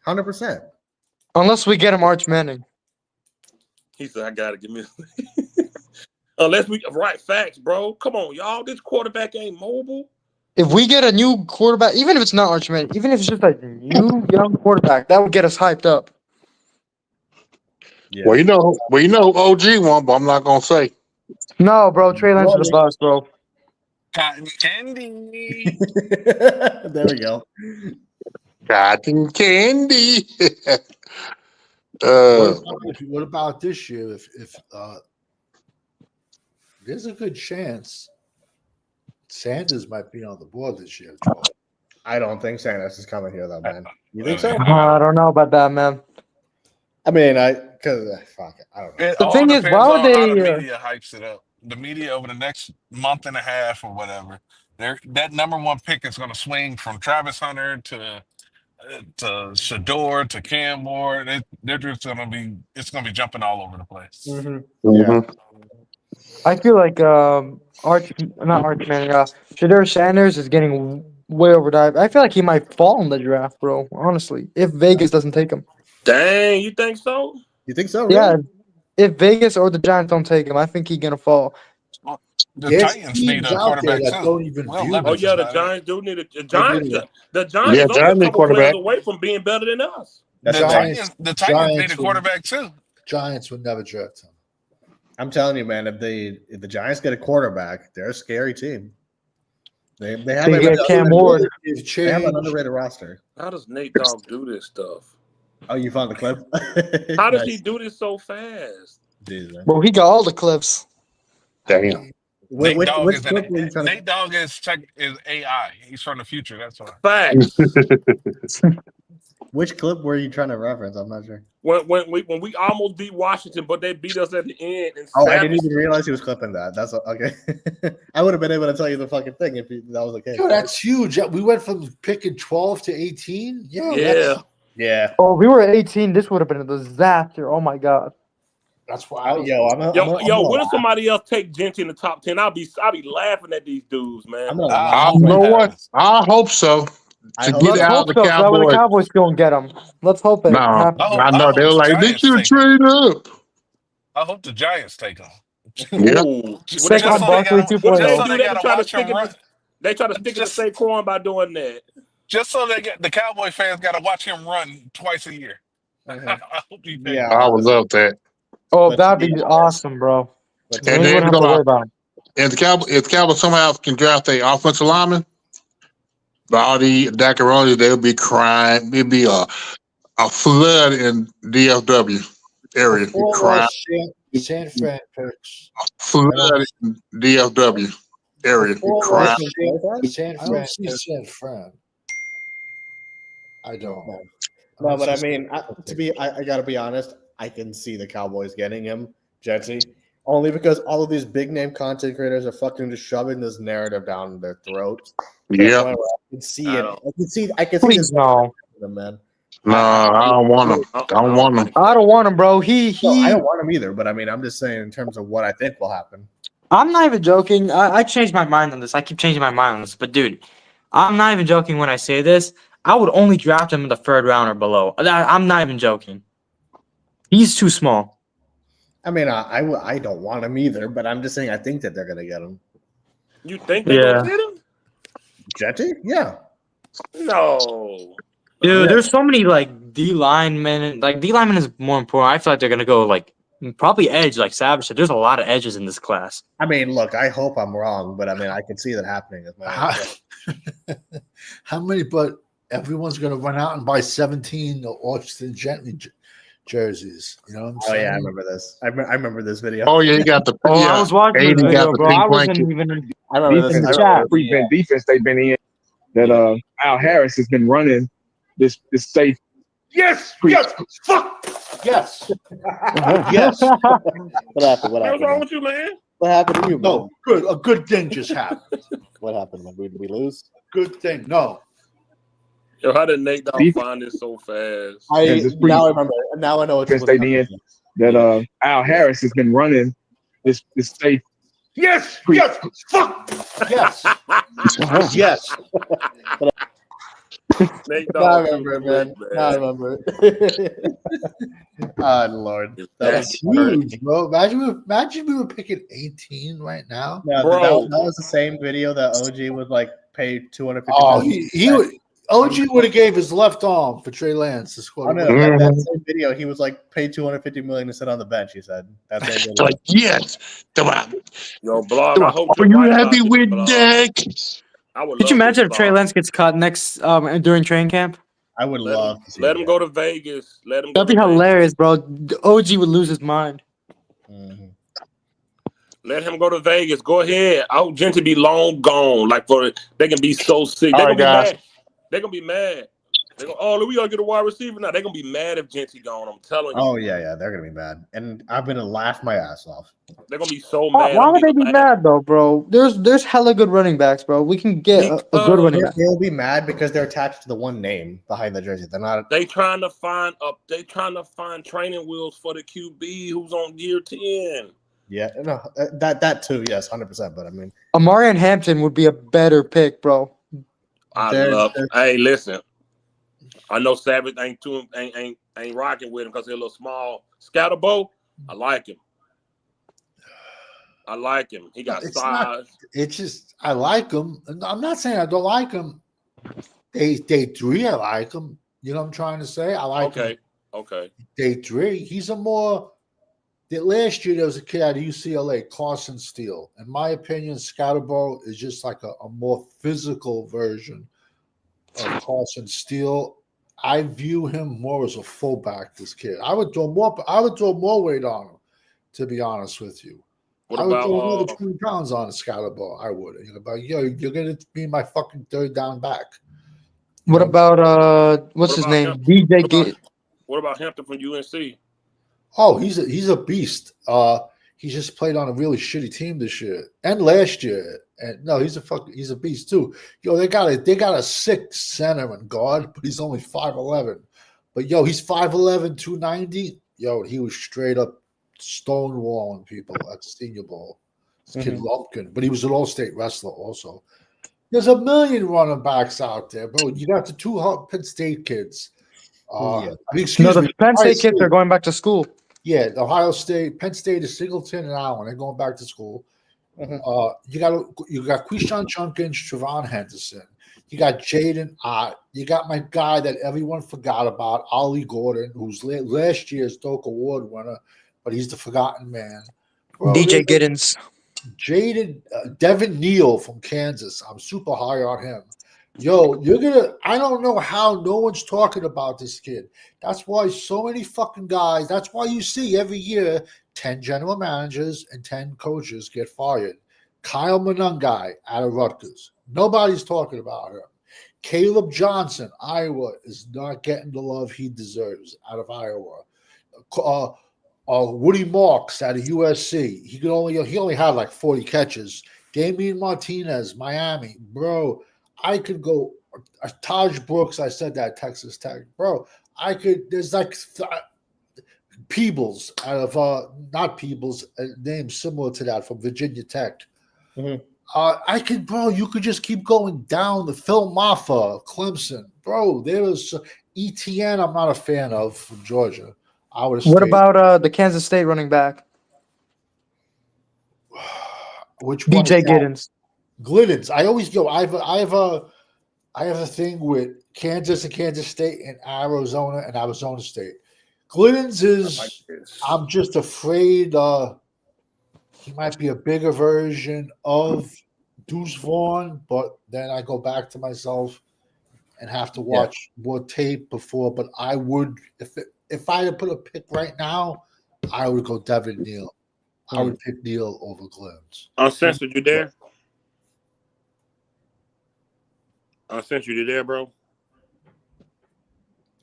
100%. Unless we get him Arch Manning. He said, "I gotta give me." Unless we facts, bro. Come on, y'all. This quarterback ain't mobile. If we get a new quarterback, even if it's not Arch Manning, even if it's just a new young quarterback, that would get us hyped up. Yeah. Well, you know, OG won, but I'm not gonna say. No, bro. Trey Lance is the boss, bro. Cotton candy. There we go. Cotton candy. What about this year? If there's a good chance Sanders might be on the board this year. I don't think Sanders is coming here, though, man. You think so? I don't know about that, man. I mean, because fuck it, I don't know. The thing is, why would they? How the media hypes it up. The media over the next month and a half or whatever, that number one pick is going to swing from Travis Hunter to Shador to Cam Moore. They're just going to be. It's going to be jumping all over the place. Mm-hmm. Yeah. I feel like Shador Sanders is getting way overdived. I feel like he might fall in the draft, bro. Honestly, if Vegas doesn't take him. Dang, you think so? You think so? Really? Yeah. If Vegas or the Giants don't take him, I think he's gonna fall. The Titans need a quarterback too. The Giants do need the Giants. The Giants Yeah, are Giants a need couple quarterback. players away from being better than us. The Titans need a quarterback too. Giants would never draft him. I'm telling you, man. If the Giants get a quarterback, they're a scary team. They have they have an underrated roster. How does Nate Dogg do this stuff? Oh, you found the clip? How does he do this so fast? Jeez, well, he got all the clips. Damn. Nate Dogg is AI. He's from the future. That's why. Facts. Which clip were you trying to reference? I'm not sure. When we almost beat Washington, but they beat us at the end. And I didn't even realize he was clipping that. That's okay. I would have been able to tell you the fucking thing if that was the case. Yo, that's huge. We went from picking 12 to 18. Yeah. Oh, we were at 18. This would have been a disaster. Oh my god. That's why. When somebody else take Gentry in the top 10, I'll be laughing at these dudes, man. You know what? I hope so. To get out of the Cowboys. The Cowboys gonna get him. Let's hope it. I know they were like, they should trade up. I hope the Giants take him. Yeah. Saquon Barkley 2.0. They try to stick it to Saquon by doing that. just so the Cowboy fans got to watch him run twice a year. I hope he pays. Yeah, I would love that. Oh, But that'd to be be awesome, bro. But We And ain't then gonna have to worry about it. if the Cowboys somehow can draft a offensive lineman, all the Dacaronis, they'll be crying. It'd be a flood in DFW area. Be Before crying. San Fran picks, Flood in DFW area. Be before crying. San I Fran don't see picks, San Fran. I don't. No, but I mean, I gotta be honest. I can see the Cowboys getting him, Jesse, only because all of these big name content creators are fucking just shoving this narrative down their throats. Yep. I can see it. I can see Please this, no. man. No, I don't want them. I don't want them. I don't want him, bro. No, I don't want him either. But I mean, I'm just saying in terms of what I think will happen. I'm not even joking. I changed my mind on this. I keep changing my mind on this. But dude, I'm not even joking when I say this. I would only draft him in the 3rd round or below. I'm not even joking. He's too small. I mean, I don't want him either. But I'm just saying I think that they're gonna get him. You think they're gonna get him? Jesse? Yeah. No. Dude, there's so many like D linemen. Like D lineman is more important. I feel like they're gonna go like probably edge, like Savage said. There's a lot of edges in this class. I mean, look, I hope I'm wrong, but I mean, I can see that happening. How many? But everyone's going to run out and buy 17 Austin Gentry jerseys. You know what I'm saying? Oh yeah, I remember this. I remember this video. Oh yeah, you got the. Oh, I was watching the video, bro. I wasn't blanket. even in I remember this. in the chat. Prevent defense they've been in. That Al Harris has been running this safe. Yes. Fuck. Yes. Yes. What happened? What What's happened? wrong with you, man? What happened to you? No, good. A good thing just happened. What happened? Did we lose? Good thing. No. Yo, how did Nate Dogg find this so fast? Now I remember. Now I know what Defense they in. That Al Harris has been running this safe. Yes. Fuck. Yes. Yes. Nate Now I Dogg, remember it, man. Now I remember it. Oh Lord, That's huge, bro. Imagine we were picking 18 right now. Yeah, Bro. that was the same video that OG was like paid 250. Oh, he would. OG would have gave his left arm for Trey Lance to score. Oh no, that same video, he was like paid 250 million to sit on the bench. He said that's like yes. Come on. Yo, Blog, I hope Are you happy with Dak? Could you imagine if Trey Lance gets cut next during training camp? I would love. Let him go to Vegas. Let him. That'd be hilarious, bro. OG would lose his mind. Mm-hmm. Let him go to Vegas. Go ahead. I hope Gentry be long gone. Like they can be so sick. They're gonna be mad. They're gonna be mad. They're gonna, we gotta get a wide receiver now. They're gonna be mad if Gentry gone. I'm telling you. Oh yeah, they're gonna be mad, and I'm gonna laugh my ass off. They're gonna be so mad. Why would they be mad though, bro? There's hella good running backs, bro. We can get a good running back. They'll be mad because they're attached to the one name behind the jersey. They're not. They trying to find training wheels for the QB who's on year 10. Yeah, no, that too. Yes, 100%. But I mean, Amarian Hampton would be a better pick, bro. Hey, listen. I know Savage ain't rocking with him because he's a little small. Scatterbo, I like him. He got size. It's just I like him. I'm not saying I don't like him. Day 3, I like him. You know what I'm trying to say? I like him. Okay. Day 3, he's a more. Last year there was a kid out of UCLA, Carson Steele. In my opinion, Scatterbo is just like a more physical version of Carson Steele. I view him more as a fullback. This kid, I would throw more weight on him. To be honest with you, I would throw another 20 pounds on a Scatterbo. I would. You're gonna be my fucking third down back. What about what's his name? DJ Gate. What about Hampton from UNC? Oh, he's a beast. He just played on a really shitty team this year and last year. And no, he's a beast too. Yo, they got a 6 center and guard, but he's only 5'11". But yo, he's 5'11", 290. Yo, he was straight up stonewalling people at Senior Bowl. This kid Lumpkin, but he was an all-state wrestler also. There's a million running backs out there, bro. You got the 2 Penn State kids. The Penn State kids are going back to school. Yeah, Ohio State, Penn State is Singleton and Allen. They're going back to school. You got Quishon Chunkins, Trevon Henderson. You got Jaden Ott. You got my guy that everyone forgot about, Ollie Gordon, who's last year's Doak Award winner, but he's the forgotten man. Bro, DJ Giddens. Jaden, Devin Neal from Kansas. I'm super high on him. Yo, I don't know how no one's talking about this kid. That's why so many fucking guys, that's why you see every year 10 general managers and 10 coaches get fired. Kyle Monangai out of Rutgers. Nobody's talking about him. Caleb Johnson, Iowa, is not getting the love he deserves out of Iowa. Woody Marks out of USC. He only had like 40 catches. Damian Martinez, Miami. Bro, I could go. Taj Brooks, I said that, Texas Tech. Bro, there's like Peebles out of, not Peebles, a name similar to that from Virginia Tech. Mm-hmm. Bro, you could just keep going down the Phil Maffa, Clemson. Bro, there was ETN I'm not a fan of from Georgia. What about the Kansas State running back? Which one? DJ Giddens. Gliddens. I have a thing with Kansas and Kansas State and Arizona and Arizona State. Gliddens is, I'm just afraid he might be a bigger version of Deuce Vaughn, but then I go back to myself and have to watch more tape before. But I would, if I had put a pick right now, I would go Devin Neal. I would pick Neal over Gliddens. Uncensored, you there? Uncensored, you there, bro?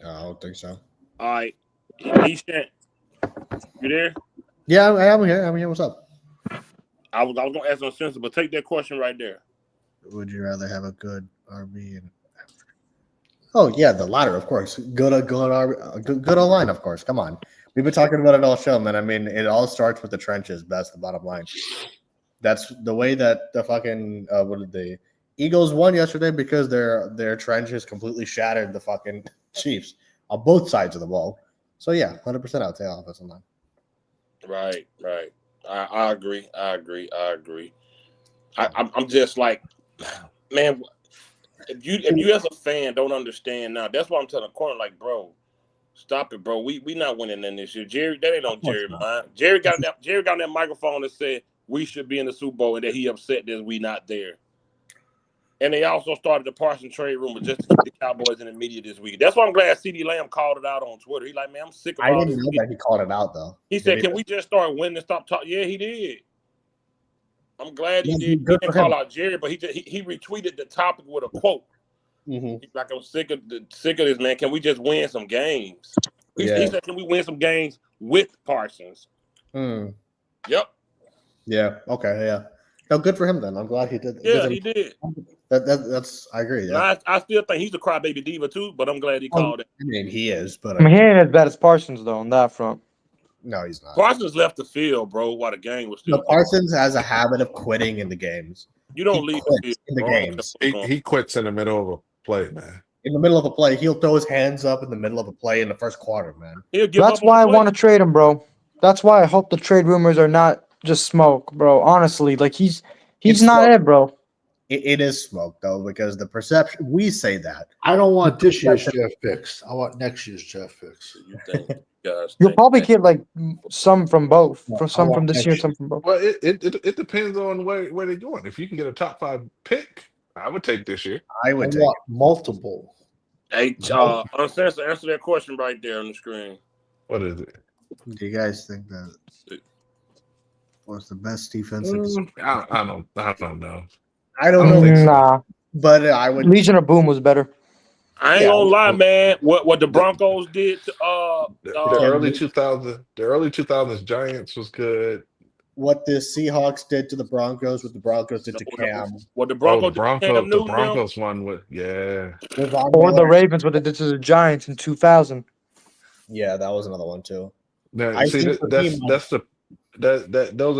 I don't think so. All right. You there? Yeah, I am here. I'm here. What's up? I was going to ask Uncensored, but take that question right there. Would you rather have a good RB and? Oh yeah, the latter, of course. Good O-line, of course. Come on, we've been talking about it all show, man. I mean, it all starts with the trenches. That's the bottom line. That's the way that the fucking the Eagles won yesterday, because their trenches completely shattered the fucking Chiefs on both sides of the ball. So yeah, 100% I'll take offensive line. Right. I agree. I'm just like, man. If you as a fan don't understand now, that's why I'm telling the corner, like, bro, stop it, bro. We not winning in this year. Jerry, that ain't on Jerry mind. Jerry got on that microphone and said we should be in the Super Bowl, and that he upset that we not there. And they also started the Parsons trade rumor just to keep the Cowboys in the media this week. That's why I'm glad CeeDee Lamb called it out on Twitter. He like, man, I'm sick of all this. I didn't know that he called it out though. He said, "Can we just start winning and stop talking?" Yeah, he did. I'm glad he did. He didn't call out Jerry, but he retweeted the topic with a quote. Mm-hmm. He's like, I'm sick of this, man. Can we just win some games? He said, can we win some games with Parsons? Yep. Yeah. Okay. Yeah. No, good for him then. I'm glad he did. Yeah, he did. That's I agree. Yeah. I still think he's a crybaby diva too, but I'm glad he called it. I mean, he is, but I mean, he ain't as bad as Parsons though on that front. No, he's not. Parsons left the field, bro, while the game was still. No, Parsons has a habit of quitting in the games. You don't leave the field in the games. He quits in the middle of a play, man. In the middle of a play, he'll throw his hands up in the middle of a play in the first quarter, man. That's why I want to trade him, bro. That's why I hope the trade rumors are not just smoke, bro. Honestly, like he's not it, bro. It is smoke though, because the perception, we say that. I don't want this year's draft picks. I want next year's draft picks. You'll probably get like some from both, some from this year, some from both. Well, it depends on where they're going. If you can get a top 5 pick, I would take this year. I would take multiple. Hey, Uncensored, answer that question right there on the screen. What is it? Do you guys think that was the best defense? I don't know. I don't know. Nah, but I would. Legion of Boom was better. I ain't gonna lie, man. What the Broncos did to the early 2000s Giants was good. What the Seahawks did to the Broncos, what the Broncos did to Cam. What the Broncos the Broncos won with Or the Ravens, what they did to the Giants in 2000. Yeah, that was another one too. Now, see, those are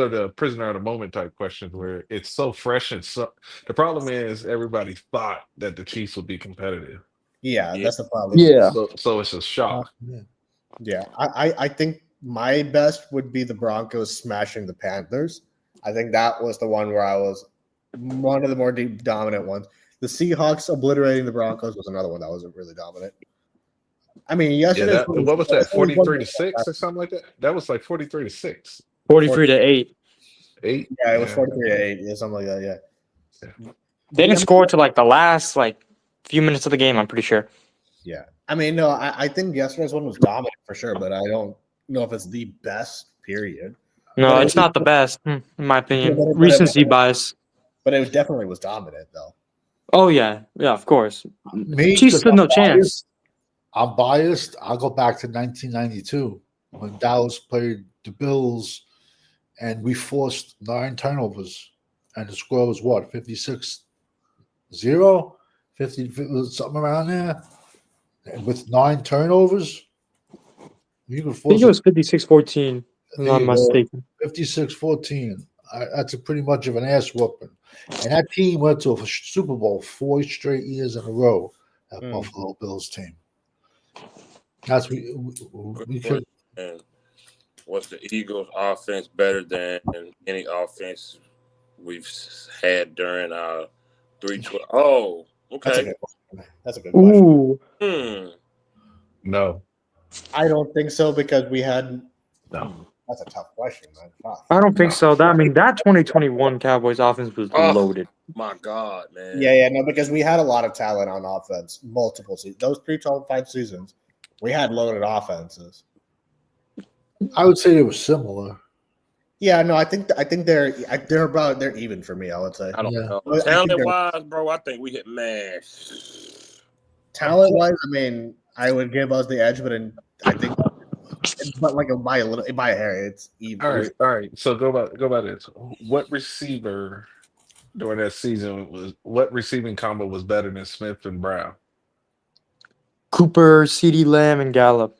the prisoner of the moment type questions where it's so fresh and so. The problem is everybody thought that the Chiefs would be competitive. Yeah, that's the problem. Yeah, so it's a shock. Yeah, I think my best would be the Broncos smashing the Panthers. I think that was the one where I was one of the more dominant ones. The Seahawks obliterating the Broncos was another one that was really dominant. I mean, yesterday. What was that? 43-6 or something like that. That was like 43-6. 43-8. 8. Yeah, it was 43-8. Yeah, something like that. Yeah. They didn't score to like the last few minutes of the game. I'm pretty sure. Yeah, I mean, no, I think yesterday's one was dominant for sure, but I don't know if it's the best. Period. No, But it's not the best, in my opinion. but Recency bias. But it definitely was dominant, though. Oh yeah, of course. Me, Chiefs 'cause stood no chance. I'm biased. I'll go back to 1992 when Dallas played the Bills, and we forced 9 turnovers, and the score was what 56-0, 50 something around there. And with 9 turnovers, you could I force think it was 56-14. If I'm not mistaken. 56-14. That's a pretty much of an ass whooping. And that team went to a Super Bowl 4 straight years in a row. That Buffalo Bills team. That's we could. And was the Eagles' offense better than any offense we've had during our 3-12? Oh, okay. That's a good question. Ooh. No. I don't think so because we had. No. That's a tough question, man. Fuck. I don't think so. That 2021 Cowboys offense was loaded. My God, man. Yeah, no, because we had a lot of talent on offense, multiple seasons. Those 3-5 seasons, we had loaded offenses. I would say they were similar. Yeah, no, I think they're even for me. I would say. I don't know. I think Talent wise, bro, I think we hit mash. Talent wise, I mean, I would give us the edge, but I think, but like by a hair, it's even. All right. So go about this. What receiver during that season what receiving combo was better than Smith and Brown? Cooper, CeeDee Lamb, and Gallup.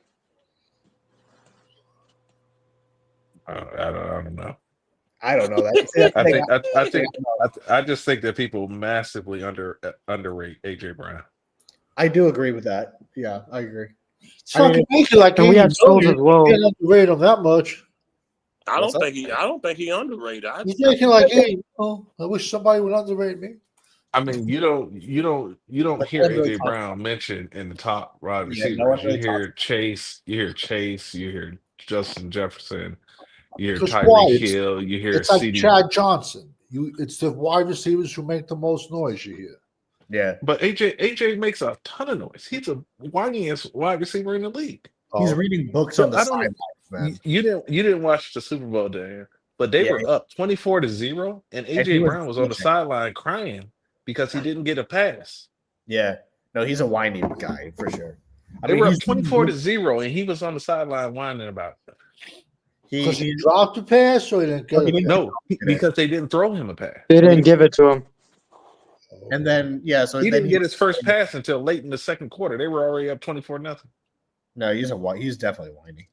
I don't know. I don't know that. I just think that people massively underrate AJ Brown. I do agree with that. Yeah, I agree. Fucking make it like we had Souls as well. You can't underrate him that much. I don't think he underrated. He's making like, hey, I wish somebody would underrate me. I mean, you don't hear AJ Brown mentioned in the top wide receivers. You hear Chase, you hear Justin Jefferson, you hear Tyreek Hill, you hear it's like CD. Chad Johnson. It's the wide receivers who make the most noise you hear. Yeah, but AJ makes a ton of noise. He's the whiniest wide receiver in the league. He's reading books on the sidelines, man. You didn't watch the Super Bowl, Dan, but they were up 24-0, and AJ Brown was on the sideline crying because he didn't get a pass. Yeah, no, he's a whiny guy for sure. They were up 24-0, and he was on the sideline whining about it. Because he dropped the pass, or he didn't get it? No, because they didn't throw him a pass. They didn't give it to him. And then so he didn't get his first pass until late in the second quarter. They were already up 24-0. No, he's definitely whiny.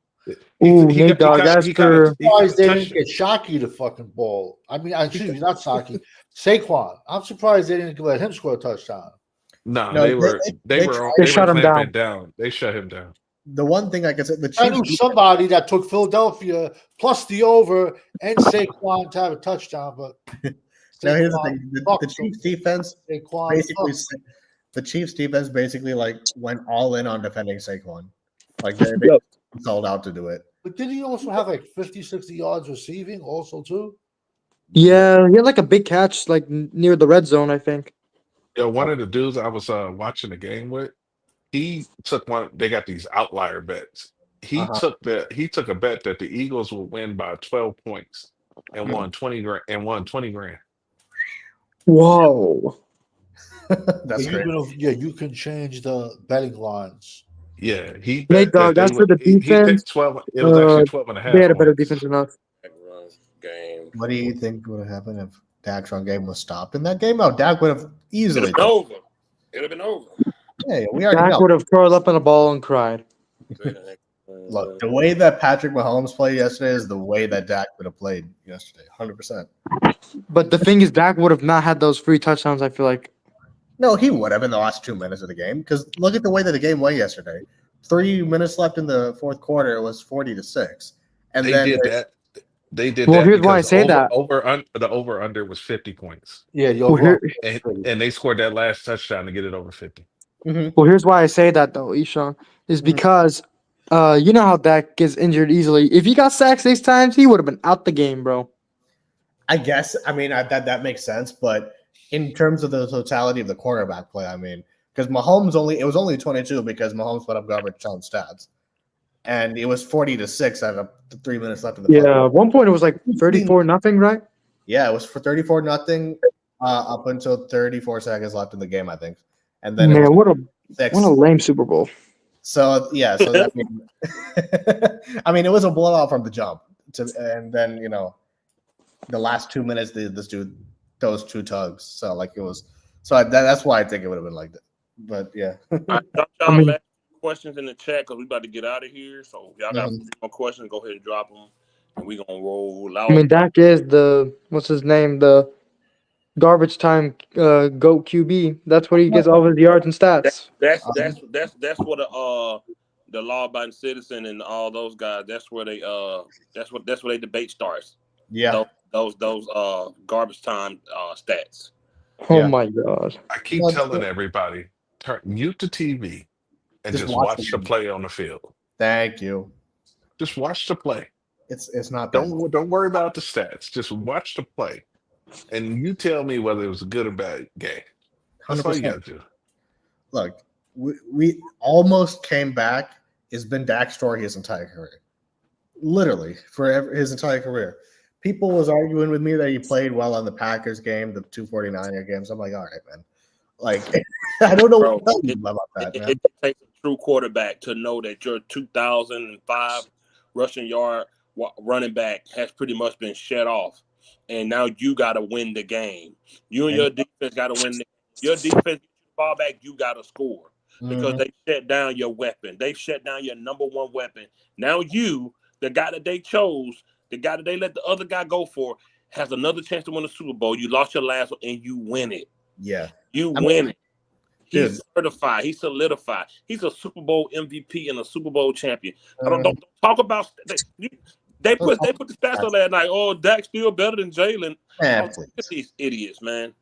I'm surprised they didn't get Shockey the fucking ball. I mean, excuse me, not Shockey. Saquon. I'm surprised they didn't let him score a touchdown. No, they shut him down. They shut him down. The one thing I can say, I knew somebody that took Philadelphia plus the over and Saquon to have a touchdown, but now here's the thing: the Chiefs defense basically like went all in on defending Saquon. Like they sold out to do it. But did he also have like 50, 60 yards receiving also too? Yeah, he had like a big catch like near the red zone, I think. Yeah, one of the dudes I was watching the game with, he took one. They got these outlier bets. He took a bet that the Eagles would win by 12 points and won 20 grand. Whoa. That's great. You can change the betting lines. Yeah, he Nate Dogg, that's for the defense. He picked 12. It was actually 12 and a half. They had a better defense than us. What do you think would have happened if Dak's run game was stopped in that game? Oh, Dak would have easily been over. It would have been over. Hey, we already Dak would have curled up in a ball and cried. Look, the way that Patrick Mahomes played yesterday is the way that Dak would have played yesterday, 100%. But the thing is, Dak would have not had those free touchdowns, I feel like. No, he would have in the last 2 minutes of the game because look at the way that the game went yesterday. 3 minutes left in the fourth quarter, it was 40-6. And They did Well, that here's why I because say that. the over under was 50 points, Yeah, the Well, overall. and they scored that last touchdown to get it over 50. Mhm. Well, here's why I say that though, Ishan, is Mhm. because you know how Dak gets injured easily. If he got sacked 6 times, he would have been out the game, bro. I guess. I mean, that makes sense. But in terms of the totality of the quarterback play, I mean, because Mahomes it was only 22 because Mahomes put up garbage time stats, and it was 40-6 at 3 minutes left in the fucking. Yeah, at one point it was like 34-0, right? Yeah, it was for 34-0 up until 34 seconds left in the game, I think, and then it was Man, what a 6. lame Super Bowl. So yeah, so that I mean, it was a blowout from the jump, and then the last 2 minutes, those two tugs. So like it was, so that's why I think it would have been like that. But yeah, I drop y'all I mean- last questions in the chat because we about to get out of here. So if y'all got Mhm. 3 more questions, go ahead and drop them, and we gonna roll out. I mean, Dak is what's his name? The garbage time GOAT QB. That's where he gets all of his yards and stats. That's what the law-abiding citizen and all those guys. That's where they debate starts. yeah. Those garbage time stats. Oh Yeah. my god. I keep Well, telling everybody, mute the TV and Just just watch watch the the play on the field. Thank you. Just watch the play. It's not that. Don't worry about the stats. Just watch the play, and you tell me whether it was a good or bad game. That's all you 100%. got to do. Look, we almost came back. It's been Dak's story his entire career, literally his entire career. People was arguing with me that he played well on the Packers game, the 249er games. I'm like, all right, man. Like, I don't know Bro, what to tell you about that, man. It takes a true quarterback to know that your 2005 rushing yard running back has pretty much been shut off, and now you got to win the game. You and your defense got to win. Your defense ball back, you got to score because they shut down your weapon. They shut down your number one weapon. Now you, the guy that they chose, the guy that they let the other guy go for, has another chance to win the Super Bowl. You lost your last one, and you win it. Yeah. You win it. Dude. He's certified. He's solidified. He's a Super Bowl MVP and a Super Bowl champion. Don't talk about they put the stats on last night. Oh, Dak's still better than Jalen. Man, Look at these idiots, man.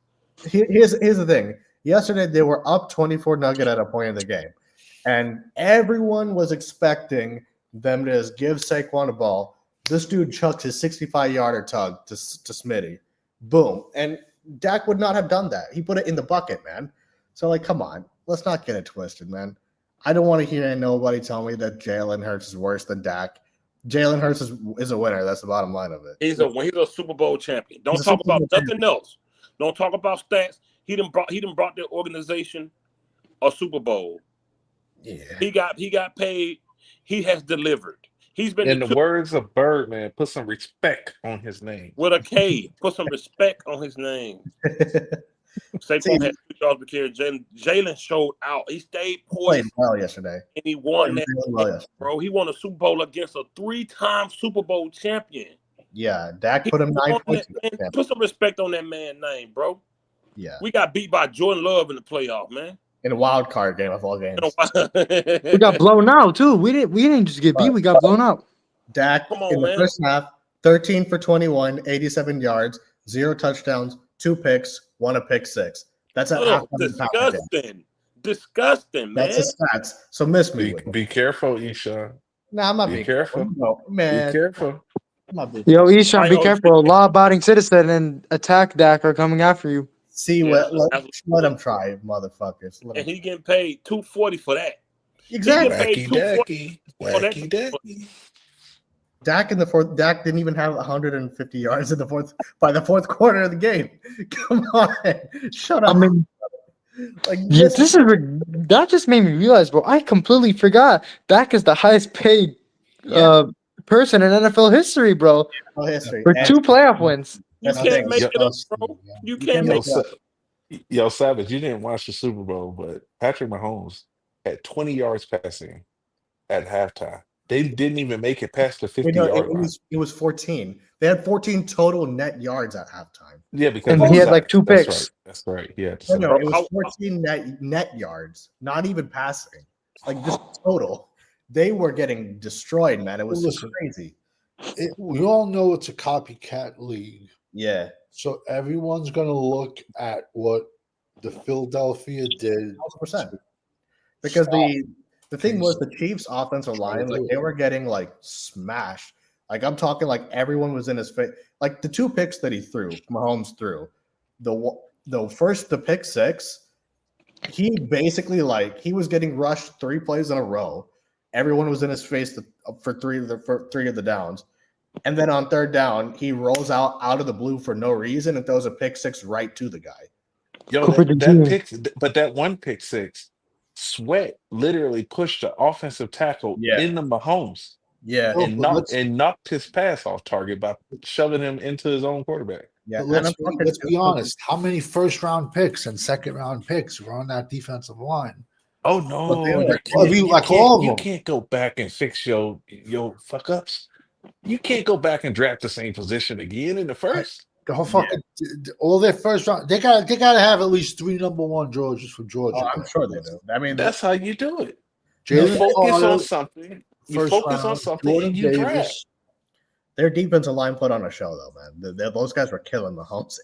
Here's the thing. Yesterday they were up 24-0 at a point in the game, and everyone was expecting them to just give Saquon a ball. This dude chucks his 65-yarder tug to Smitty, boom, and Dak would not have done that. He put it in the bucket, man. So like, come on, let's not get it twisted, man. I don't want to hear nobody tell me that Jalen Hurts is worse than Dak. Jalen Hurts is a winner. That's the bottom line of it. He's a Super Bowl champion. Don't talk about nothing else. Don't talk about stats. He done brought their organization a Super Bowl. Yeah. He got paid. He has delivered. He's been In the words of Birdman, put some respect on his name. with a K. Put some respect on his name. Saquon had 2 yards per carry. Jalen showed out. He stayed poised. Played well yesterday. And he won that really well yesterday. bro. He won a Super Bowl against a 3-time Super Bowl champion. Yeah, Dak put him 9 points. Put some respect on that man's name, bro. Yeah. We got beat by Jordan Love in the playoff, man. In a wild card game of all games. We got blown out too. We didn't just get beat. We got blown out. Dak in the first half, 13 for 21, 87 yards, 0 touchdowns, 2 picks, 1 a pick 6. That's a half disgusting, man. That's the stats. So miss me. Be careful, Isha. Nah, I'm not being careful. No, man. Be careful. Yo, Ishan, be careful. A law-abiding citizen and attack Dak are coming after you. See what? Let him try, motherfuckers. And he getting paid $240 for that. Exactly. Wacky Dacky. Dak in the fourth. Dak didn't even have 150 yards in the fourth by the fourth quarter of the game. Come on, shut up. I mean, like yeah, that just made me realize, bro. I completely forgot Dak is the highest paid person in NFL history, bro. History. For 2 playoff wins. You can't make it up, bro. You can't make it up. Yo, Savage, you didn't watch the Super Bowl, but Patrick Mahomes had 20 yards passing at halftime. They didn't even make it past the 50-yard line. It was 14. They had 14 total net yards at halftime. Yeah, because he had like 2 picks. That's right. Yeah. No, it was 14 net yards, not even passing. Like just total. They were getting destroyed, man. It was crazy. We all know it's a copycat league. Yeah, So everyone's going to look at what the Philadelphia did. 100%. Because the thing was, Case. the Chiefs' offensive line, like do they it. were getting like smashed. Like I'm talking, like everyone was in his face. Like the 2 picks that he threw, Mahomes threw, the pick 6, he basically like he was getting rushed 3 plays in a row. Everyone was in his face for 3 of the downs. And then on 3rd down, he rolls out of the blue for no reason and throws a pick 6 right to the guy. Yo, Cooper that DeJean. pick, but that one pick 6, Sweat literally pushed the offensive tackle Yeah. into Mahomes Yeah, No, and but let's knocked his pass off target by shoving him into his own quarterback. yeah. but And I'm talking let's too- be honest. How many first-round picks and second-round picks were on that defensive line? Oh But they no, were- All of you them. can't go back and fix your fuck ups. You can't go back and draft the same position again in the first. The whole fucking all their first round. They got to have at least 3 number 1 Georgias for Georgia. Oh, I'm sure they do. I mean, That's how you do it. Jalen You focus Carter, on something. You first focus on round. something Jordan and you draft. Davis. their defensive line put on a show, though, man. Those guys were killing Mahomes.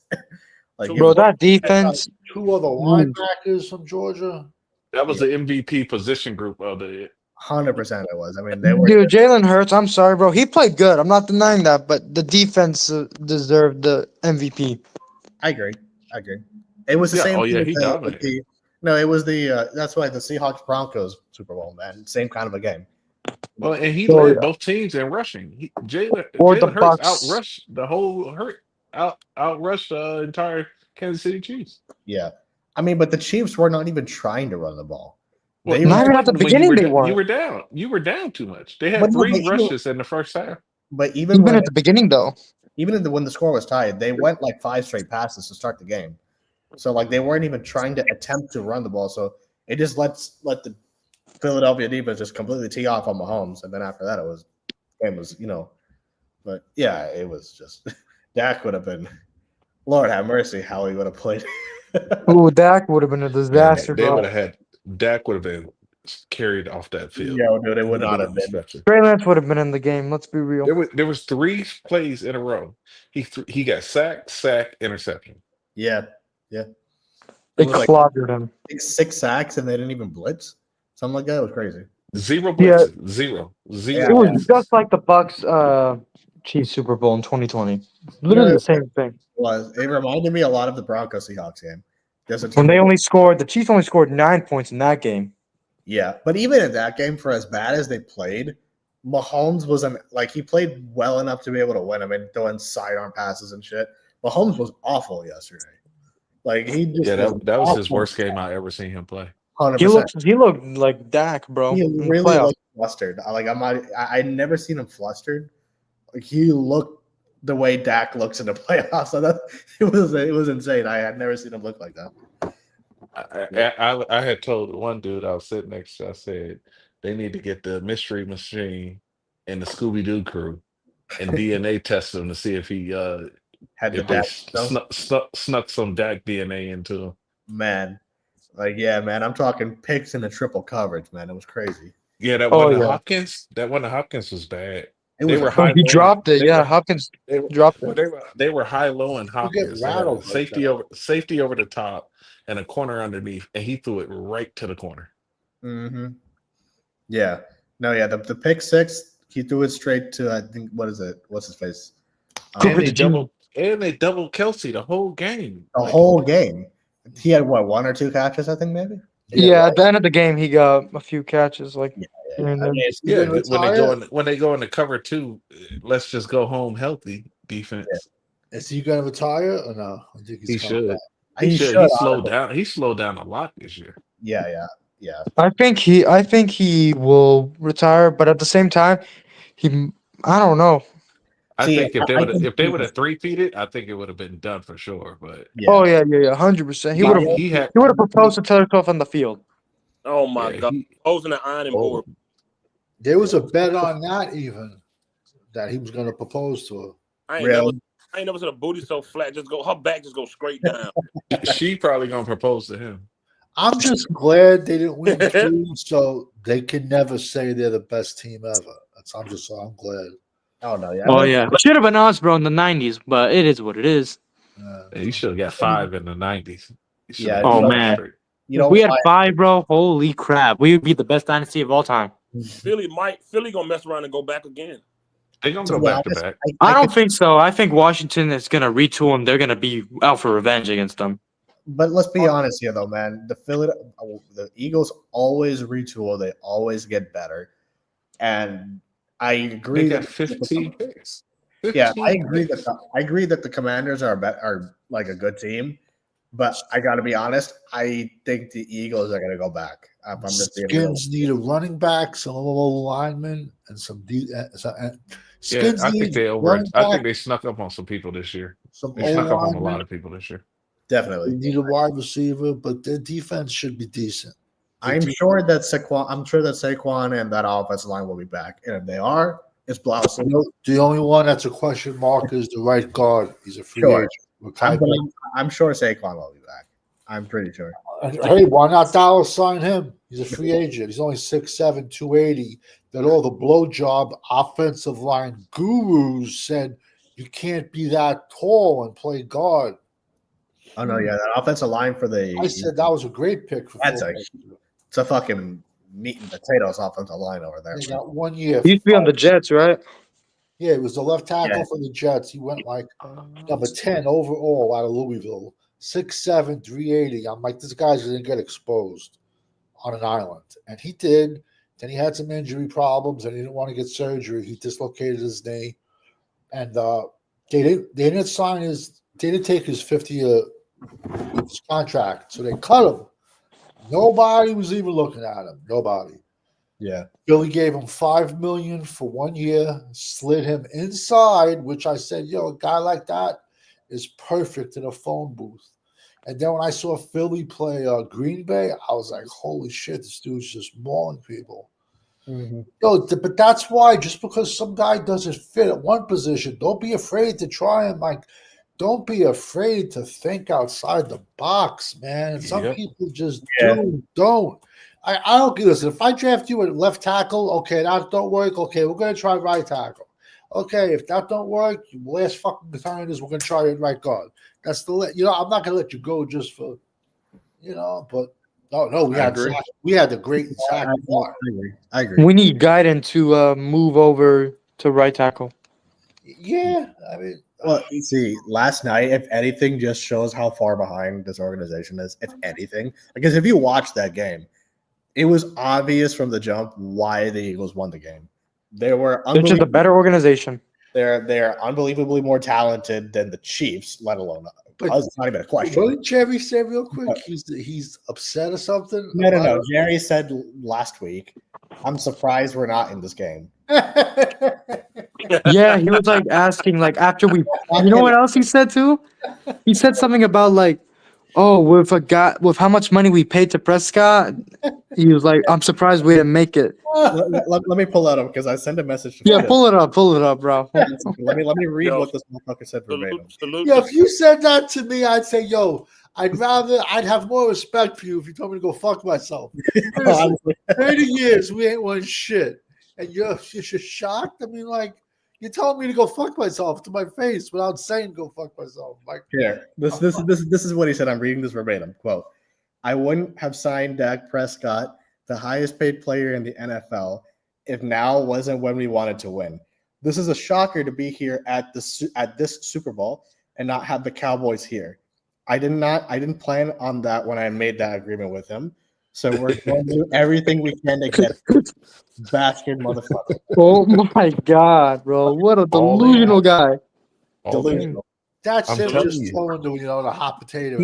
Like, Bro, that defense. 2 other linebackers from Georgia. That was the MVP position group of the 100% it was. I mean, they were. Dude, Jalen Hurts, I'm sorry, bro. He played good. I'm not denying that, but the defense deserved the MVP. I agree. It was the Yeah, same. oh, yeah, thing he with dominated. no, it was the. That's why the Seahawks Broncos Super Bowl, man. Same kind of a game. Well, and he Oh, led yeah. both teams in rushing. Or the Jalen Hurts Bucks. outrushed the whole outrushed the entire Kansas City Chiefs. Yeah, I mean, but the Chiefs were not even trying to run the ball. Well, They Not were, even at the when beginning, they you weren't. were down. You were down too much. They But had no, 3 but even- rushes in the first half. but even Even when at the beginning, though. when the score was tied, they went like 5 straight passes to start the game. So like they weren't even trying to attempt to run the ball. So it just let the Philadelphia defense just completely tee off on Mahomes, and then after that, game was But yeah, it was just Dak would have been. Lord have mercy, how he would have played. Ooh, Dak would have been a disaster, They bro. would have had Dak would have been carried off that field. Yeah, dude, it would not have been. Trey Lance would have been in the game. Let's be real. There was 3 plays in a row. He got sack, interception. Yeah. They It was like clobbered him. 6 sacks and they didn't even blitz. Something like that. It was crazy. 0 Yeah. blitzes. Zero. It was blitzes. just like the Bucks Chiefs Super Bowl in 2020. Literally the same thing. It reminded me a lot of the Broncos Seahawks game. When the Chiefs only scored 9 points in that game. Yeah, but even in that game, for as bad as they played, Mahomes wasn't like he played well enough to be able to win. I mean, throwing sidearm passes and shit. Mahomes was awful yesterday. Like he just that was his worst game I ever seen him play. 100%. He looked like Dak, bro. He in the really playoffs. looked flustered. Like I never seen him flustered. Like he looked the way Dak looks in the playoffs. So it was insane. I had never seen him look like that. I had told one dude I was sitting next to, I said, they need to get the mystery machine and the Scooby Doo crew and DNA test him to see if he Had the if they Dak snuck some Dak DNA into him. man. Like, yeah, man. I'm talking picks in the triple coverage, man. It was crazy. Yeah, that Oh, one to yeah. Hopkins. That one to Hopkins was bad. It They was were Oh, high. he low. dropped it. They Yeah, were- Hopkins They were, dropped well, it. they were high low and get Hopkins. They had a rattled like safety that. over the top and a corner underneath, and he threw it right to the corner. Mm-hmm. Yeah. No, yeah. The pick 6, he threw it straight to, I think, what is it? What's his face? Cooper And they doubled Kelsey the whole game. The whole game. He had what, 1 or 2 catches, I think, maybe? Yeah, at the end of the game, he got a few catches. Like, here and I there. mean, Yeah, gonna when they go into cover 2, let's just go home healthy defense. Is he going to retire or no? I think He he's coming should. back. He should, slowed down. He slowed down a lot this year. Yeah. I think he will retire, but at the same time, I don't know. I See, think I think if they he would have was- 3-peated, I think it would have been done for sure. But Yeah. Oh yeah, 100%. He would have he had proposed to Taylor Swift on the field. Oh my Yeah, God. Posing the ironing board. There was a bet on that even that he was going to propose to her. I ain't Really? never seen a booty so flat. Her back just go straight down. she probably gonna propose to him. I'm just glad they didn't win 2, so they can never say they're the best team ever. I'm glad. Oh no, yeah. Oh yeah, it should have been us, bro, in the '90s, but it is what it is. Yeah, you should have got 5 in the 90s. You should Yeah, have Oh got 5 man, straight. you if don't we had find 5, bro, holy crap, we would be the best dynasty of all time. Philly gonna mess around and go back again. They're going to to go be back to honest. back. I Could, don't think so. I think Washington is gonna retool and they're gonna be out for revenge against them. but let's be honest here, though, man. The Eagles always retool. They always get better, and I They agree got that 15 picks. yeah, 15 picks. I agree that the Commanders are like a good team, but I got to be honest. I think the Eagles are going to go back. If I'm just being real. Skins need a running back, some old linemen, and some. Yeah, Skins I think need they running I back, think they snuck up on some people this year. some They old snuck up on a linemen. lot of people this year. They Definitely. need a wide receiver, but their defense should be decent. I'm sure that Saquon and that offensive line will be back, and if they are, it's Blouse. The only one that's a question mark is the right guard. He's a free Sure. agent. I'm sure Saquon will be back. I'm pretty sure. Hey, why not Dallas sign him? He's a free agent. He's only 6'7", 280. That all the blowjob offensive line gurus said you can't be that tall and play guard. Oh no, yeah, that offensive line for the I said that was a great pick for that's Philadelphia. it's a fucking meat and potatoes offensive line over there. They got 1 year. He used to be on the Jets, right? Yeah, he was the left tackle Yeah. for the Jets. He went like number 10 overall out of Louisville. 6'7", 380. I'm like, this guy's going to get exposed on an island. And he did. Then he had some injury problems and he didn't want to get surgery. He dislocated his knee. And they didn't sign his – they didn't take his 50-year contract. So they cut him. Nobody was even looking at him. Nobody. Yeah. Billy gave him $5 million for 1 year, slid him inside, which I said, a guy like that is perfect in a phone booth. And then when I saw Philly play Green Bay, I was like, holy shit, this dude's just mauling people. Mm-hmm. But that's why, just because some guy doesn't fit at one position, don't be afraid to try him. Like, don't be afraid to think outside the box, man. And some people just don't. I don't get this. If I draft you at left tackle, okay, that don't work. Okay, we're going to try right tackle. Okay, if that don't work, last fucking time is we're going to try it right guard. That's I'm not going to let you go just for, but no, we had the great sack. I agree. We need Guyton to move over to right tackle. Yeah, I mean. Well, you see, last night, if anything, just shows how far behind this organization is. If anything, because if you watch that game, it was obvious from the jump why the Eagles won the game. They're just a better organization. They're unbelievably more talented than the Chiefs, let alone. It's not even a question. What did Jerry say real quick? He's upset or something? No. Jerry said last week, "I'm surprised we're not in this game." Yeah, he was like asking, like after we. You know what else he said too? He said something about like, oh, with how much money we paid to Prescott, he was like, I'm surprised we didn't make it. Let me pull that up because I sent a message. Yeah, pull it up, bro. let me read what this motherfucker said verbatim. Yeah, if you said that to me, I'd say, I'd have more respect for you if you told me to go fuck myself. 30 years, we ain't won shit. And you're just shocked? I mean, like, you're telling me to go fuck myself to my face without saying go fuck myself. Like, here, this is what he said. I'm reading this verbatim. Quote, I wouldn't have signed Dak Prescott, the highest paid player in the NFL, if now wasn't when we wanted to win. This is a shocker to be here at this Super Bowl and not have the Cowboys here. I didn't plan on that when I made that agreement with him. So we're going to do everything we can to get this bastard motherfucker. Oh my god, bro! What a delusional guy. Delusional. That's him just throwing the hot potato.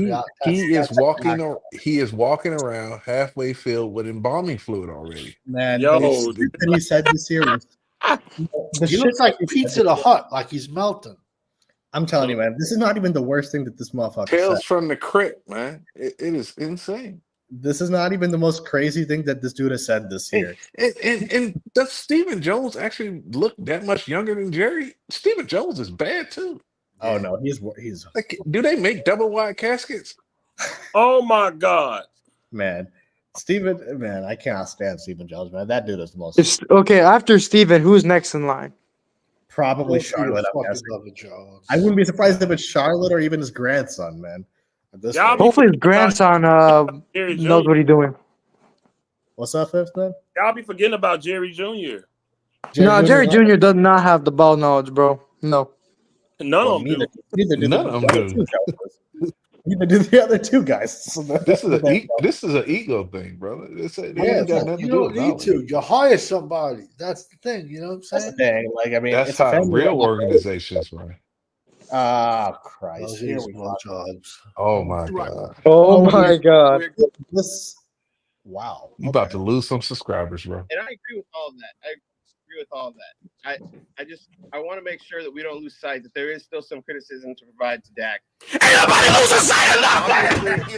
He is walking around halfway filled with embalming fluid already. Man, he said this series. He looks like Pizza the Hut, like he's melting. I'm telling you, man, this is not even the worst thing that this motherfucker Tales said. from the crypt, man. It is insane. This is not even the most crazy thing that this dude has said this year. And does Stephen Jones actually look that much younger than Jerry? Stephen Jones is bad too. Oh no, he's like, do they make double wide caskets? Oh my god, man, I cannot stand Stephen Jones, man. That dude is the most. Okay, after Stephen, who's next in line? Probably Go through the Charlotte, I'm fucking guessing. Leather Jones. I wouldn't be surprised if it's Charlotte or even his grandson, man. At this Y'all rate. be Hopefully his forgetting about grandson Jerry knows Jr. what he's doing. What's up, Fifth, man? Y'all be forgetting about Jerry Jr. No, Jerry Jr. Jr. does not have the ball knowledge, bro. No. None Well, of them do. neither do None the of them other do. two guys. Neither do the other two guys. So This is that- this is an ego thing, brother. It Yeah, ain't got it's nothing You to do don't with need knowledge. to. You hire somebody. That's the thing. You know what I'm That's the saying? thing. Like, I mean, That's it's a how family. real organizations run. Ah, Christ. Those Here are we go. blowjobs. Oh my god, Oh my God. This. Wow. you about to lose some subscribers, bro. And I agree with all of that. I agree with all of that. I want to make sure that we don't lose sight that there is still some criticism to provide to Dak. Ain't nobody losing sight of nothing.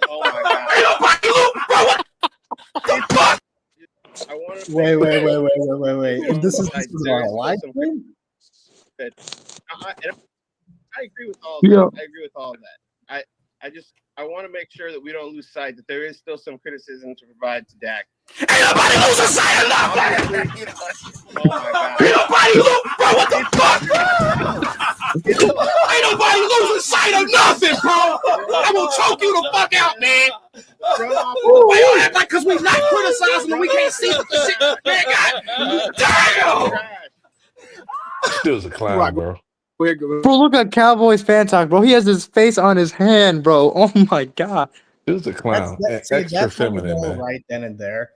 Oh my God! Ain't nobody losing, bro. What the fuck? I want to Wait. This is there a is live still some stream? I agree with all of that. Yeah. I agree with all of that. I want to make sure that we don't lose sight that there is still some criticism to provide to Dak. Ain't nobody losing sight of nothing. Oh my God! Ain't nobody losing, bro. What the fuck? Ain't nobody losing sight of nothing, bro. I'm gonna choke you the fuck out, man. Why you act like because we not criticizing and we can't see what the shit, man? God damn. Dude's a clown, bro. Bro, look at Cowboys fan talk, bro. He has his face on his hand, bro. Oh my God. Dude's a clown. See, Extra that's how you feminine, know man. right then and there.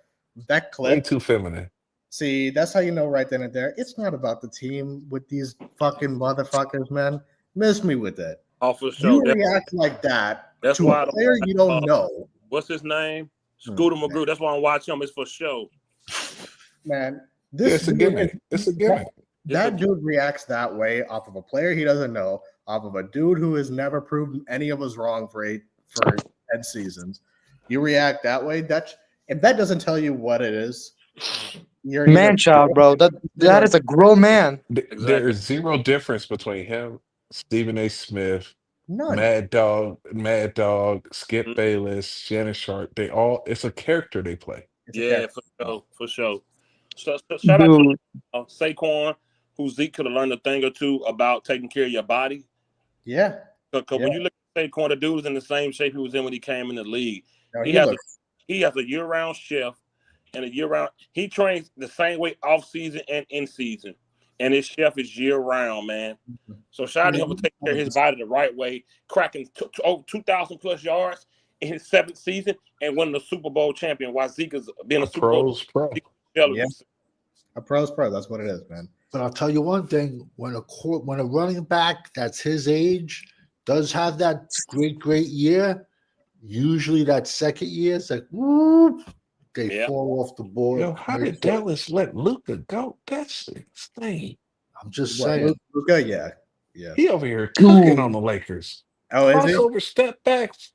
That Way clip. too feminine. See, that's how you know right then and there. It's not about the team with these fucking motherfuckers, man. Miss me with it. Oh, for sure. You react like that That's to why I a don't player you don't know. What's his name? Scooter McGrew. That's why I'm watching him. It's for show. Man, It's a gimmick. It's a gimmick. That dude reacts that way off of a player he doesn't know, off of a dude who has never proved any of us wrong for 10 seasons. You react that way. If that doesn't tell you what it is, you're Man child, bro. That is a grown man. There is zero difference between him, Stephen A. Smith, None. Mad Dog, Skip Bayless, Shannon Sharp. It's a character they play. Yeah, for sure. So shout out to Saquon, who Zeke could have learned a thing or two about taking care of your body. Yeah. Because when you look at Saquon, the dude was in the same shape he was in when he came in the league. No, he has a year-round chef and a year-round. He trains the same way off-season and in-season. And his chef is year-round, man. So shout out to him for taking care of his body the right way, cracking over 2,000 plus yards in his 7th season and winning the Super Bowl champion while Zeke is being a Super Bowl pro. Yeah. A pro's pro. That's what it is, man. But I'll tell you one thing: when a running back that's his age does have that great year, usually that second year is like whoop, they fall off the board. Yo, how did Dallas let Luka go? That's insane. I'm just saying. Luka, yeah. He over here cooking on the Lakers. Oh, is he? Crossover step backs.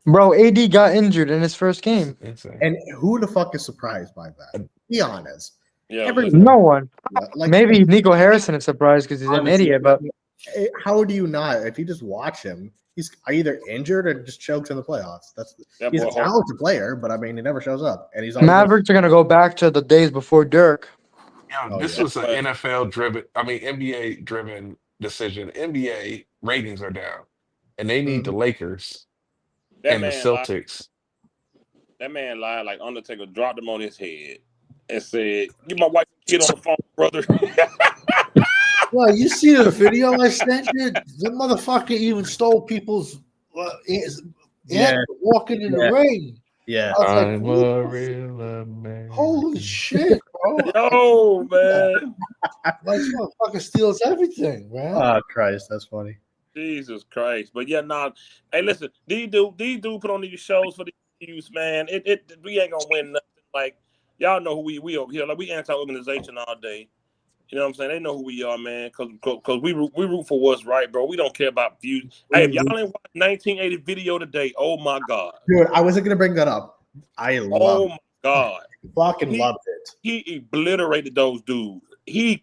Bro, AD got injured in his first game. And who the fuck is surprised by that? Be honest. Yeah, no one. Like, maybe Nico Harrison is surprised because he's an idiot, but how do you not? If you just watch him, he's either injured or just chokes in the playoffs. He's a talented player, but I mean, he never shows up. And he's Mavericks are gonna go back to the days before Dirk. Yo, this was an NBA driven decision. NBA ratings are down, and they need the Lakers and the Celtics. That man lied like Undertaker dropped him on his head and said, "Get my wife and kid on the phone, brother." Well, you see the video I sent you? The motherfucker even stole people's walking in the ring. Yeah. I'm a real man. Holy shit, bro. Yo, man. This motherfucker steals everything, man. Oh, Christ. That's funny. Jesus Christ. But yeah, hey, listen, these dude put on these shows for the youth, man. We ain't gonna win nothing. Like, y'all know who we over here. Like, we anti-organization all day. You know what I'm saying? They know who we are, man. Cause we root for what's right, bro. We don't care about views. Hey, if y'all ain't watched 1980 video today, oh my God. Dude, I wasn't gonna bring that up. I love my God. Fucking loved it. He obliterated those dudes. I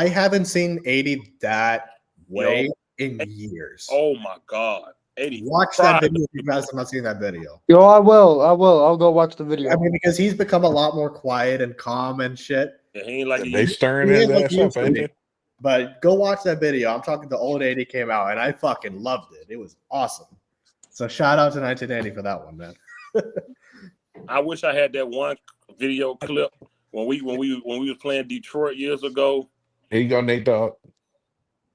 haven't seen 80 that way in years. Oh my God. 80. Watch that video if you guys have not seen that video. Yo, I will. I'll go watch the video. I mean, because he's become a lot more quiet and calm and shit. Yeah, he ain't like he They used. stirring He his is like ass he used up, to ain't be. they? But go watch that video. I'm talking the old 80 came out, and I fucking loved it. It was awesome. So shout out to 1980 for that one, man. I wish I had that one video clip when we was playing Detroit years ago. Here you go, Nate Dogg.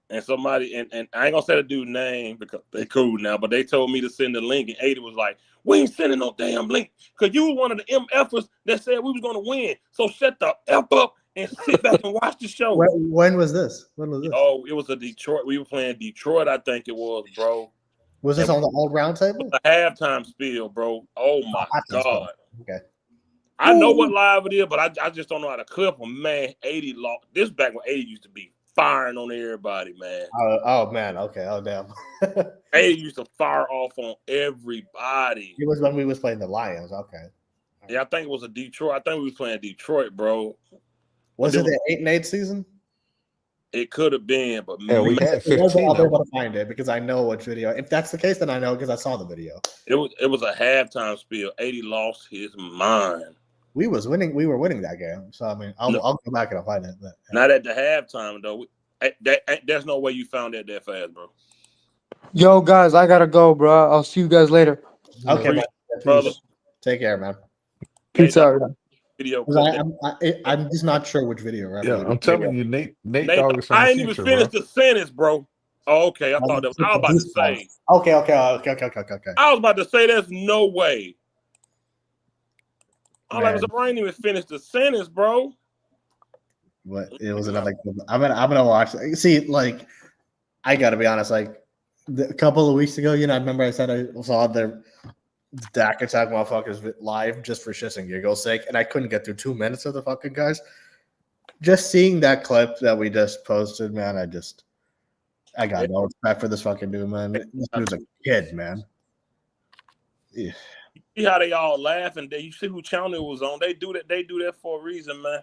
And somebody, and I ain't gonna say the dude's name because they cool now, but they told me to send the link, and 80 was like, "We ain't sending no damn link because you were one of the MFers that said we was gonna win. So shut the F up and sit back and watch the show." When was this? When was this? Oh, it was a Detroit. We were playing Detroit, I think it was, bro. Was this And on the old round table? a halftime spiel, bro. Oh my God. Okay. I know what live it is, but I just don't know how to clip them, man. 80 lost. This back when 80 used to be firing on everybody, man. Oh man. Okay. Oh damn. 80 used to fire off on everybody. It was when we was playing the Lions. Okay. Yeah, I think it was a Detroit. I think we was playing Detroit, bro. Was it the 8-8 season? It could have been, but yeah, we had 15. I'll be able to find it because I know which video. If that's the case, then I know because I saw the video. It was a halftime spiel. 80 lost his mind. We was winning. We were winning that game. So I mean, I'll go back and I'll find it. But, Not at the halftime though. There's no way you found that fast, bro. Yo, guys, I gotta go, bro. I'll see you guys later. Okay, man. Brother. Take care, man. Peace out. Video. I'm just not sure which video. Yeah, I'm telling you, Nate Dogg is I ain't even finished the sentence, bro. Oh, okay. I thought that I was about to say. Okay. I was about to say there's no way. I ain't even finished the sentence, bro. What it was another. I'm gonna watch. See, like, I gotta be honest. Like, a couple of weeks ago, I remember I said I saw the Dak attack motherfuckers live just for shits and giggles sake, and I couldn't get through 2 minutes of the fucking guys. Just seeing that clip that we just posted, man, I got no respect for this fucking dude, man. This dude's a kid, man. Yeah. See how they all laugh, and you see who channel it was on. They do that for a reason, man.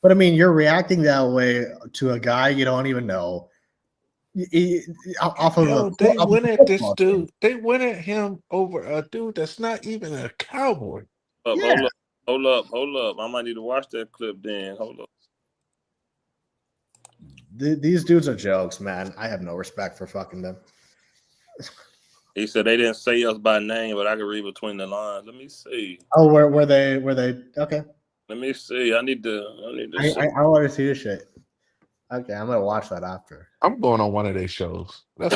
But I mean, you're reacting that way to a guy you don't even know. They went at this dude. They went at him over a dude that's not even a Cowboy. Hold up. I might need to watch that clip then. Hold up. These dudes are jokes, man. I have no respect for fucking them. He said they didn't say us by name, but I can read between the lines. Let me see. Oh, were they? Okay. Let me see. I need to. I want to see this shit. Okay, I'm gonna watch that after. I'm going on one of their shows. That's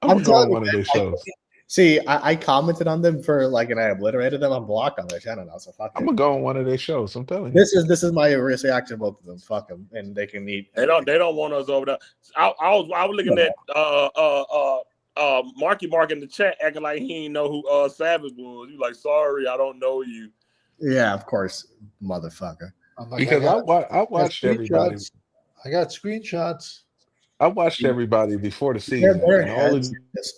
I'm going on one of their shows. See, I commented on them and I obliterated them. I'm blocked on their channel now, so fuck I'm gonna go on one of their shows. I'm telling you. This is my reaction to both of them. Fuck them, and they can eat. They don't want us over there. I was looking at Mark in the chat acting like he didn't know who Savage was. You like, sorry, I don't know you. Yeah, of course, motherfucker. Because I watched everybody. I got screenshots. I watched everybody before the season, and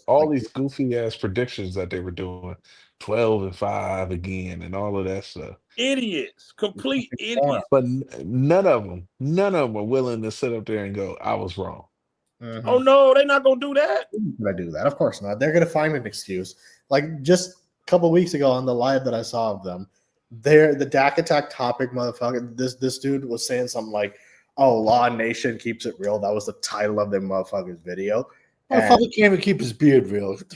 all these goofy ass predictions that they were doing, 12-5 again, and all of that stuff. Idiots, complete idiots. But none of them were willing to sit up there and go, "I was wrong." Mm-hmm. Oh no, they're not gonna do that. Gonna do that? Of course not. They're gonna find an excuse. Like just a couple of weeks ago on the live that I saw of them, the Dak attack topic, motherfucker. This dude was saying something like, "Oh, Law Nation keeps it real." That was the title of their motherfucker's video. Motherfucker can't even keep his beard real. What the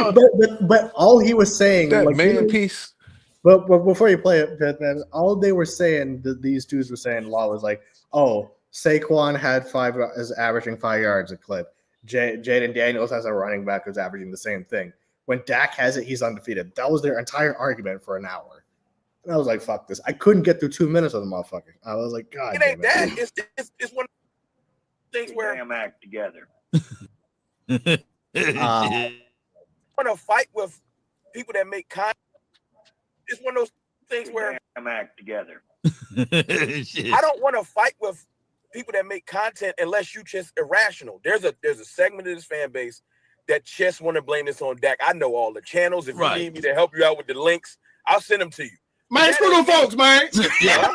fuck, but all he was saying, that man piece. But before you play it, man, all they were saying, these dudes were saying, Law was like, "Oh, Saquon is averaging 5 yards a clip. Jaden Daniels has a running back who's averaging the same thing. When Dak has it, he's undefeated." That was their entire argument for an hour. And I was like, fuck this. I couldn't get through 2 minutes of the motherfucker. I was like, God. It ain't that. It's one of the things where damn act together. I want to fight with people that make content. It's one of those things where damn act together. I don't want to fight with people that make content unless you just irrational. There's a segment of this fan base that just want to blame this on Dak. I know all the channels. If you need me to help you out with the links, I'll send them to you. Man, screw them folks, man. Yeah,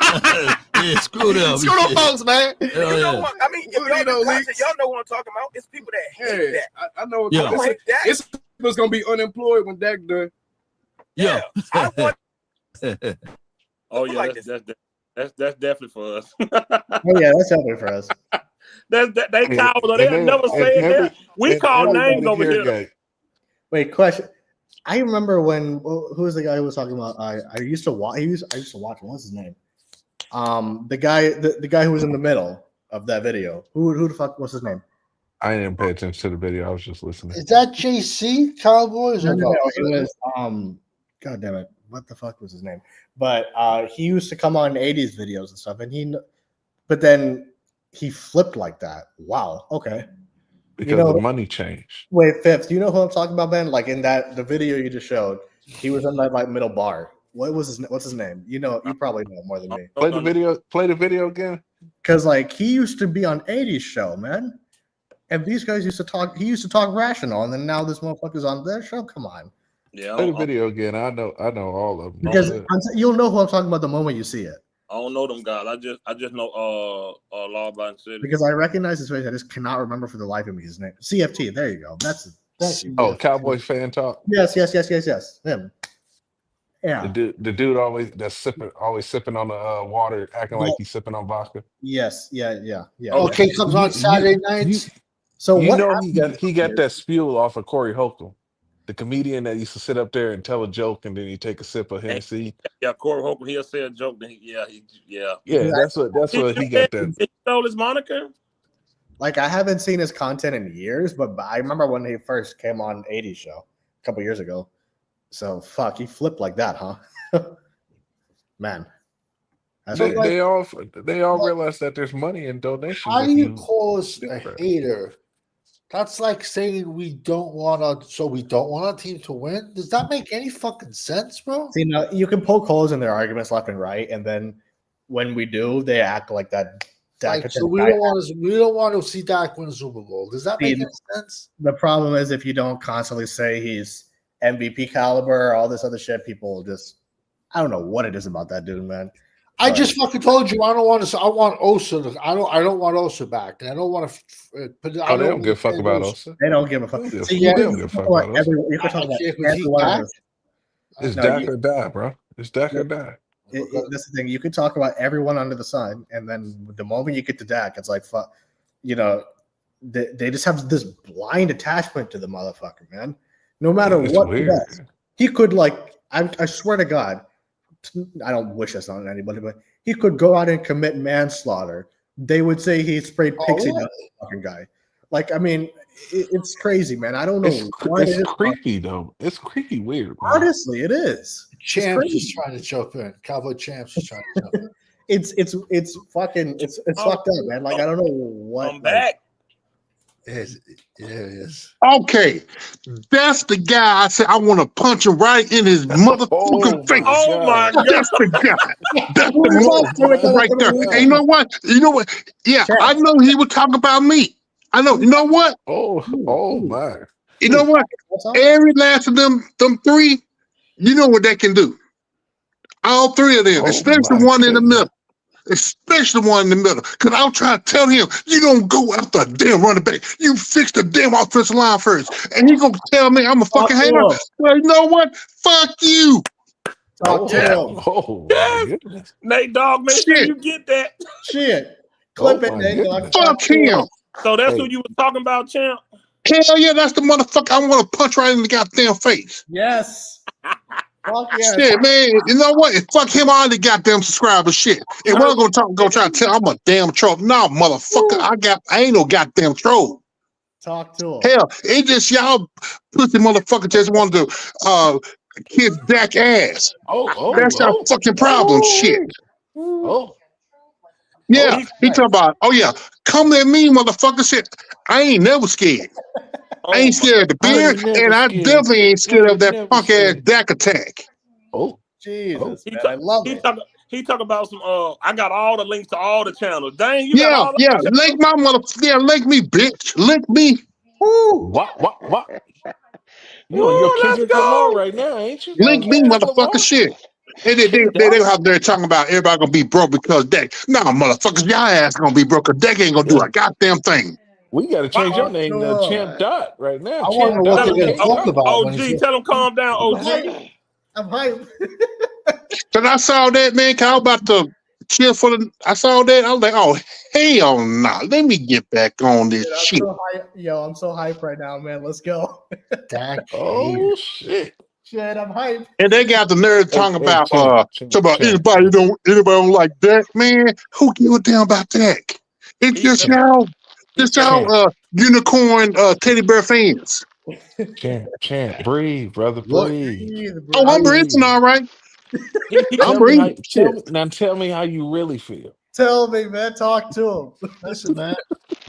screw them. Screw them folks, man. You know what? I mean, if y'all know what I'm talking about. It's people that hate that. I know. I don't hate that. It's people's gonna be unemployed when Dak done. Yeah. I want Oh yeah, that's definitely for us. Oh yeah, that's definitely for us. They cowards. They have never said that. We call names over here. Wait, question. I remember when who was the guy who was talking about? I used to watch. I used to watch him. What's his name? The guy who was in the middle of that video. Who the fuck? What's his name? I didn't pay attention to the video. I was just listening. Is that JC Cowboys or no? It was God damn it! What the fuck was his name? But he used to come on 80s videos and stuff, and but then he flipped like that. Wow. Okay. Because the money changed. Wait, Fifth, do you know who I'm talking about, Ben? Like in the video you just showed, he was in that like middle bar. What's his name? You probably know more than me. Play the video again. Because like he used to be on 80s show, man. And these guys used to talk, he used to talk rational, and then now this motherfucker's on their show. Come on. Yeah. Play the video again. I know all of them. Because you'll know who I'm talking about the moment you see it. I don't know them guys. I just know Law Abiding City. Because I recognize his face. I just cannot remember for the life of me his name. CFT. There you go. That's Cowboy fan talk. Yes. Him. Yeah. The dude always sipping on the water, acting like he's sipping on vodka. Yes. Yeah. Okay, comes on Saturday nights. So he got that spew off of Corey Holcomb, the comedian that used to sit up there and tell a joke and then he take a sip of Hennessy. Yeah, Corey Holcomb, he'll say a joke. Then Yeah, that's what he got that. He stole his moniker. Like I haven't seen his content in years, but I remember when he first came on 80s show a couple years ago. So fuck, he flipped like that, huh? Man. They all realize that there's money in donations. How do you call us a hater? That's like saying we don't want our team to win. Does that make any fucking sense, bro? See, now you can poke holes in their arguments left and right, and then when we do, they act like that. So we don't want to see Dak win a Super Bowl. Does that make any sense? The problem is if you don't constantly say he's MVP caliber or all this other shit, people just I don't know what it is about that dude, man. I just fucking told you I don't want to. I want Osa. I don't want Osa back. And I don't want to. They don't give a fuck about Osa. They don't give a fuck. They don't give a fuck about Osa. You can talk about everyone. It's Dak or die, bro. It's Dak or die. That's the thing. You can talk about everyone under the sun, and then the moment you get to Dak, it's like, fuck. They just have this blind attachment to the motherfucker, man. No matter what he does, he could I swear to God. I don't wish this on anybody, but he could go out and commit manslaughter. They would say he sprayed pixie dust, fucking guy. Like, I mean, it's crazy, man. I don't know. It's creepy though. It's creepy weird. Man. Honestly, it is. Champs is trying to jump in. Cowboy Champs is trying to jump in. It's fucked up, man. Like, I don't know what. I'm back. Yes. Okay, that's the guy I said I want to punch him right in his motherfucking face. Oh my God, that's the guy. That's the motherfucker right there. And you know what? Yeah, I know he would talk about me. I know. You know what? Oh my. You know what? Every last of them three, you know what they can do. All three of them, especially one in the middle. Especially the one in the middle. Because I'm trying to tell him, you don't go after a damn running back. You fix the damn offensive line first. And he's going to tell me I'm a fucking hater. Well, you know what? Fuck you. Yes. Nate Dogg, make sure you get that. Shit. Clip it, Nate Dogg. Fuck him. So that's who you were talking about, champ? Hell yeah, that's the motherfucker I want to punch right in the goddamn face. Yes. Fuck yeah. Shit, man. You know what? Fuck him all the goddamn subscribers. Shit. And we're gonna try to tell I'm a damn troll. No, motherfucker. I ain't no goddamn troll. Talk to him. Hell, it just y'all pussy motherfucker just want to kiss Dak ass. That's your fucking problem. Shit. Yeah, he talking about, come at me, motherfucker. Shit. I ain't never scared. I ain't scared of the beard, and I definitely ain't scared of that punk ass Dak attack. Jesus, man, I love it. He talk about some. I got all the links to all the channels. Dang, you got all the link my motherfucker. Yeah, link me, bitch. Link me. What? You on your Kendrick Lamar right now, ain't you? Link me, motherfucker. Shit. And they out there talking about everybody gonna be broke because Dak. Nah, motherfuckers, y'all ass gonna be broke because Dak ain't gonna do a goddamn thing. We got to change your name to Champ Dot right now. I want to know what they're going to talk about. OG, tell him calm down, OG. I'm hyped. Cause I saw that, man. Cause I was about to chill for the. I saw that. I was like, oh hell no! Let me get back on this shit. I'm so hyped right now, man. Let's go. Oh shit! Shit, I'm hyped. And they got the nerve talking about champ. anybody don't like Dak, man. Who give a damn about Dak? It's just y'all unicorn teddy bear fans. Champ, breathe, brother, breathe. Oh, I'm breathing all right. I'm breathing. Tell me how you really feel. Tell me, man. Talk to him. Listen, man.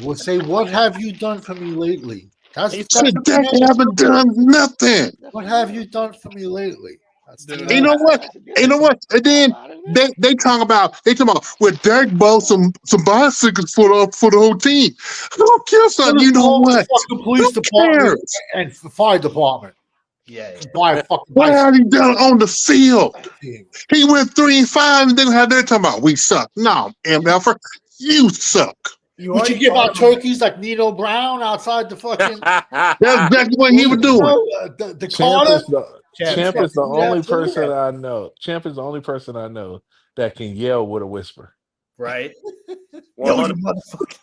We'll say, what have you done for me lately? Dak haven't done nothing. What have you done for me lately? You know what? And then they talk about well, Dak bought some bicycles for the whole team. I don't care, son. You know what? Fucking police department and fire department. Yeah. Buy a fucking what have he done on the field? He went 3-5 and then had they talking about we suck. No, MFer, you suck. Would you give out turkeys like Nino Brown outside the fucking? That's exactly what he was doing. The Carter. Champ is the only person I know. Champ is the only person I know that can yell with a whisper. Right? Yo, you motherfucker.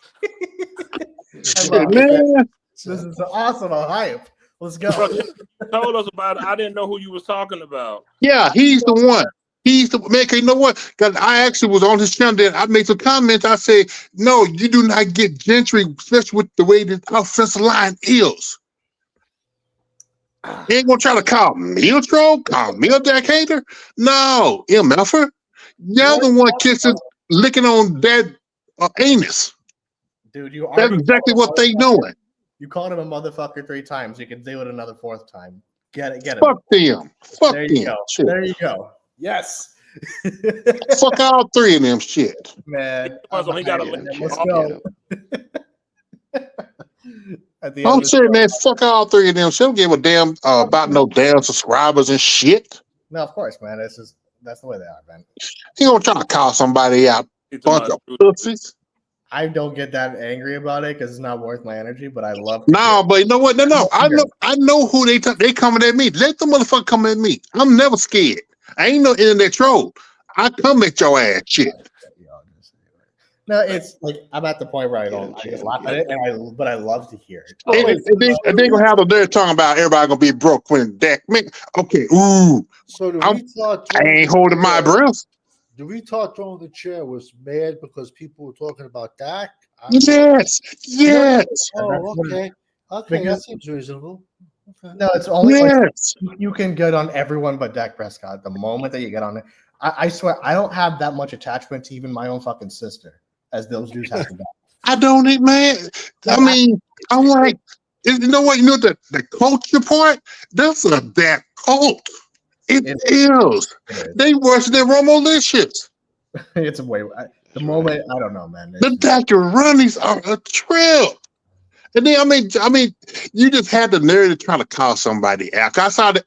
Man. This is awesome. I'm hype. Let's go. Bro, told us about it. I didn't know who you was talking about. Yeah, he's the one. He's the man. You know what? Because I actually was on his channel. Then I made some comments. I said, no, you do not get Gentry, especially with the way the offensive line is. He ain't gonna try to call me a troll, call me a Dak hater. No, MFer. Y'all the one kissing, licking on that anus. Dude, you that's exactly what they doing. You called him a motherfucker 3 times. You can do it another 4th time. Get it. Fuck them. Fuck there them. You go. There you go. Yes. Fuck all 3 of them shit. Man. Let's go. I'm saying, man, fuck all 3 of them. She don't give a damn about no damn subscribers and shit. No, of course, man. That's the way they are, man. He gonna try to call somebody out. Bunch of pussies. I don't get that angry about it because it's not worth my energy, but I love but you know what? No. I know who they coming at me. Let the motherfucker come at me. I'm never scared. I ain't no internet troll. I come at your ass shit. No, it's like I'm at the point where I just laugh at it, but I love to hear it. And they gonna have the nerve talking about everybody gonna be broke when Dak. Okay, ooh. So I ain't holding my breath. The retard throwing the chair was mad because people were talking about Dak. Yes. Oh, okay. Okay, that seems reasonable. Okay. No, it's only you can get on everyone but Dak Prescott. The moment that you get on it, I swear I don't have that much attachment to even my own fucking sister as those dudes have. I don't, man. I mean, I'm like, you know what? You know the culture part. That's a Dak cult. It is. They worse than Romo-licious. It's way. The moment I don't know, man. The Dr. Runnies are a trip. And then I mean, you just had the nerve to try to call somebody out. I saw that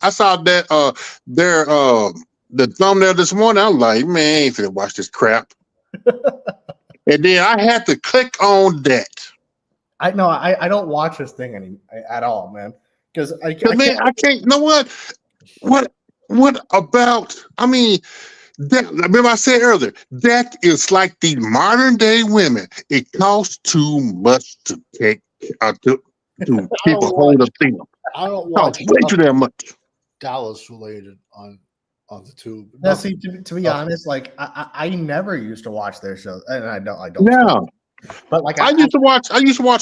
the thumbnail this morning. I was like, man, I ain't finna watch this crap. And then I had to click on that. I don't watch this thing at all, man. Because I can't. You know what? What about? I mean, remember I said earlier, that is like the modern day women. It costs too much to take to keep a hold of things. I don't watch way too damn much. Dallas related on the tube. No, see, to be honest, like I never used to watch their shows, and I don't. No, but like I used to watch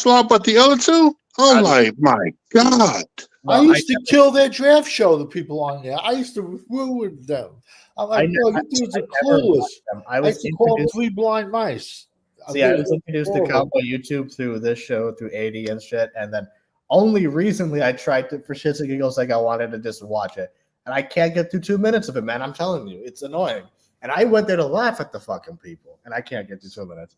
a lot, but the other two, I'm like, my God. I used to kill their draft show, the people on there. I used to ruin them. I'm like, you dudes are clueless. I used to call them 3 blind mice. See, I was introduced to Cowboy YouTube through this show, through 80 and shit, and then only recently I tried to, for shits and giggles, like I wanted to just watch it. And I can't get through 2 minutes of it, man. I'm telling you, it's annoying. And I went there to laugh at the fucking people, and I can't get through 2 minutes.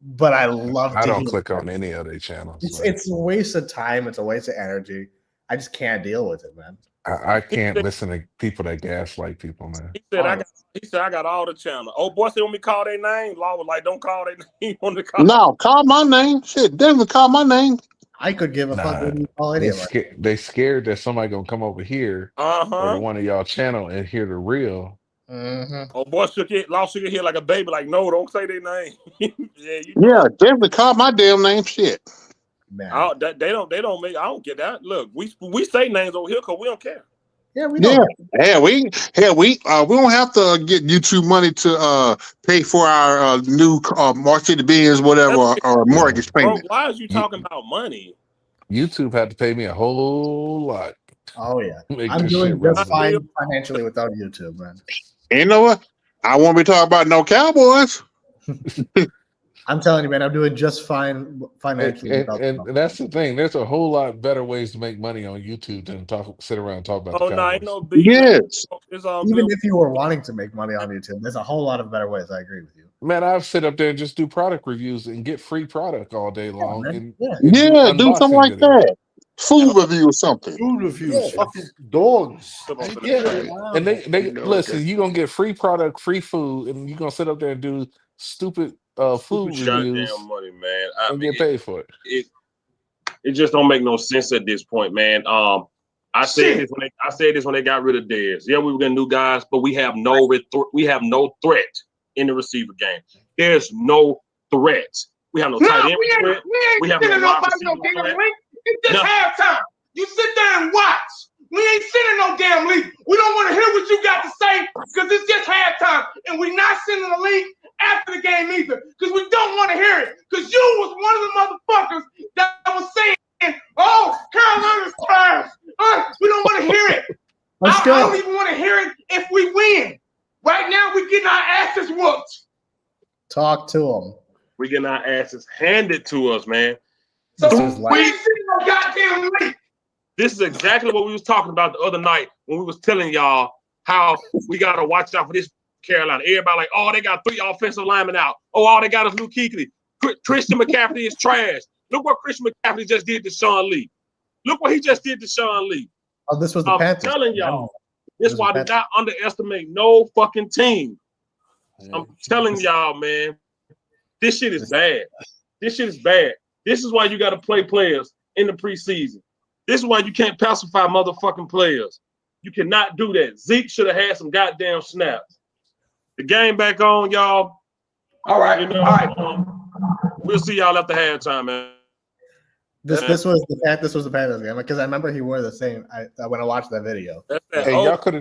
But I love. I don't click on any of their channels. It's a waste of time. It's a waste of energy. I just can't deal with it, man. I can't listen to people that gaslight people, man. He said I got all the channel. Oh boy, said when we call their name, Law was like, don't call their name on the call. No, call my name. Shit, definitely call my name. I could give a fuck what you call anyone. They scared that somebody gonna come over here or one of y'all channel and hear the real Oh boy, lost shook his head like a baby. Like, no, don't say their name. Yeah, definitely call my damn name shit. Man. They don't make. I don't get that. Look, we say names over here because we don't care. Yeah, we don't. We don't have to get YouTube money to pay for our new Mercedes-Benz, whatever, or mortgage payment. Bro, why is you talking about money? YouTube had to pay me a whole lot. Oh yeah, Make I'm this doing shit just relevant. fine financially without YouTube, man. You know what? I won't be talking about no Cowboys. I'm telling you, man, I'm doing just fine financially. And that's the thing. There's a whole lot better ways to make money on YouTube than sit around and talk about the Cowboys. No, ain't no beef. Yes. It's all Even good. if you were wanting to make money on YouTube, there's a whole lot of better ways. I agree with you. Man, I've sit up there and just do product reviews and get free product all day long. And do something like that. Food review or something. Food reviews, fucking dogs. And they listen, you're gonna get free product, free food, and you're gonna sit up there and do stupid food reviews Goddamn money, man. and get paid for it. It just don't make no sense at this point, man. I said this when they got rid of Dez. Yeah, we were getting new guys, but we have no threat in the receiver game. There's no threat. We have no tight end threat. We have no wide receiver threat. It's just halftime. You sit there and watch. We ain't sending no damn league. We don't want to hear what you got to say because it's just halftime. And we're not sending the league after the game either because we don't want to hear it. Because you was one of the motherfuckers that was saying, oh, Carolina's trash. We don't want to hear it. I don't even want to hear it if we win. Right now, we're getting our asses whooped. Talk to them. We're getting our asses handed to us, man. So we ain't sending no goddamn league. This is exactly what we was talking about the other night when we was telling y'all how we got to watch out for this Carolina. Everybody like, oh, they got 3 offensive linemen out. Oh, all they got is Luke Kuechly. Christian McCaffrey is trash. Look what Christian McCaffrey just did to Sean Lee. Look what he just did to Sean Lee. Oh, this was the Panthers. I'm telling y'all. This is why I do not underestimate no fucking team. I'm telling y'all, man. This shit is bad. This shit is bad. This is why you got to play players in the preseason. This is why you can't pacify motherfucking players. You cannot do that. Zeke should have had some goddamn snaps. The game back on, y'all. All right. All right. We'll see y'all after halftime, man. This was the Panthers game because I remember he wore the same. When I watched that video. Hey, y'all could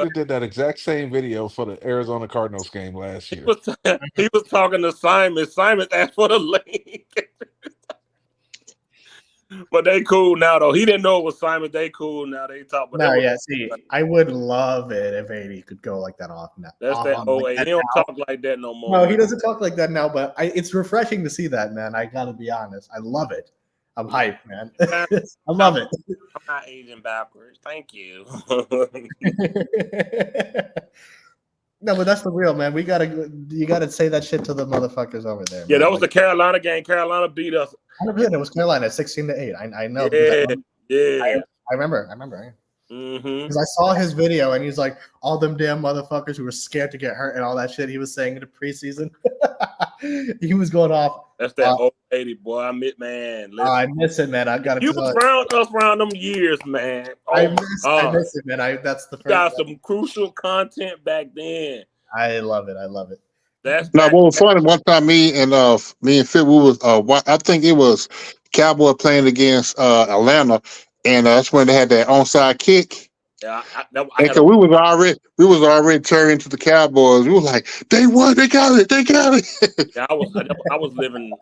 have did that exact same video for the Arizona Cardinals game last year. He was talking to Simon. Simon asked for the link. But they cool now, though. He didn't know it was Simon. They cool now. They talk. No, yeah. See, I would love it if AD could go like that off now. That's that old age. He don't talk like that no more. No, he doesn't talk like that now. But it's refreshing to see that, man. I gotta be honest. I love it. I'm hyped, man. I love it. I'm not aging backwards. Thank you. No, but that's the real, man. You gotta say that shit to the motherfuckers over there. Yeah, man. that was the Carolina game. Carolina beat us. 100%. It was Carolina 16-8. I know. Yeah. I remember. Mm-hmm. Because I saw his video and he's like, all them damn motherfuckers who were scared to get hurt and all that shit he was saying in the preseason. He was going off. That's that old lady, boy. I miss I miss it, man. I got to. You was around us around them years, man. I miss it, man. That's the first. Got some crucial content back then. I love it. That's now. What was funny? One time, me and Phil, we was. I think it was Cowboy playing against Atlanta, and that's when they had that onside kick. Yeah, we was already turning to the Cowboys. We were like, they won, they got it. Yeah, I was living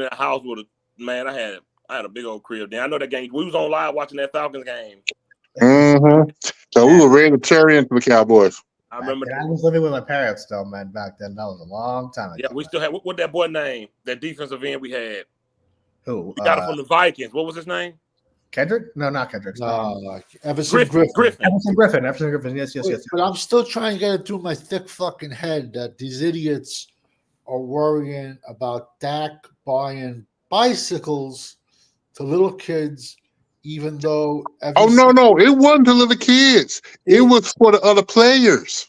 in a house with I had a big old crib. Then I know that game. We was on live watching that Falcons game. Mm-hmm. So we were ready to turn into the Cowboys. I remember. I was living with my parents though, man. Back then, that was a long time ago. Yeah, we still had what that boy name? That defensive end we had. Who? We got it from the Vikings. What was his name? Kendrick? No, not Kendrick. Everson Griffin. Everson Griffin. Yes. But I'm still trying to get it through my thick fucking head that these idiots are worrying about Dak buying bicycles to little kids, even though. No! It wasn't to little kids. It was for the other players.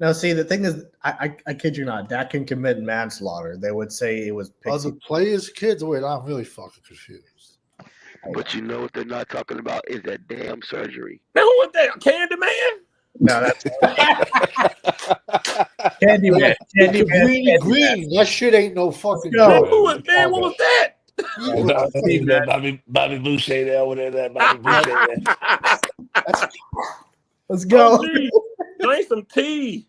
Now, see, the thing is, I kid you not, Dak can commit manslaughter. They would say it was other players' kids. Wait, I'm really fucking confused. But you know what they're not talking about is that damn surgery. Man, who was that? Candyman? No, that's Candyman. Cabrini Green. That shit ain't no fucking Let's go. joke. Man, what was that? Leave that Bobby Boucher there over there. That Bobby Boucher there. Let's go. Drink some tea.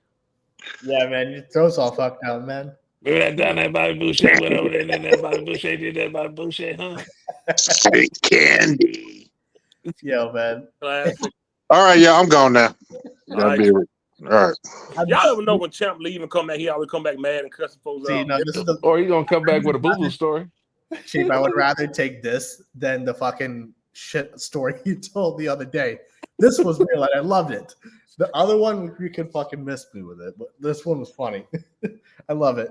Yeah, man, your throat's all fucked out, man. Remember that time that Bobby Boucher went over there and then that Bobby Boucher did that Bobby Boucher, huh? Say candy. Yo, man. Classic. All right, yeah, I'm gone now. All right. All right. Y'all ever know when Champ leave and come back, he always come back mad and cussing folks out. No, this is the Or you gonna come back with a boo-boo story. Chief, I would rather take this than the fucking shit story you told the other day. This was real and I loved it. The other one, you can fucking miss me with it, but this one was funny. I love it.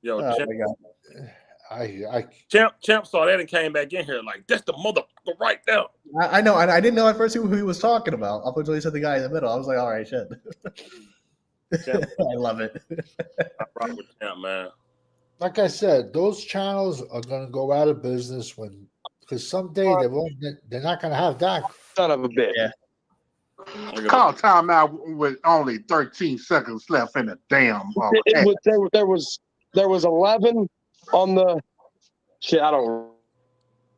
Yo, oh Champ, my God. Champ saw that and came back in here like, that's the motherfucker right there. I know, and I didn't know at first who he was talking about up until he said the guy in the middle. I was like, all right, shit. I love it. I rock with Champ, man. Like I said, those channels are gonna go out of business because someday they're not gonna have Dak. Son of a bitch. Yeah. Call timeout with only 13 seconds left in the damn. There was 11 on the shit. I don't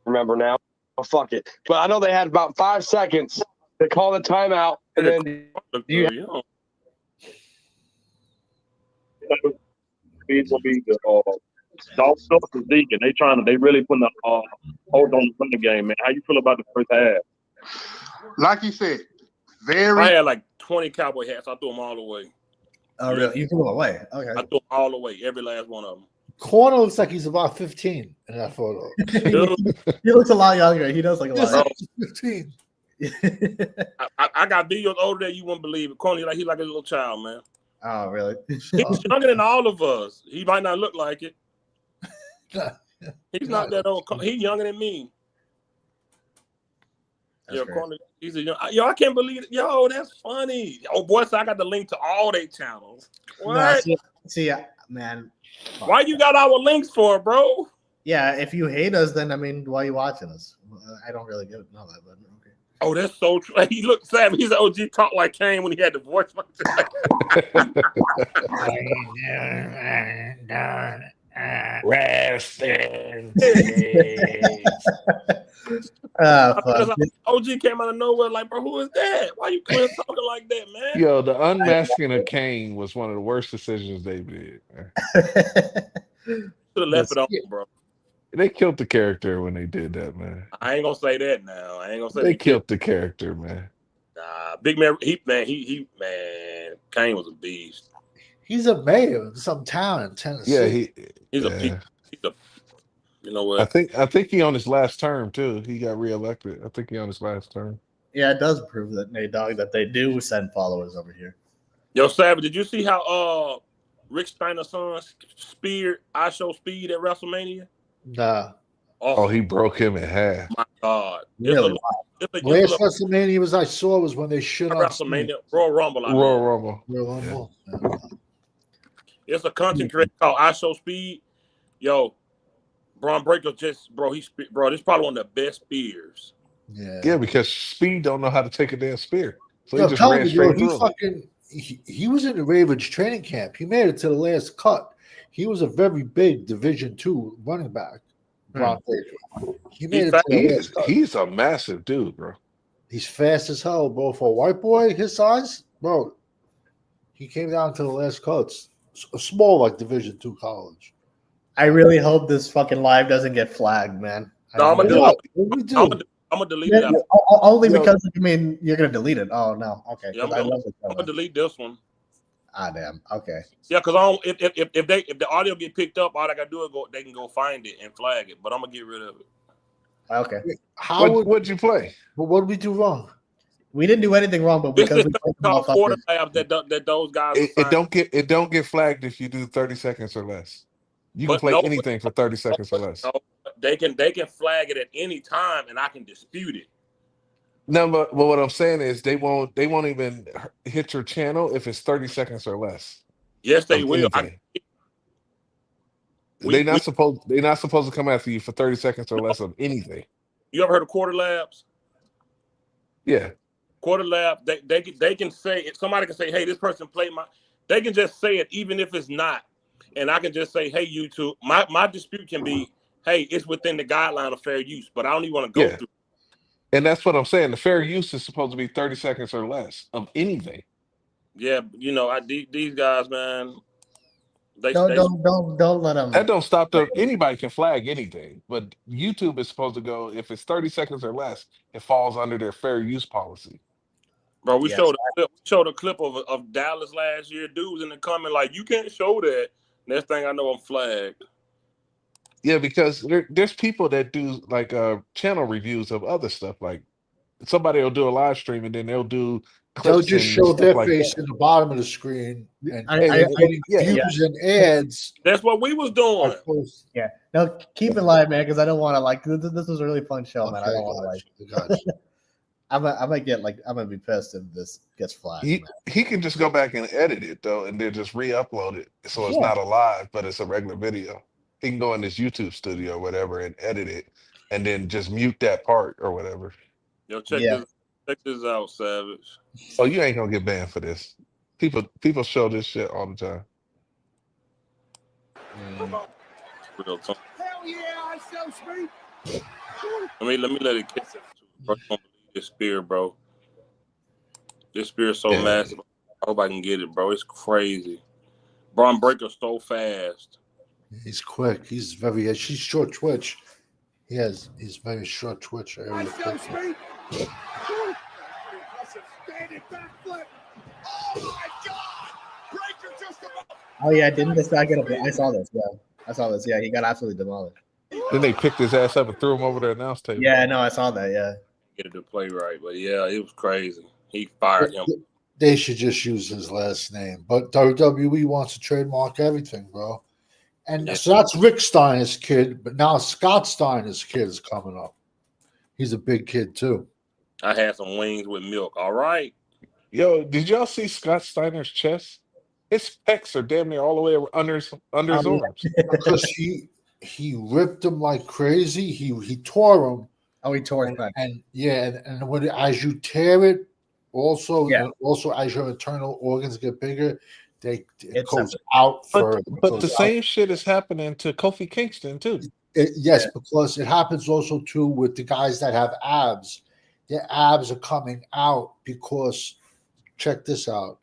remember now. Oh, fuck it. But I know they had about 5 seconds to call the timeout, and then It's gonna be the Dolph Schultz and Deacon. They really putting the hold on the game, man. How you feel about the first half? Like you said, I had like 20 cowboy hats. I threw them all away. Oh, really? You threw them away? Okay. I threw them all away, every last one of them. Corner looks like he's about 15 in that photo. He looks a lot younger. He does look a lot younger. 15. I got videos older that you wouldn't believe it. Corny, he's like a little child, man. Oh, really? He's younger than all of us. He might not look like it. He's not that old. He's younger than me. Yo, Corny, he's a young. Yo, I can't believe it. Yo, that's funny. Oh, boy, so I got the link to all their channels. What? No, see, man. Why you got our links for, bro? Yeah, if you hate us, then I mean, why are you watching us? I don't really know that, but okay. Oh, that's so true. He looked savage. He's an OG, talk like Kane when he had the voice. Resting. OG came out of nowhere like, bro, who is that? Why you talking like that, man? Yo, the unmasking of Kane was one of the worst decisions they did. Should have left it on, bro. They killed the character when they did that, man. I ain't gonna say that now. I ain't gonna say they killed the character, man. Nah, big man, man, Kane was a beast. He's a mayor in some town in Tennessee. Yeah, he's a you know what? I think he on his last term too. He got reelected. I think he on his last term. Yeah, it does prove that that they do send followers over here. Yo, Savage, did you see how Rick Steiner's son speared I Show Speed at WrestleMania? Nah. Oh, he broke him in half. My God. Really? Last WrestleMania I saw was when they shit on WrestleMania, Royal Rumble. Royal Rumble. Yeah. It's a content creator called I Show Speed. Yo, Braun Breaker this is probably one of the best spears. Yeah, because Speed don't know how to take a damn spear. So he just ran straight through. He was in the Ravens training camp. He made it to the last cut. He was a very big Division II running back. Braun Breaker. He made it to the last cut. He's a massive dude, bro. He's fast as hell, bro. For a white boy his size, bro, he came down to the last cuts. A small, like Division II college. I really hope this fucking live doesn't get flagged, man. No, I'm gonna delete it. Only because I mean you're gonna delete it. Oh no, okay. Yeah, I'm gonna delete this one. Ah, damn. Okay. Yeah, because if the audio get picked up, all I gotta do is they can go find it and flag it. But I'm gonna get rid of it. Okay. What'd you play? What did we do wrong? We didn't do anything wrong, but because we called quarter labs that those guys. It don't get flagged if you do 30 seconds or less. You can play anything for 30 seconds or less. They can flag it at any time, and I can dispute it. No, but what I'm saying is they won't even hit your channel if it's 30 seconds or less. Yes, they will. They're not supposed to come after you for 30 seconds or less of anything. You ever heard of quarter labs? Yeah. Quarter lap. They can say if somebody can say, hey, this person played my. They can just say it even if it's not, and I can just say, hey, YouTube. My dispute can be, hey, it's within the guideline of fair use, but I don't even want to go Yeah. through. And that's what I'm saying. The fair use is supposed to be 30 seconds or less of anything. Yeah, you know, these guys, man. Don't let them. That don't stop anybody can flag anything, but YouTube is supposed to go if it's 30 seconds or less, it falls under their fair use policy. Bro, we showed a clip of Dallas last year. Dudes in the comment like, you can't show that. Next thing I know, I'm flagged. Yeah, because there's people that do like channel reviews of other stuff. Like somebody will do a live stream and then they'll do They'll clips just and show stuff their like face that. in the bottom of the screen and I getting views and ads. That's what we was doing. Yeah. No, keep it live, man, because I don't want to like. This was a really fun show, man. I don't want to like. I might get like I'm gonna be pissed if this gets flagged. He can just go back and edit it though, and then just re-upload it, so it's not a live, but it's a regular video. He can go in his YouTube studio or whatever and edit it, and then just mute that part or whatever. Yo, check this out, Savage. Oh, you ain't gonna get banned for this. People show this shit all the time. Real talk. Hell yeah, I sell street. Let me let it kick it. Bro, you don't believe this spear, bro. This spear is so massive. I hope I can get it, bro. It's crazy. Braun Breaker's so fast. He's quick. He's short twitch. He's very short twitch. I sell street. Standing backflip. Oh my God! Breaker just about. Oh yeah, didn't this guy get up? I saw this. Yeah, I saw this. Yeah, he got absolutely demolished. Then they picked his ass up and threw him over the announce table. Yeah, no, I saw that. Yeah, get it to play right, but yeah, it was crazy. He fired him. They should just use his last name, but WWE wants to trademark everything, bro. And so that's Rick Steiner's kid, but now Scott Steiner's kid is coming up. He's a big kid too. I had some wings with milk. All right. Yo, did y'all see Scott Steiner's chest? His pecs are damn near all the way under his arms. Because he ripped him like crazy. He tore him. Oh, he tore it back. And when as you tear it, also as your internal organs get bigger, it goes out further. But the same shit is happening to Kofi Kingston too. Yes, because it happens also too with the guys that have abs. Their abs are coming out because, check this out,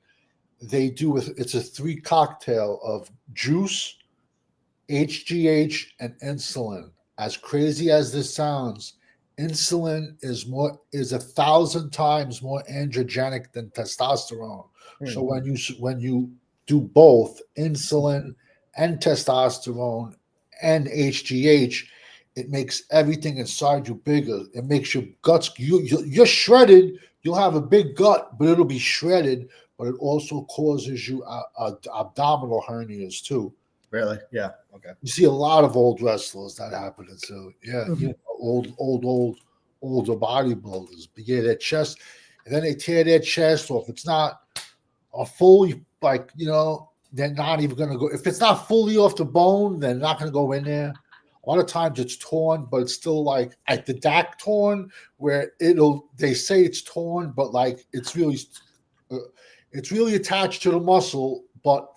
it's a 3 cocktail of juice, HGH, and insulin. As crazy as this sounds, insulin is 1,000 times more androgenic than testosterone. So when you do both insulin and testosterone and HGH, it makes everything inside you bigger. It makes your guts. You're shredded. You'll have a big gut, but it'll be shredded. But it also causes you abdominal hernias too. Really? Yeah. Okay. You see a lot of old wrestlers that happen to. Yeah, older bodybuilders. But yeah, their chest, and then they tear their chest off. It's not a fully they're not even going to go. If it's not fully off the bone, they're not going to go in there. A lot of times it's torn, but it's still like at the Dak torn, where they say it's torn, but like it's really attached to the muscle, but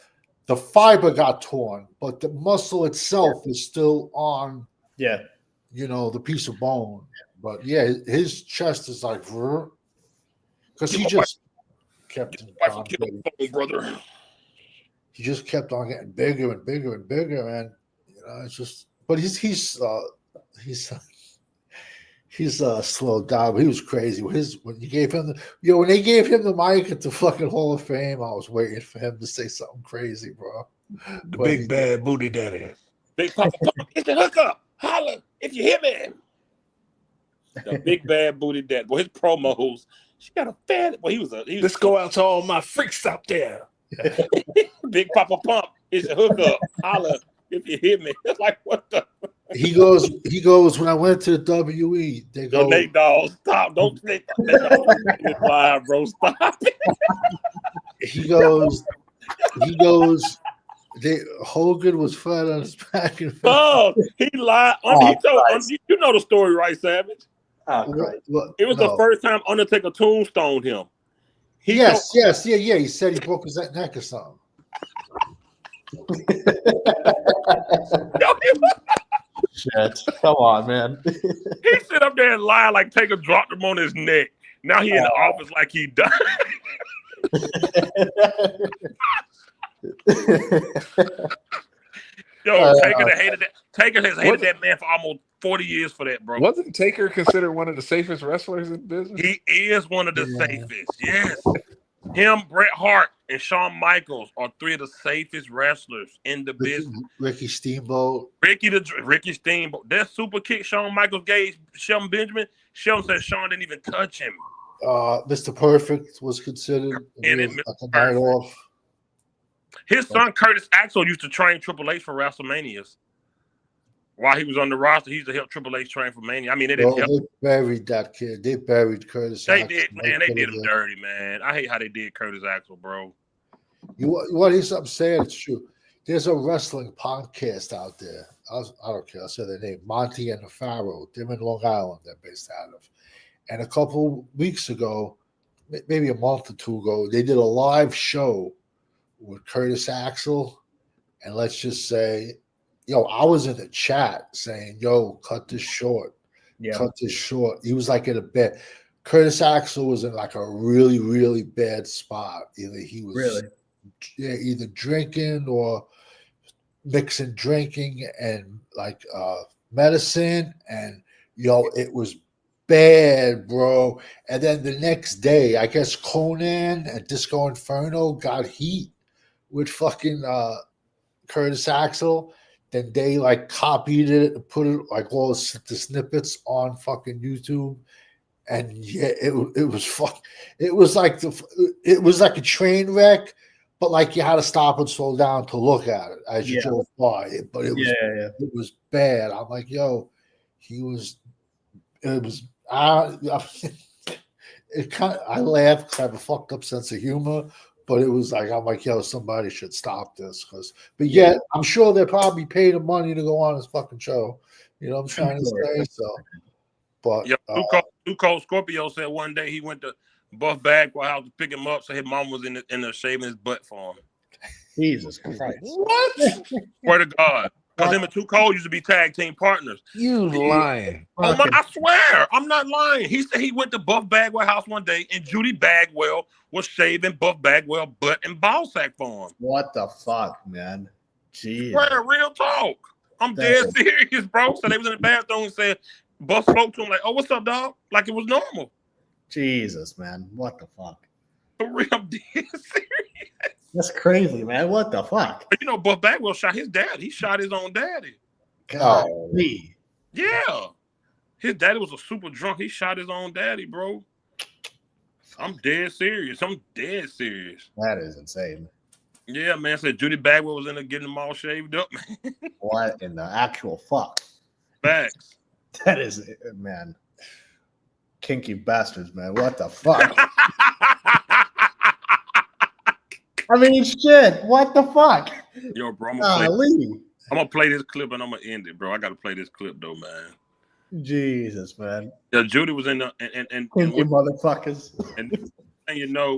the fiber got torn, but the muscle itself is still on. Yeah, the piece of bone. But yeah, his chest is like, because he just kept brother. He just kept on getting bigger and bigger and bigger, and it's just. But he's slowed down. But he was crazy. When they gave him the mic at the fucking Hall of Fame, I was waiting for him to say something crazy, bro. The big bad booty daddy. Big Papa Pump, it's the hookup. Holla if you hear me. The big bad booty daddy. Well, his promos. She got a fat. Well, he was. Let's go out to all my freaks out there. Big Papa Pump, it's a hookup. Holla if you hear me. It's like what the. He goes. When I went to the WE, they go. Nate Dogg, stop! Don't Nate Dogg, bro. Stop. He goes. Hogan was flat on his back. Oh, he lied. You know the story, right, Savage? It was the first time Undertaker tombstoned him. Yes. He said he broke his neck or something. Shit. Come on, man. He sit up there and lie like Taker dropped him on his neck. Now he in the office like he died. Yo, Taker hated that. Taker has hated that man for almost 40 years for that, bro. Wasn't Taker considered one of the safest wrestlers in business? He is one of the safest. Yes. Him, Bret Hart, and Shawn Michaels are three of the safest wrestlers in the business. Ricky Steamboat. Ricky Steamboat. That super kick Shawn Michaels gave Shelton Benjamin. Shelton said Shawn didn't even touch him. Mr. Perfect was considered a night off. His son Curtis Axel used to train Triple H for WrestleManias. While he was on the roster, he used to help Triple H train for Mania. I mean, they didn't help. They buried that kid. They buried Curtis. They did, man. They did him dirty, man. I hate how they did Curtis Axel, bro. You want to hear something saying? It's true. There's a wrestling podcast out there. I don't care. I'll say their name. Monty and the Pharaoh. They're in Long Island. They're based out of. And a couple weeks ago, maybe a month or two ago, they did a live show with Curtis Axel. And let's just say, I was in the chat saying, cut this short. Yeah. Cut this short. He was like in a bed. Curtis Axel was in like a really, really bad spot. Either he was either drinking or mixing drinking and like medicine. And it was bad, bro. And then the next day, I guess Conan and Disco Inferno got heat with fucking Curtis Axel. Then they like copied it and put it like all the snippets on fucking YouTube, and it was like a train wreck, but like you had to stop and slow down to look at it as you drove by it. But it was bad. I'm like, I laughed because I have a fucked up sense of humor. But it was like, I'm like, somebody should stop this. But I'm sure they're probably paid the money to go on this fucking show. You know what I'm trying to say? So, but Too Cold Scorpio said one day he went to Buff Bagwell house to pick him up, so his mom was in there shaving his butt for him. Jesus Christ! What? Swear to God. Because him and Too Cold used to be tag team partners. You lying. Oh my, I swear. I'm not lying. He said he went to Buff Bagwell house one day and Judy Bagwell was shaving Buff Bagwell butt and ball sack for him. What the fuck, man? Jeez. Swear, real talk. I'm dead serious, bro. So they was in the bathroom and said, Buff spoke to him like, oh, what's up, dog? Like it was normal. Jesus, man. What the fuck? For real, I'm dead serious. That's crazy, man. What the fuck? But Buff Bagwell shot his dad. He shot his own daddy. Golly. Yeah. His daddy was a super drunk. He shot his own daddy, bro. I'm dead serious. That is insane. Yeah, man. Said Judy Bagwell was in there getting them all shaved up, man. What in the actual fuck? Facts. That is, man. Kinky bastards, man. What the fuck? I mean, shit. What the fuck? Yo, bro, I'm gonna play this clip and I'm gonna end it, bro. I gotta play this clip though, man. Jesus, man. Yeah, Judy was in the and motherfuckers. And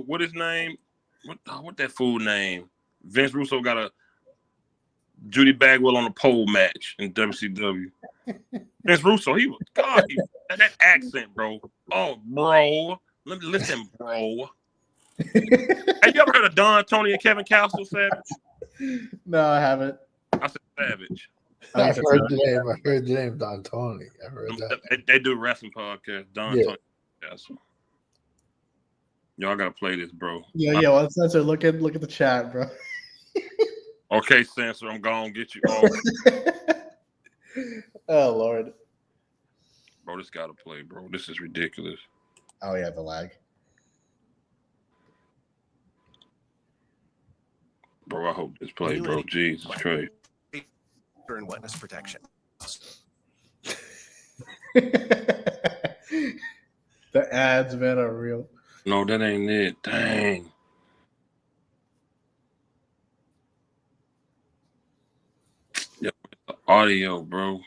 what his name? What that fool name? Vince Russo got a Judy Bagwell on a pole match in WCW. Vince Russo, that accent, bro. Oh, bro. Listen, bro. Have you ever heard of Don, Tony, and Kevin Castle Savage? No, I haven't. I said Savage. I heard the name Don Tony. I heard that. They do wrestling podcast. Don, Tony, Castle. Y'all gotta play this, bro. Yeah. Well, Censor, look at the chat, bro. Okay, Censor, I'm gonna get you. Oh Lord. Bro, this gotta play, bro. This is ridiculous. Oh yeah, the lag. Bro, I hope this play, bro. Jesus Christ. And witness protection. The ads, man, are real. No, that ain't it. Dang. Yo, the audio, bro.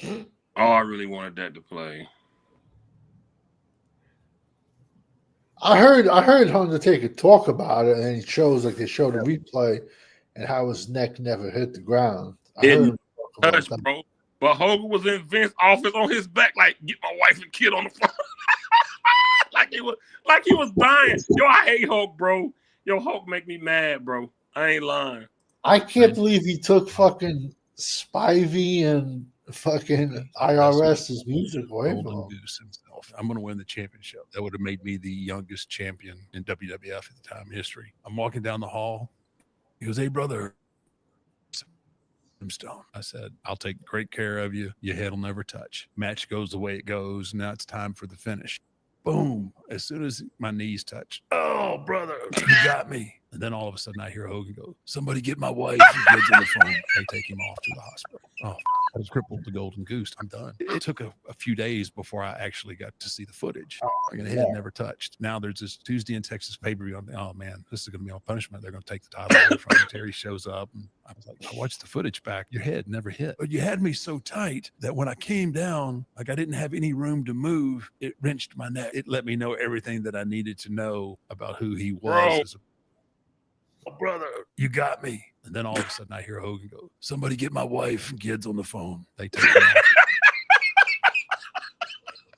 Oh, I really wanted that to play. I heard Undertaker talk about it, and he shows they showed a replay and how his neck never hit the ground. I heard him talk about Touch, that. bro. But Hogan was in Vince's office on his back, like, get my wife and kid on the phone. like he was dying. Yo, I hate Hulk, bro. Yo, Hulk make me mad, bro. I ain't lying. I can't believe he took fucking Spivey and fucking IRS's music away from Golden him. Goose himself. I'm going to win the championship. That would have made me the youngest champion in WWF at the time in history. I'm walking down the hall. He goes, "Hey, brother." Stone. I said, "I'll take great care of you. Your head will never touch." Match goes the way it goes. Now it's time for the finish. Boom. As soon as my knees touch, "Oh, brother, you got me." And then all of a sudden I hear Hogan go, "Somebody get my wife." He gets on the phone. They take him off to the hospital. Oh, I was crippled the Golden Goose. I'm done. It took a few days before I actually got to see the footage. My head never touched. Now there's this Tuesday in Texas pay-per-view. Oh, man, this is going to be on punishment. They're going to take the title away from him. Terry shows up. And I was like, I watched the footage back. Your head never hit. But you had me so tight that when I came down, like I didn't have any room to move. It wrenched my neck. It let me know everything that I needed to know about who he was as a brother. You got me. And then all of a sudden I hear Hogan go, "Somebody get my wife and kids on the phone." They take him off.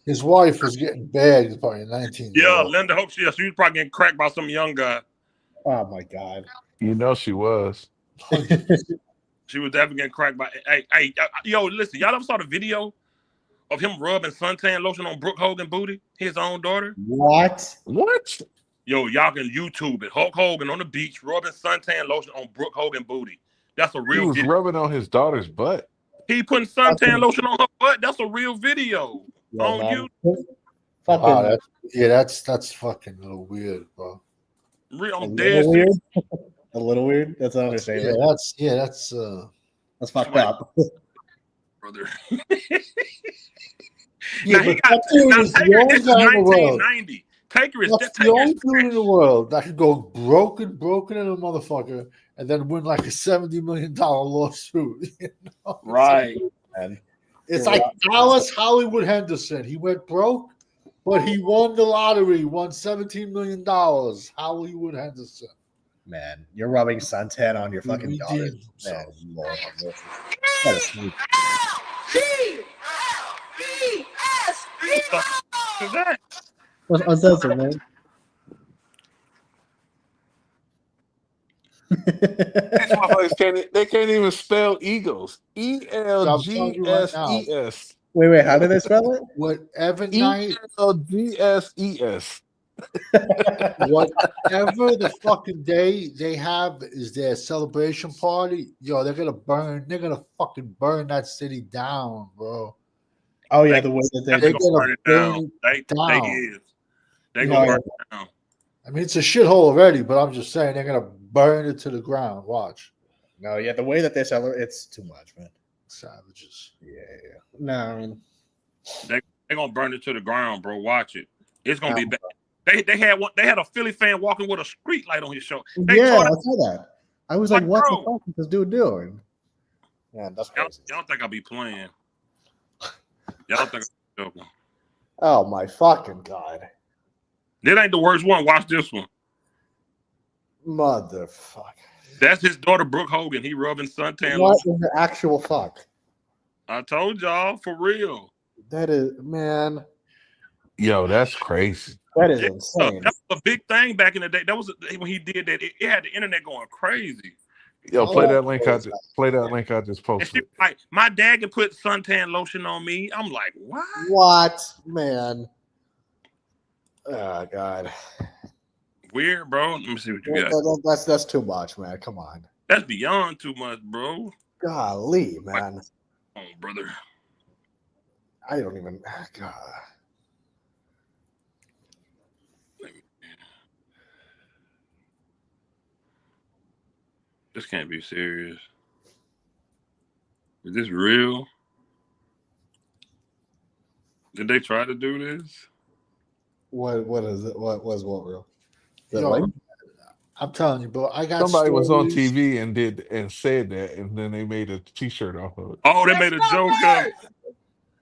His wife was getting bagged by a 19. Yeah, Linda Hope. She was probably getting cracked by some young guy. Oh my God. You know she was. She was definitely getting cracked by. Hey, yo, listen, y'all ever saw the video of him rubbing suntan lotion on Brooke Hogan booty, his own daughter? What? Yo, y'all can YouTube it. Hulk Hogan on the beach rubbing suntan lotion on Brooke Hogan booty. That's a He real was video. rubbing on his daughter's butt. He putting suntan lotion on her butt. That's a real video on man. YouTube. Wow, that's fucking a little weird, bro. Real, A I'm little dead weird. serious. A little weird. That's an understatement. That's That's fucked up. Brother. Yeah, Now, but that dude is the only this is guy in the world. 1990. Taker is That's the only dude in the world that could go broken in a motherfucker and then win like a $70 million lawsuit. You know? Right. It's like Dallas Hollywood Henderson. He went broke, but he won the lottery, won $17 million. Hollywood Henderson. Man, you're rubbing suntan on your fucking daughter. Man, Lord have mercy. That is sweet. What's that, man? These motherfuckers they can't even spell Eagles. ELGSES. Wait, how do they spell it? Whatever night. ELGSES. Whatever the fucking day they have is their celebration party, yo, they're gonna fucking burn that city down, bro. Oh yeah, the way that they're gonna gonna burn it down. They gonna burn it down. I mean, it's a shithole already, but I'm just saying they're gonna burn it to the ground. Watch. No, yeah, the way that they celebrate, it's too much, man. Savages. Yeah. No, I mean, They gonna burn it to the ground, bro. Watch it. It's gonna be bad. They had a Philly fan walking with a street light on his show. I saw that. I was like, what the fuck is this dude doing? Man, that's crazy. Y'all think I'll be playing? Y'all think I'm joking? Oh my fucking God. That ain't the worst one. Watch this one. Motherfucker. That's his daughter, Brooke Hogan. He rubbing suntan What lotion. in the actual fuck? I told y'all, for real. That is, man. Yo, that's crazy. That is insane. That was a big thing back in the day. That was when he did that. It had the internet going crazy. Yo, play that link. Play that link I just And she posted. was like, my dad can put suntan lotion on me. I'm like, what? What, man? Oh God. Weird, bro. Let me see what you got. That's too much, man. Come on. That's beyond too much, bro. Golly, man. Oh, brother. I don't even. God. This can't be serious. Is this real? Did they try to do this? What is it? What real? Yo, I'm telling you, bro. I got Somebody was on stories. TV and said that, and then they made a T-shirt off of it. Oh, they made a joke of it.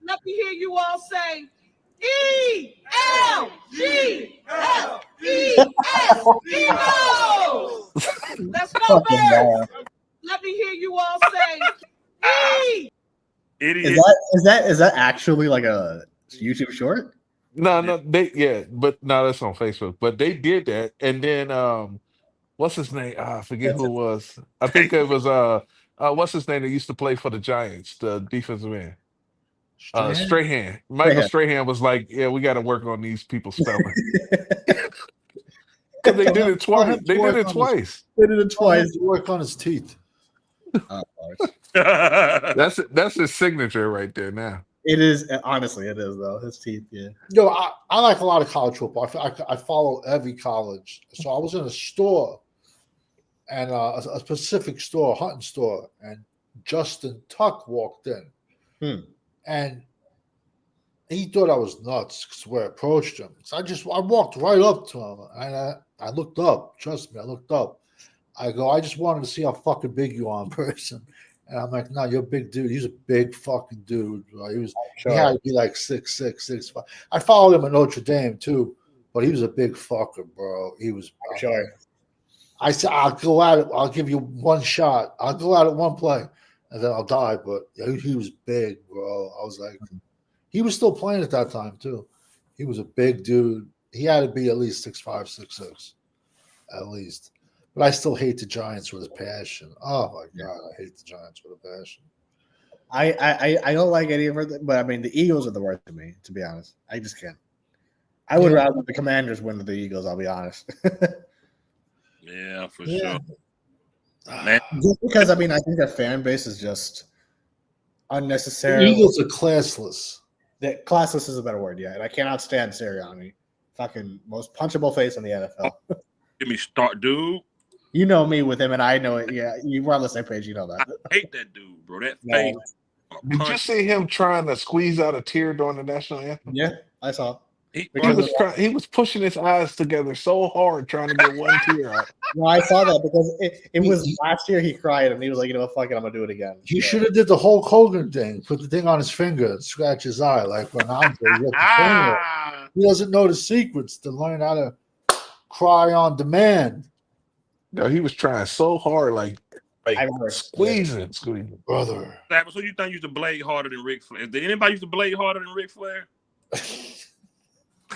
Let me hear you all say ELGL Eagles. Let's go, Bears. Let me hear you all say E. Idiot. Is that actually like a YouTube short? No, but no, that's on Facebook. But they did that, and then what's his name? I forget who it was. I think it was what's his name that used to play for the Giants, the defensive end. Strahan. Michael Strahan was like, "Yeah, we got to work on these people's spelling." Because they did it twice. They did it twice. They did it twice. Work on his teeth. That's his signature right there. Now it is. Honestly, it is though. His teeth. Yeah. Yo, I like a lot of college football. I follow every college. So I was in a store, and a specific store, a hunting store, and Justin Tuck walked in, and he thought I was nuts because we approached him. So I walked right up to him, and I looked up. Trust me, I looked up. I go, I just wanted to see how fucking big you are in person. And I'm like, no, you're a big dude. He's a big fucking dude. Right? He had to be like 6'6", 6'5". I followed him at Notre Dame too, but he was a big fucker, bro. He was sure. I said, I'll go at it. I'll give you one shot. I'll go at it one play, and then I'll die. But he was big, bro. I was like, he was still playing at that time too. He was a big dude. He had to be at least 6'5", 6'6", at least. But I still hate the Giants with a passion. Oh my god, I hate the Giants with a passion. I don't like any of it, but I mean the Eagles are the worst to me, to be honest. I just can't. I would rather the Commanders win than the Eagles, I'll be honest. Yeah, for sure. Man. Just because I mean I think their fan base is just unnecessary. The Eagles are classless. Classless is a better word, yeah. And I cannot stand Sirianni. Fucking most punchable face in the NFL. Give me start, dude. You know me with him, and I know it. Yeah, we're on the same page. You know that. I hate that dude, bro. That face. Did you see him trying to squeeze out a tear during the national anthem? Yeah, I saw. He was pushing his eyes together so hard trying to get one tear out. No, I saw that because it was last year he cried and he was like, you know what, fuck it, I'm gonna do it again. He should have did the Hulk Hogan thing, put the thing on his finger and scratch his eye like Ronaldo. He doesn't know the secrets to learn how to cry on demand. No, he was trying so hard, like squeezing. Brother. So you think you used to blade harder than Ric Flair? Did anybody used to blade harder than Ric Flair?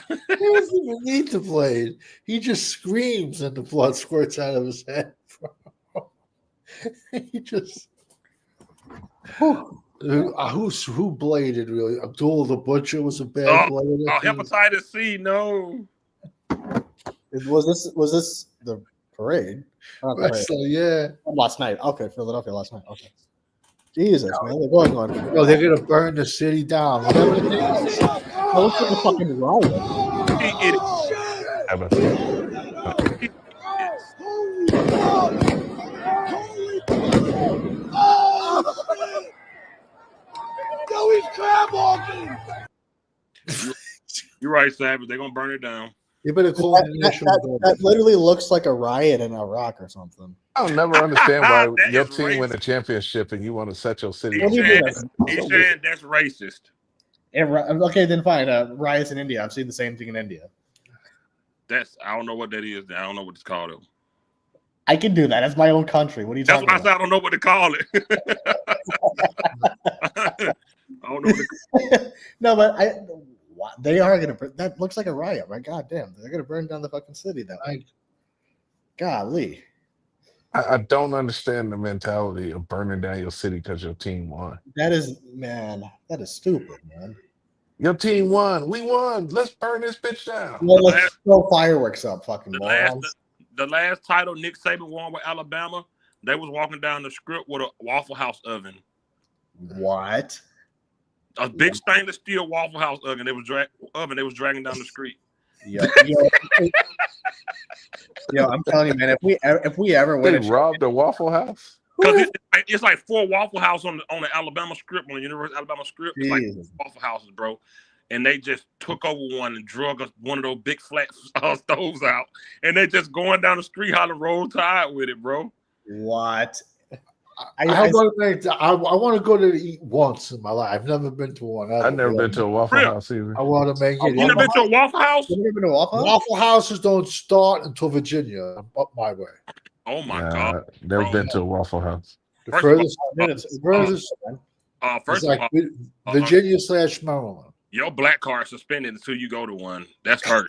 He doesn't even need to blade. He just screams and the blood squirts out of his head. He just who bladed really? Abdul the Butcher was a bad blader. Oh, hepatitis C, no. Was this the parade? Wrestling, yeah. Last night. Okay, Philadelphia last night. Okay. Jesus, man, they're going on. No, they're gonna burn the city down. Whatever the thing is. No, it's a fucking riot. Joey's crab walking. You're right, Savage. They're gonna burn it down. You better call that literally looks like a riot in Iraq or something. I'll never understand why your team win a championship and you want to set your city. He's saying that's racist. Okay, then fine. Riots in India. I've seen the same thing in India. I don't know what that is. I don't know what it's called. I can do that. That's my own country. What are you talking about? That's why I said I don't know what to call it. I don't know. No, but they are going to. That looks like a riot, right? God damn. They're going to burn down the fucking city then. Golly. I don't understand the mentality of burning down your city because your team won. That is stupid, man. Your team won. We won. Let's burn this bitch down. Well, let's throw fireworks up, fucking morons. The last title Nick Saban won with Alabama, they was walking down the strip with a Waffle House oven. What? A big stainless steel Waffle House oven. They was dragging down the street. Yo, I'm telling you, man. If we ever win, they robbed a Waffle House. Because it's like 4 Waffle House on the Alabama Strip, on the University of Alabama Strip. It's like Waffle Houses, bro. And they just took over one and drug one of those big flat stoves out. And they just going down the street hollering Roll Tide with it, bro. What? I want to go to eat once in my life. I've never been to one ever. I've never been to a Waffle House either. I want to make it. You never been to a Waffle House? You never been to a Waffle House? Waffle Houses don't start until Virginia. Up my way. Oh my Nah, God! never been to a Waffle House. The First furthest first is like of all, Virginia / Maryland. your black card suspended until you go to one. That's hurt.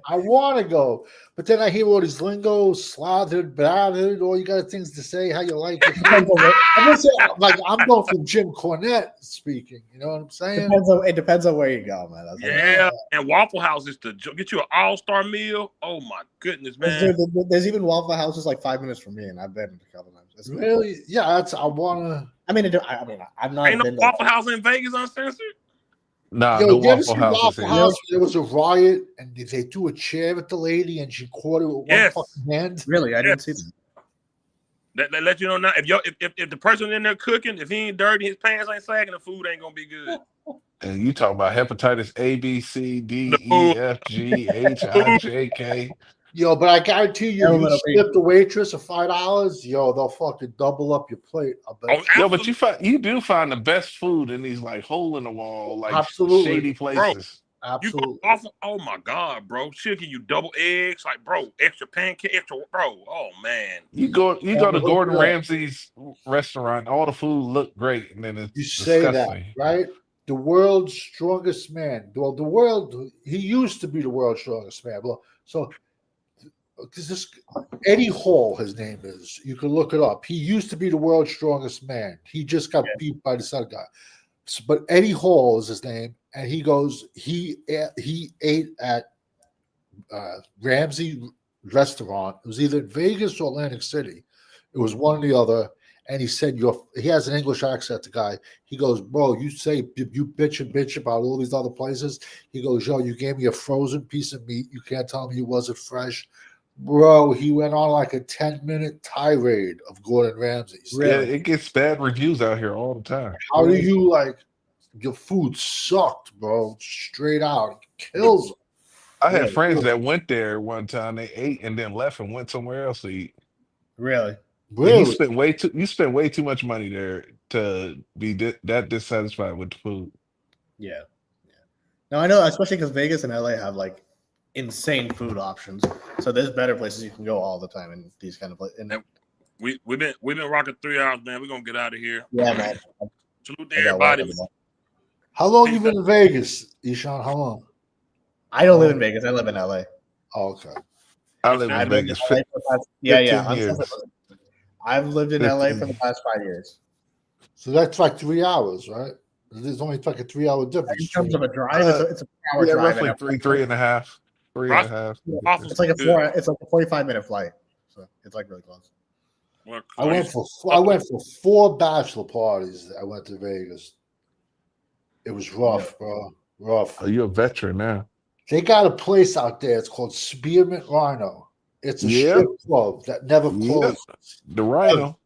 I want to go, but then I hear all these lingo, slathered, battered, all you got things to say, how you like it. I'm not saying, like I'm going from Jim Cornette speaking. You know what I'm saying? It depends on where you go, man. That's Yeah, and Waffle House is to get you an all-star meal. Oh my goodness, man! There's even Waffle Houses like 5 minutes from me, and I've been a couple times. It's Really? Yeah, that's I want to. I mean, I'm not. Ain't no Waffle House in Vegas uncensored. Nah, Yo, no you ever Waffle see House. Waffle House? There was a riot, and they threw a chair at the lady, and she caught it with one fucking hand. Really, I didn't see that. They let you know now. If the person in there cooking, if he ain't dirty, his pants ain't sagging, the food ain't gonna be good. And you talk about hepatitis A, B, C, D, E, F, G, H, I, J, K. Yo, but I guarantee you, you slip the waitress of $5, yo, they'll fucking double up your plate. I bet. Yo, but you do find the best food in these like hole in the wall, like Absolutely. shady places. Absolutely. Oh my God, bro! She'll give you double eggs, like bro, extra pancake, extra bro. Oh man, You go to Gordon Ramsay's restaurant, all the food look great, and then it's You say disgusting. that, right? The world's strongest man. Well, he used to be the world's strongest man. Well, so because this Eddie Hall, his name is. You can look it up. He used to be the world's strongest man. He just got beat by this other guy. But Eddie Hall is his name, and he goes. He ate at Ramsey restaurant. It was either in Vegas or Atlantic City. It was one or the other. And he said, he has an English accent, the guy. He goes, bro, you say you bitch about all these other places. He goes, yo, you gave me a frozen piece of meat. You can't tell me it wasn't fresh. Bro, he went on like a 10-minute tirade of Gordon Ramsay's. Yeah, it gets bad reviews out here all the time. How do you your food sucked, bro? Straight out. It kills them. I had friends that went there one time. They ate and then left and went somewhere else to eat. Really? And you spent way too much money there to be that dissatisfied with the food. Yeah. No, I know, especially because Vegas and LA have like insane food options. So there's better places you can go all the time in these kind of places. we've been rocking 3 hours, man. We're gonna get out of here. Yeah, man. Salute to everybody. How long you been in Vegas, Ishan? How long? I don't live in Vegas. I live in LA. Oh, okay. I live in Vegas. 15 years. I've lived in LA for the past 5 years. So that's like 3 hours, right? There's only like a 3 hour difference. In terms of a drive, it's a 3 hour drive. Roughly three and a half. 3.5. It's like a 45-minute flight. So it's like really close. I went for 4 bachelor parties. I went to Vegas. It was rough, bro. Rough. Oh, you're a veteran now. They got a place out there. It's called Spearmint Rhino. It's a strip club that never closes. The Rhino.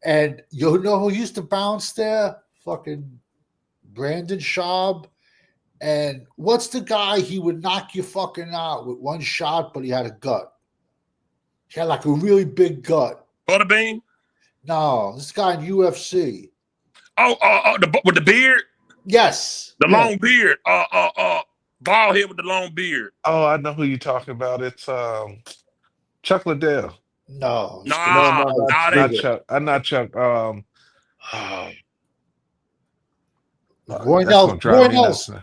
And you know who used to bounce there? Fucking Brandon Schaub. And what's the guy? He would knock you fucking out with one shot, but he had a gut. He had like a really big gut. Butterbean? No, this guy in UFC. With the beard? Yes. The long beard. Bald head with the long beard. Oh, I know who you're talking about. It's Chuck Liddell. No. Not Chuck. I'm not Chuck. Roy Nelson.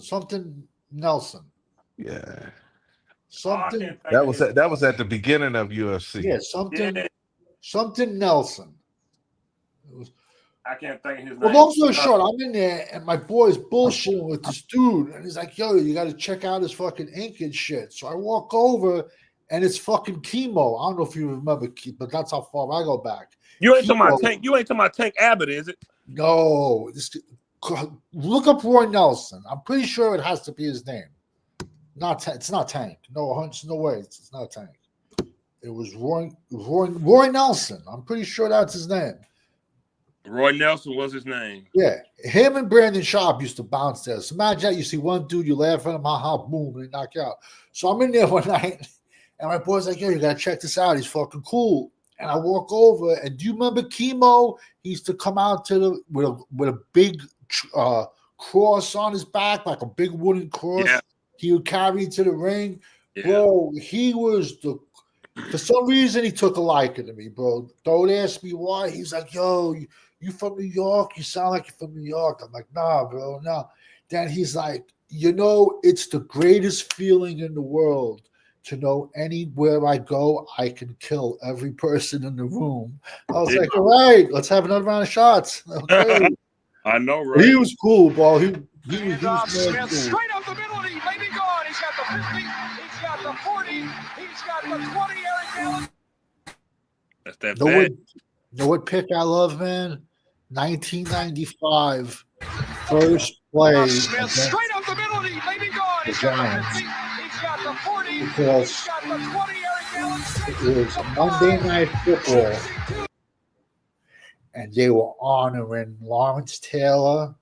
Something Nelson. Yeah. Something. That was at the beginning of UFC. Yeah, something Nelson. I can't think of his name. Well, long story short, I'm in there and my boy's bullshitting with this dude, and he's like, "Yo, you got to check out his fucking ink and shit." So I walk over, and it's fucking Chemo. I don't know if you remember, but that's how far I go back. You ain't talking about Tank. You ain't talking about Tank Abbott, is it? No. Look up Roy Nelson. I'm pretty sure it has to be his name. It's not Tank. No, no way. It's not Tank. It was Roy Nelson. I'm pretty sure that's his name. Roy Nelson was his name. Yeah, him and Brandon Schaub used to bounce there. So imagine that you see one dude, you laugh at him, haha, boom, they knock you out. So I'm in there one night, And my boy's like, yo, you gotta check this out. He's fucking cool. And I walk over, and do you remember Chemo? He used to come out to the with a big cross on his back, like a big wooden cross. Yeah. He would carry to the ring. Yeah. Bro, he was for some reason he took a liking to me, bro. Don't ask me why. He's like, yo, you from New York? You sound like you're from New York. I'm like, nah, bro, nah. Then he's like, it's the greatest feeling in the world to know anywhere I go, I can kill every person in the room. I was like, all right, let's have another round of shots. Okay. I know, right? He was cool, bro. He was Smith cool. straight up the middle, and he may be gone. He's got the 50, he's got the 40, he's got the 20, Eric Allen. That's that Know what pick I love, man? 1995, first play. Smith straight up the middle, and he may be gone. He's got the 50, he's got the 40, he's got the 20, Eric Allen. It was Monday Night Football, and they were honoring Lawrence Taylor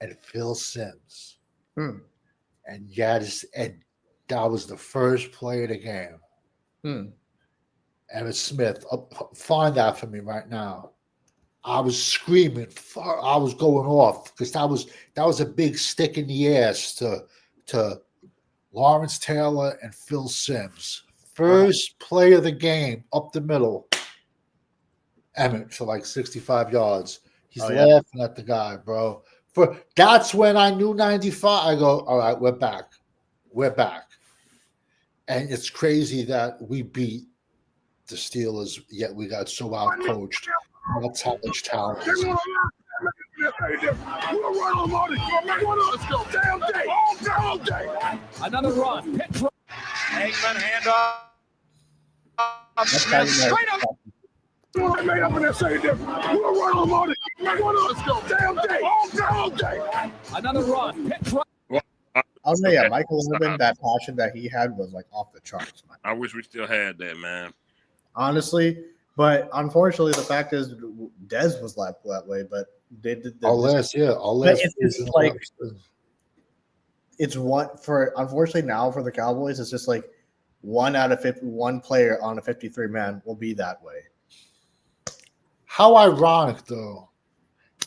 and Phil Simms. And that was the first play of the game. Emmitt Smith, find that for me right now. I was screaming. I was going off because that was a big stick in the ass to Lawrence Taylor and Phil Simms. First play of the game, up the middle. Emmett for like 65 yards. He's laughing at the guy, bro. That's when I knew 95. I go, all right, we're back. We're back. And it's crazy that we beat the Steelers, yet we got so out coached. That's how much talent is. Let's go. Damn day. All day. Another run. Aikman handoff. Straight up. I made up in that same difference. We'll run on Monday. Let's go. Damn day. All day. Another run. I'll say, yeah, Michael Irvin, that passion that he had was like off the charts, man. I wish we still had that, man. Honestly, but unfortunately, the fact is, Dez was that way. But they did. It's like it's unfortunately now for the Cowboys, it's just like 1 out of 51 player on a 53 man will be that way. How ironic, though.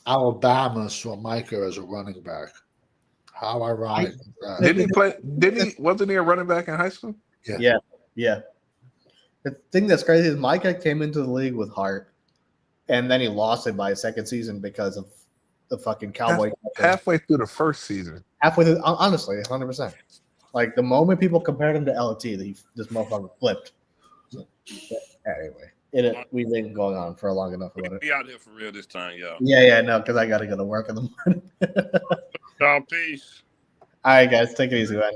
Alabama saw Micah as a running back. How ironic. Wasn't he a running back in high school? Yeah. The thing that's crazy is Micah came into the league with heart, and then he lost it by his second season because of the fucking Cowboy. Halfway through the first season. Halfway through, honestly, 100%. Like the moment people compared him to LT, this motherfucker flipped. Anyway, we've been going on for long enough about it. Be out here for real this time, y'all. Yeah, no, because I got to go to work in the morning. Y'all, peace. All right, guys, take it easy, man.